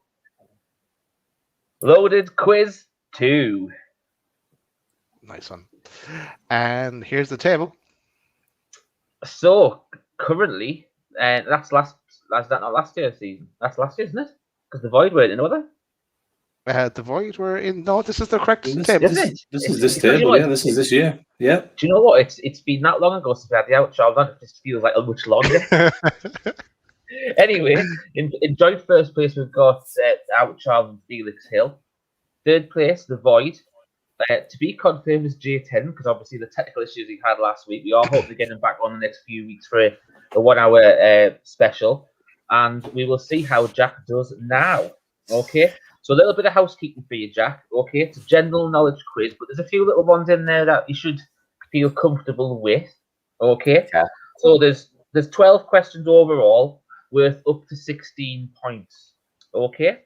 Loaded quiz 2. Nice one. And here's the table. So currently, that's not last year's season. That's last year, isn't it? Because the Void weren't in, were they? The Void were in. No, this is the correct This table. Is it? is It's- this it's really table. like- Yeah, this is this year. Yeah. Do you know what? It's been that long ago since we had the outro. It just feels like a much longer. Anyway, in joint first place we've got Outchild and Felix Hill. Third place, the Void. To be confirmed is J10 because obviously the technical issues he had last week. We are hoping to get him back on the next few weeks for a 1 hour special, and we will see how Jack does now. Okay, so a little bit of housekeeping for you, Jack. Okay, it's a general knowledge quiz, but there's a few little ones in there that you should feel comfortable with. Okay, Yeah. so there's 12 questions overall, worth up to 16 points. Okay,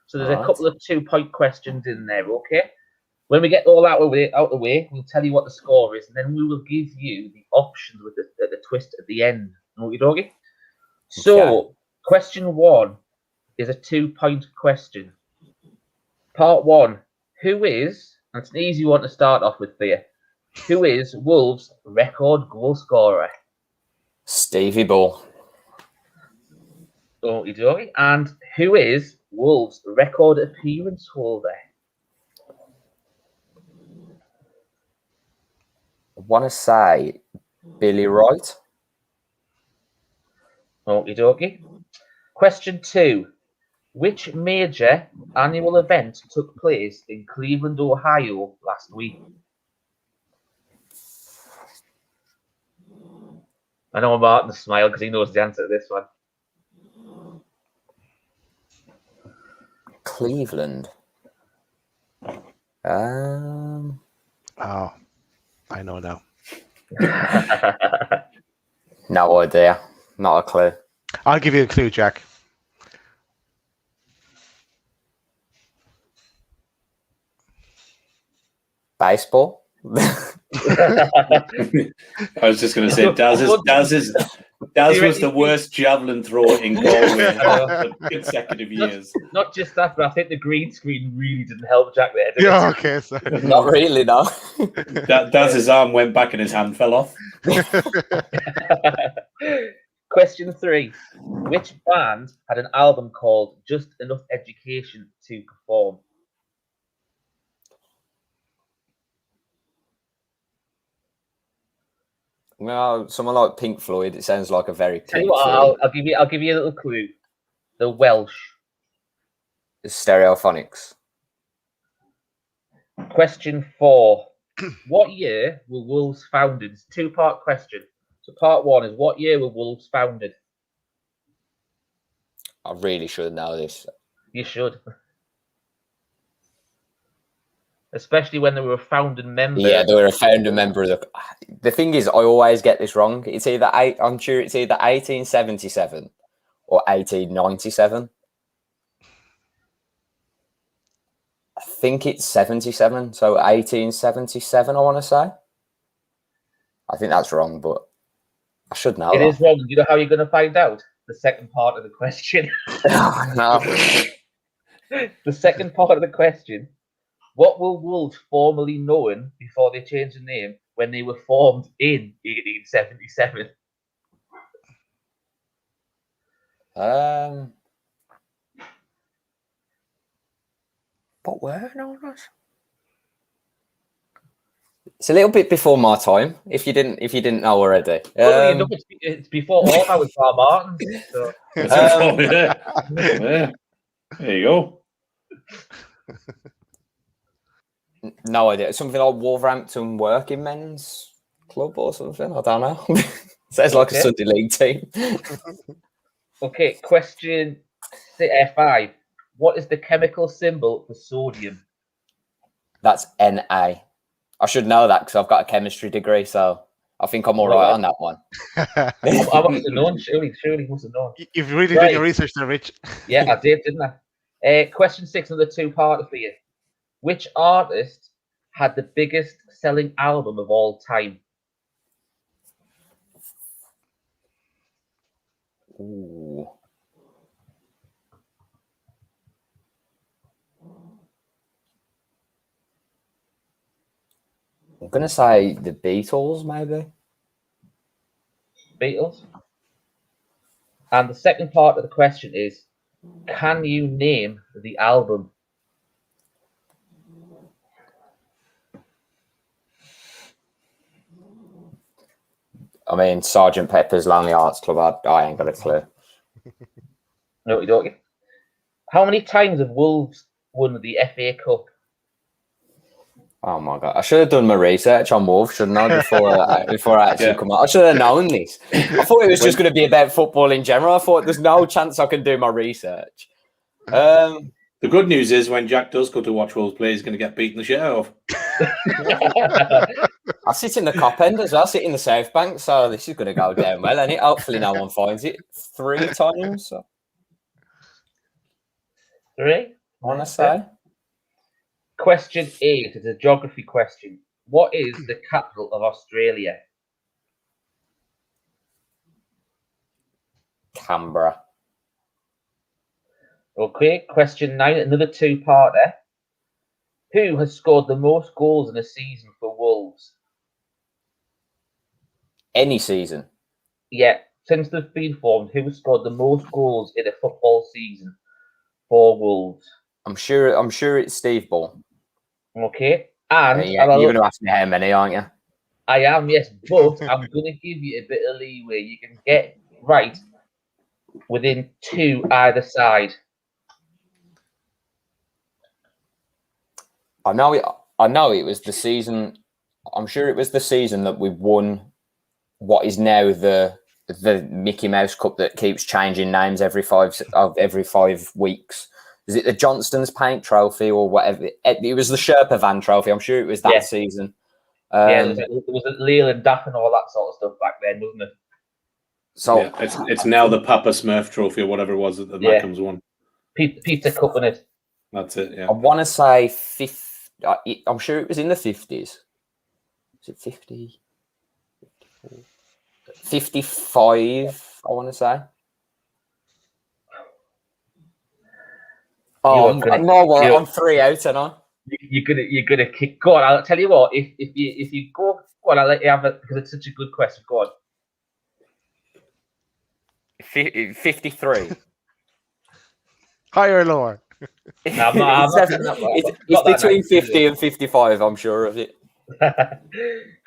so there's a Alright. couple of 2-point questions in there. Okay. When we get all out of the way, we'll tell you what the score is, and then we will give you the options with the twist at the end. Okie dokie? So, question 1 is a 2-point question. Part 1. Who is, and it's an easy one to start off with for you, who is Wolves' record goal scorer? Stevie Ball. Okie dokie. And who is Wolves' record appearance holder? I want to say Billy Wright. Okie dokie. Question 2. Which major annual event took place in Cleveland, Ohio last week? I know Martin smiled because he knows the answer to this one. Cleveland. Oh, I know now. No idea. Not a clue. I'll give you a clue, Jack. Baseball. I was just going to say, Daz was the worst javelin thrower in Galway for consecutive years. Not just that, but I think the green screen really didn't help Jack there. did it? Yeah, okay, sorry. Not really, no. Daz's arm went back and his hand fell off. Question 3. Which band had an album called Just Enough Education to Perform? No, someone like Pink Floyd. It sounds like a very Tell you Pink what, Floyd. I'll give you a little clue. The Welsh. Stereophonics. Question 4. What year were Wolves founded? It's a 2-part question. So part 1 is what year were Wolves founded? I really should know this. You should. Especially when they were a founding member. Yeah, they were a founder member of the thing is, I always get this wrong. It's either I'm sure it's either 1877 or 1897. I think it's 77, so 1877. I want to say. I think that's wrong, but I should know. It that. is wrong. You know how you're going to find out? The second part of the question. No. The second part of the question. What were Wolves formerly known before they changed the name when they were formed in 1877? What were known as? It's a little bit before my time. If you didn't know already. Funnily enough, it's before all I was Bar Martin. So. Yeah. There you go. No idea. Something like Wolverhampton Working Men's Club or something. I don't know. Sounds like a Sunday League team. Okay, question 5. What is the chemical symbol for sodium? That's Na. I should know that because I've got a chemistry degree. So I think I'm all right on that one. I must have known. Surely must have known. You've really done your research there, Rich. Yeah, I did, didn't I? Question 6, another two-parter for you. Which artist had the biggest selling album of all time? Ooh. I'm gonna say the Beatles, maybe. Beatles. And the second part of the question is, can you name the album? I mean, Sergeant Pepper's Lonely Hearts Club. I ain't got a clue. No, you don't. How many times have Wolves won the FA Cup? Oh my god! I should have done my research on Wolves, shouldn't I? Before I actually come out, I should have known this. I thought it was just going to be about football in general. I thought there's no chance I can do my research. The good news is when Jack does go to watch Wolves play, he's going to get beaten the shit out of. I sit in the cop end as well. I sit in the South Bank, so this is going to go down well, and hopefully no one finds it 3 times. So. 3? I want to say. Question 8 is a geography question. What is the capital of Australia? Canberra. Okay, question 9, another two-parter. Who has scored the most goals in a season for Wolves? Any season. Yeah, since they've been formed, who has scored the most goals in a football season for Wolves? I'm sure it's Steve Ball. Okay, and you're going to ask me how many, aren't you? I am, yes, but I'm going to give you a bit of leeway. You can get right within 2 either side. I know it was the season. I'm sure it was the season that we won what is now the Mickey Mouse Cup that keeps changing names every 5 weeks. Is it the Johnston's Paint Trophy or whatever? It was the Sherpa Van Trophy. I'm sure it was that season. There was a Leland Duff and all that sort of stuff back then, wasn't it? So yeah, it's now the Papa Smurf Trophy or whatever it was that the Mackems won. Pizza Cup in it. That's it. Yeah. I want to say 50. I'm sure it was in the 50s. Is it 50? 55, I want to say. Oh, I'm 3 out, and You're gonna kick. Go on, I'll tell you what. If you go on, I'll let you have it because it's such a good question. Go on. 53. Higher or lower? It's between 50 and 55, I'm sure of it.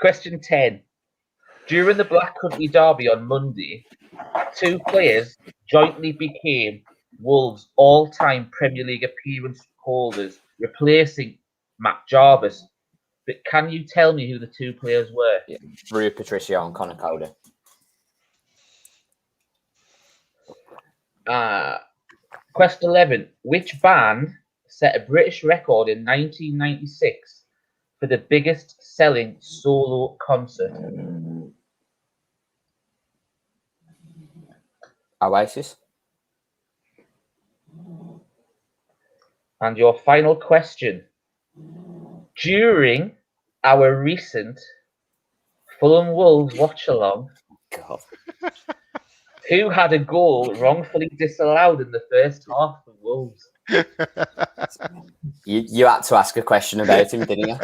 Question 10. During the Black Country Derby on Monday, 2 players jointly became Wolves' all-time Premier League appearance holders, replacing Matt Jarvis. But can you tell me who the 2 players were? Yeah, Rui Patricio and Conor Cody. Question 11. Which band set a British record in 1996 for the biggest selling solo concert? Oasis. And your final question. During our recent Fulham Wolves watch-along, who had a goal wrongfully disallowed in the first half for Wolves? You had to ask a question about him, didn't you?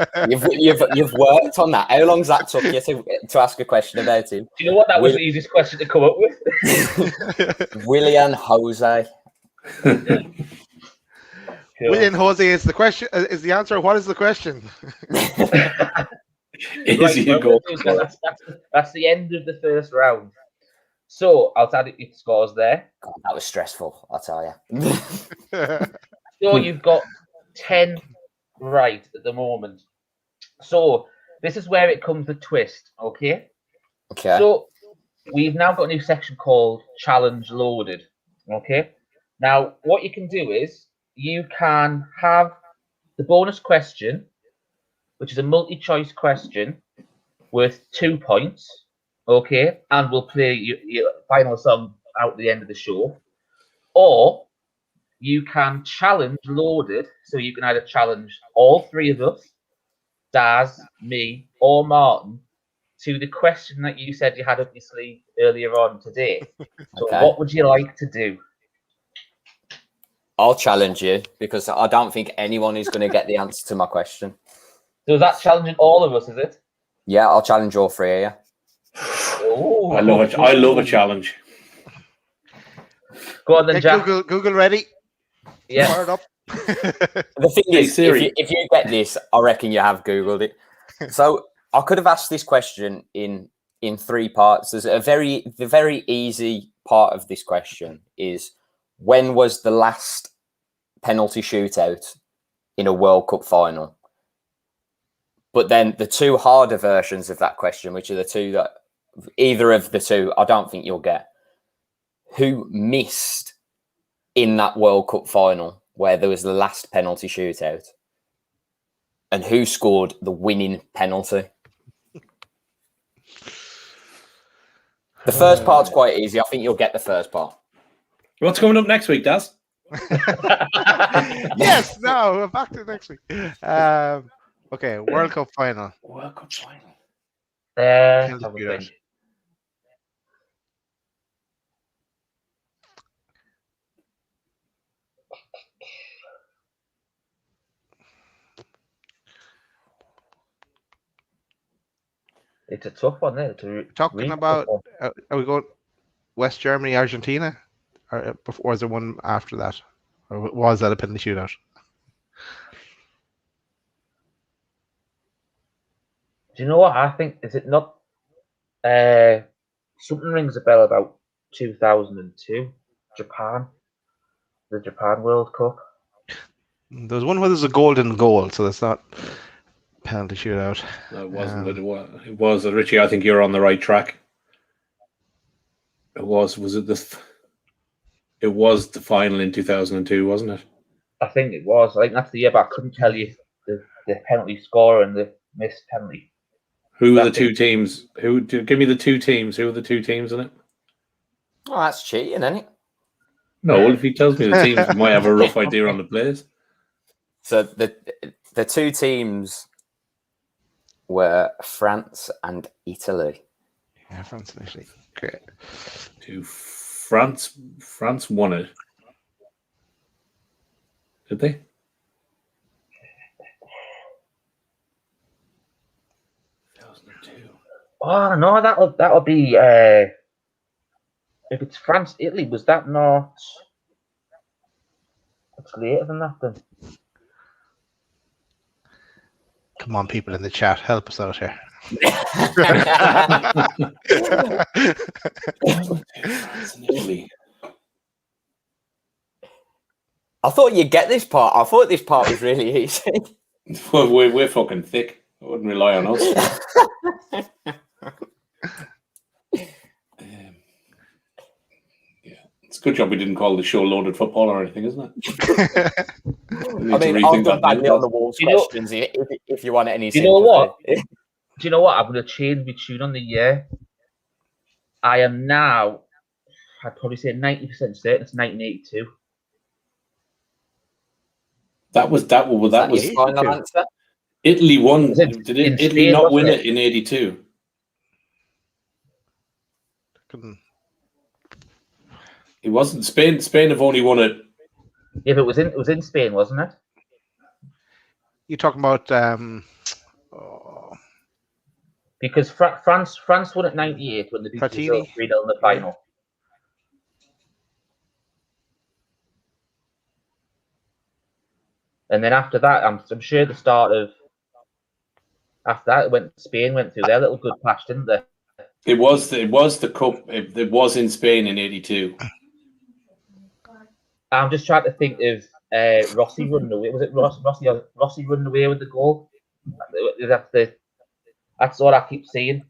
You've worked on that. How long's that took you to ask a question about him? Do you know what? That was the easiest question to come up with. William Jose. William Jose is the question. Is the answer? What is the question? That's the end of the first round. So I'll add your scores there. God, that was stressful, I'll tell you. So you've got 10 right at the moment. So this is where it comes the twist, okay? Okay. So we've now got a new section called Challenge Loaded, okay? Now, what you can do is you can have the bonus question, which is a multi-choice question, worth 2 points. Okay, and we'll play your final song out at the end of the show. Or you can challenge Loaded, so you can either challenge all three of us, Daz, me, or Martin, to the question that you said you had up your sleeve earlier on today. So Okay. what would you like to do? I'll challenge you because I don't think anyone is going to get the answer to my question. So is that challenging all of us, is it? Yeah, I'll challenge all three of you. Oh, I love a challenge. Go on then, Get Jack. Google ready. Yeah. Fire it up. The thing Hey, is, Siri. if you get this, I reckon you have Googled it. So I could have asked this question in 3 parts. There's the very easy part of this question is, when was the last penalty shootout in a World Cup final? But then the 2 harder versions of that question, which are the 2 that either of the 2, I don't think you'll get. Who missed in that World Cup final where there was the last penalty shootout? And who scored the winning penalty? The first part's quite easy. I think you'll get the first part. What's coming up next week, Daz? Yes, no, we're back to next week. Okay, World Cup final. World Cup final. Have a think. It's a tough one, there. Talking about, are we going West Germany, Argentina? Or was there one after that? Or was that a penalty shootout? Do you know what I think? Is it not? Something rings a bell about 2002, Japan, the Japan World Cup. There's one where there's a golden goal, so that's not penalty shootout. No, it wasn't. It was. Richie, I think you're on the right track. It was. Was it this? It was the final in 2002, wasn't it? I think it was. I think that's the year, but I couldn't tell you the penalty score and the missed penalty. Who were the 2 teams? Give me the 2 teams? Who were the 2 teams in it? Oh, that's cheating, isn't it? No, well, if he tells me the teams, we might have a rough idea on the players. So the 2 teams were France and Italy. Yeah, France and Italy. Great. France won it. Did they? Oh no, that'll be if it's France, Italy, was that not? It's later than that then. Come on, people in the chat, help us out here. I thought you'd get this part. I thought this part was really easy. Well, we're fucking thick. I wouldn't rely on us. It's a good job we didn't call the show Loaded Football or anything, isn't it? I mean, I'll go badly on the Wolves questions if you want any. Do you know what? Do you know what? I'm going to change my tune on the year. I am now, I'd probably say 90% certain it's 1982. That was final answer. Italy won. Did Italy Spain, not win it? it in 82? It wasn't Spain. Spain have only won it. Yeah, but it was in Spain, wasn't it? You're talking about Because France won at 98 when they beat Brazil 3-0 in the final. And then after that, I'm sure the start of after that Spain went through their little good patch, didn't they? It was the cup. It was in Spain in 82. I'm just trying to think of Rossi running away. Was it Rossi running away with the goal? That's all I keep seeing.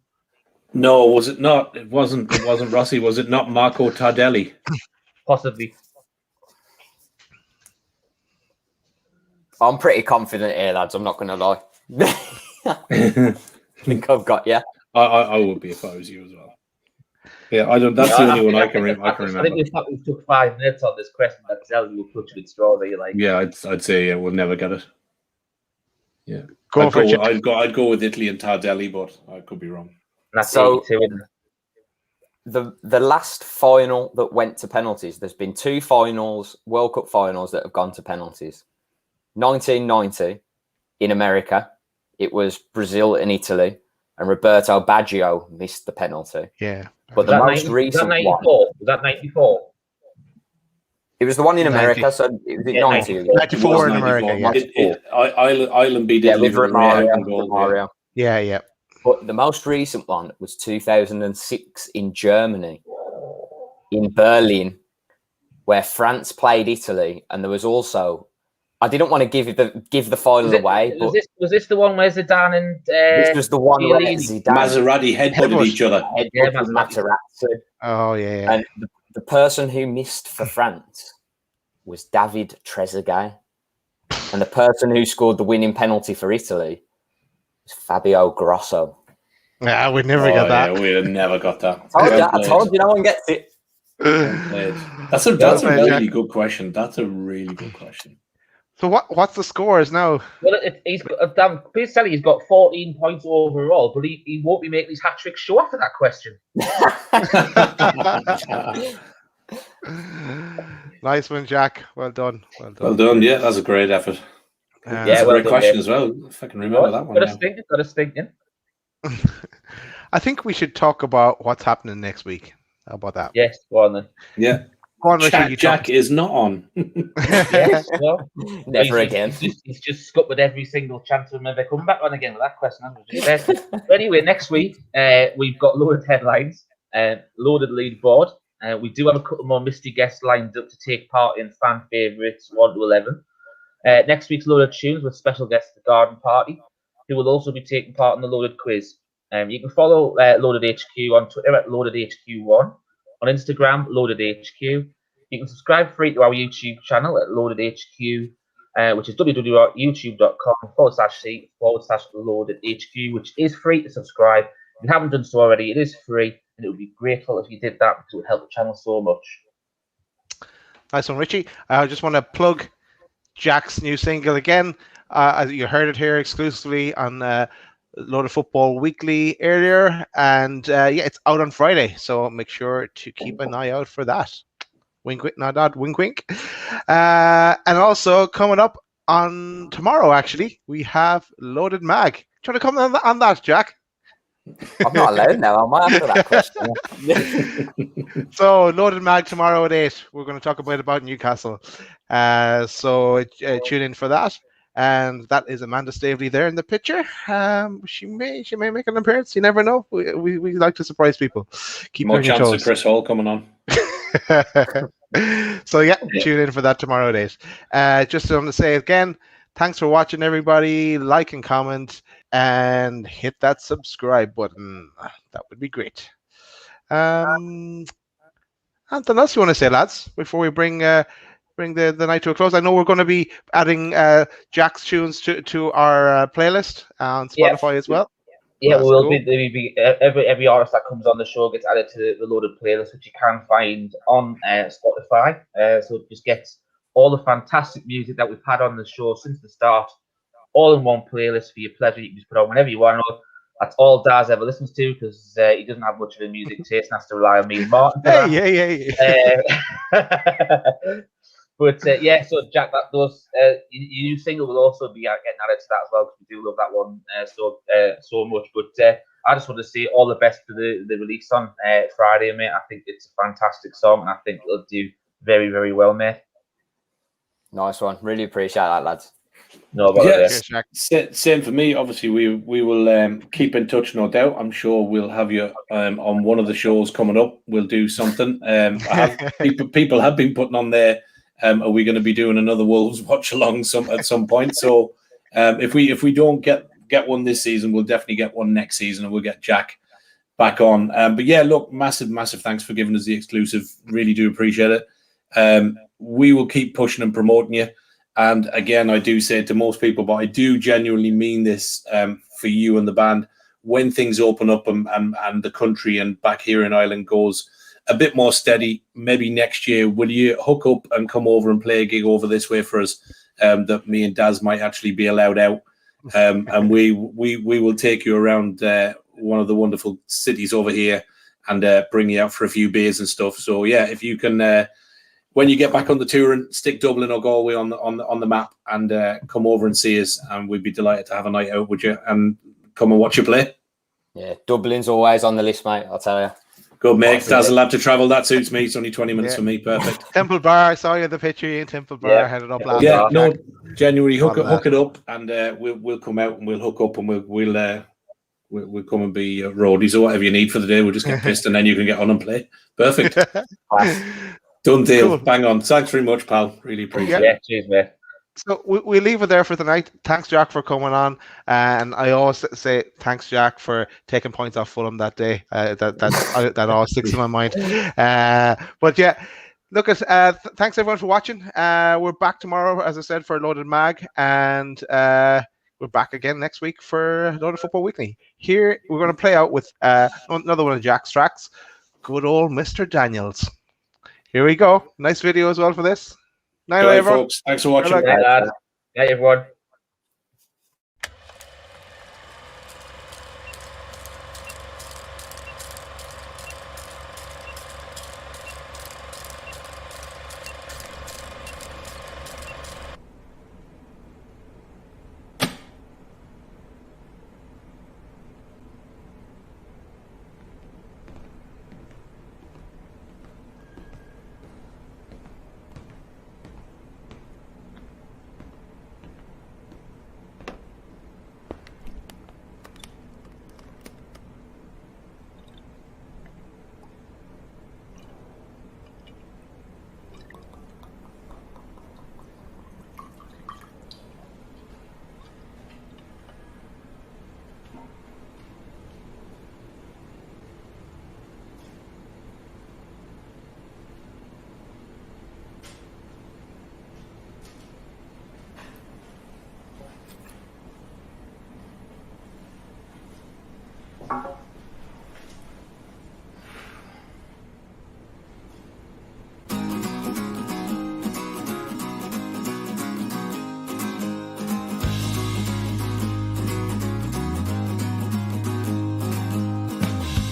No, was it not? It wasn't Rossi. Was it not Marco Tardelli? Possibly. I'm pretty confident here, lads. I'm not going to lie. I think I've got you. I would be if I was you as well. Yeah, I don't. That's the only one I can remember. I think we took 5 minutes on this question that tells you we're clutching at straws. Are you like? Yeah, I'd say we'll never get it. Yeah, I'd go with Italy and Tardelli, but I could be wrong. So the last final that went to penalties, there's been 2 finals, World Cup finals that have gone to penalties. 1990 in America, it was Brazil and Italy, and Roberto Baggio missed the penalty. Yeah. But the most recent one... Was that 94? It was the one in America, so it was 90. 94 in America, yeah. Ireland beat Italy with Romario. Yeah. But the most recent one was 2006 in Germany, in Berlin, where France played Italy, and there was also... I didn't want to give the final away. Was this the one where Zidane and this was the one where Zidane Maserati headbutted each other. Materazzi. Oh yeah. And the person who missed for France was David Trezeguet, and the person who scored the winning penalty for Italy was Fabio Grosso. Yeah, we'd never got that. Yeah, we'd have never got that. I told you, no one gets it. That's a really good question. That's a really good question. So what's the scores now? Well, he's got 14 points overall, but he won't be making his hat-trick show after that question. Nice one, Jack. Well done. Well done. Yeah, that's a great effort. That's a great question as well. If I can remember that one. Got us thinking. I think we should talk about what's happening next week. How about that? Yes, go on then. Yeah. Richie, Jack is not on. Yes, well, never again. He's just scuppered every single chance of him ever coming back on again with that question. But anyway, next week we've got loaded headlines, loaded leaderboard. We do have a couple more mystery guests lined up to take part in fan favourites 1 to 11. Next week's loaded tunes with special guest The Garden Party, who will also be taking part in the loaded quiz. You can follow Loaded HQ on Twitter at Loaded HQ1. On Instagram, Loaded HQ. You can subscribe free to our YouTube channel at Loaded HQ, which is www.youtube.com/c/Loaded HQ, which is free to subscribe. If you haven't done so already, it is free, and it would be grateful if you did that because it would help the channel so much. Nice one, Richie. I just want to plug Jack's new single again. You heard it here exclusively on Loaded Football Weekly earlier, and it's out on Friday, so make sure to keep an eye out for that. Wink, wink, nod, wink, wink. And also coming up on tomorrow, actually, we have Loaded Mag. Do you want to comment on that, Jack? I'm not allowed now, am I, after that question? So Loaded Mag tomorrow at 8. We're going to talk about Newcastle. So tune in for that. And that is Amanda Stavely there in the picture. She may make an appearance. You never know. We like to surprise people. Keep more chance of Chris Hall coming on. So yeah, tune in for that tomorrow at 8. Just want to say again, thanks for watching, everybody. Like and comment and hit that subscribe button. That would be great. Anything else you want to say, lads, before we bring the night to a close? I know we're going to be adding Jack's tunes to our playlist on Spotify as well. Yeah, we'll be every artist that comes on the show gets added to the Loaded playlist, which you can find on Spotify. So it just gets all the fantastic music that we've had on the show since the start, all in one playlist for your pleasure. You can just put on whenever you want. That's all Daz ever listens to because he doesn't have much of a music taste and has to rely on me and Martin. But so Jack, those your new single will also be getting added to that as well because we do love that one so much. But I just want to say all the best for the release on Friday, mate. I think it's a fantastic song, and I think it'll do very, very well, mate. Nice one. Really appreciate that, lads. No, same for me. Obviously, we will keep in touch, no doubt. I'm sure we'll have you on one of the shows coming up. We'll do something. People have been putting on there. Are we going to be doing another Wolves watch along at some point? So if we don't get one this season, we'll definitely get one next season, and we'll get Jack back on. But yeah, look, massive thanks for giving us the exclusive. Really do appreciate it. We will keep pushing and promoting you. And again, I do say it to most people, but I do genuinely mean this for you and the band. when things open up and the country and back here in Ireland goes a bit more steady, maybe next year, will you hook up and come over and play a gig over this way for us, that me and Daz might actually be allowed out, and we will take you around one of the wonderful cities over here and bring you out for a few beers and stuff. So yeah, if you can, when you get back on the tour, and stick Dublin or Galway on the map and come over and see us, and we'd be delighted to have a night out with you and come and watch you play. Yeah, Dublin's always on the list, mate. I'll tell you. Good, mate. Daz will have to travel. That suits me. It's only 20 minutes for me. Perfect. Temple Bar. I saw you in the picture in Temple Bar. Headed up last Yeah, night. no, January. Hook it up, and we'll come out and we'll hook up and we'll come and be roadies or whatever you need for the day. We'll just get pissed and then you can get on and play. Perfect. Done deal. Cool. Bang on. Thanks very much, pal. Really appreciate it. Yeah, cheers, mate. So we leave it there for tonight. Thanks, Jack, for coming on. And I always say thanks, Jack, for taking points off Fulham that day. That always sticks in my mind. But yeah, look at thanks everyone for watching. We're back tomorrow, as I said, for Loaded Mag, and we're back again next week for Loaded Football Weekly. Here we're going to play out with another one of Jack's tracks, good old Mr. Daniels. Here we go. Nice video as well for this. Night, Bye, everyone. folks. Thanks for watching. Bye-bye. Hey, lad. Hey, everyone.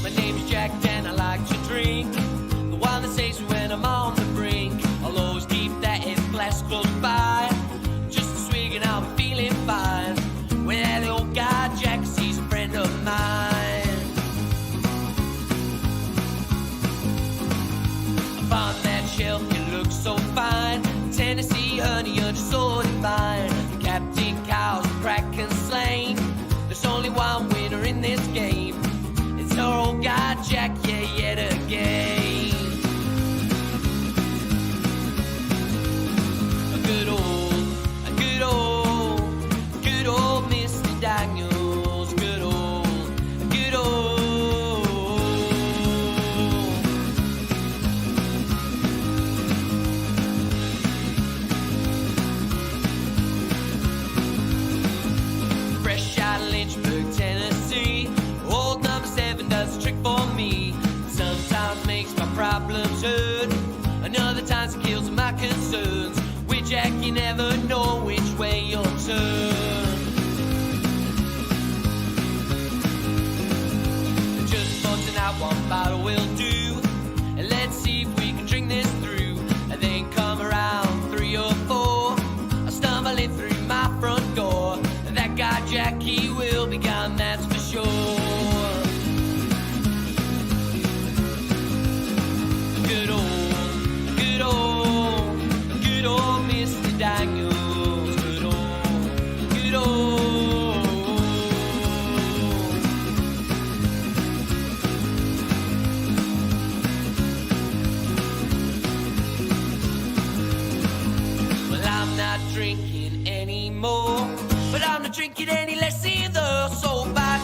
My name's Jack and I like to drink. The one that saves me when I'm on the brink. I'll always keep that in glass close by. Just a swig and I'm feeling fine. When that old guy Jack sees a friend of mine. I found that shelf, it looks so fine. Tennessee honey, you're just so divine. Captain Cow's crack and slain. There's only one winner in this game. It's our old guy Jack, yeah, yet again. A good old Mr. Daniels. Good old. Fresh out of Lynchburg, Tennessee. Old number 7 does a trick for me. Sometimes makes my problems hurt. Another times it kills my concerns. With Jack, you never know which way you'll turn. Just for tonight, one bottle will do. And let's see if we can drink this through. And then come around 3 or 4. I'll stumble in through my front door. And that guy Jack, he will be gone, that's for sure. Good old Mr. Daniels. Good old. Well, I'm not drinking anymore, but I'm not drinking any less either. So bye.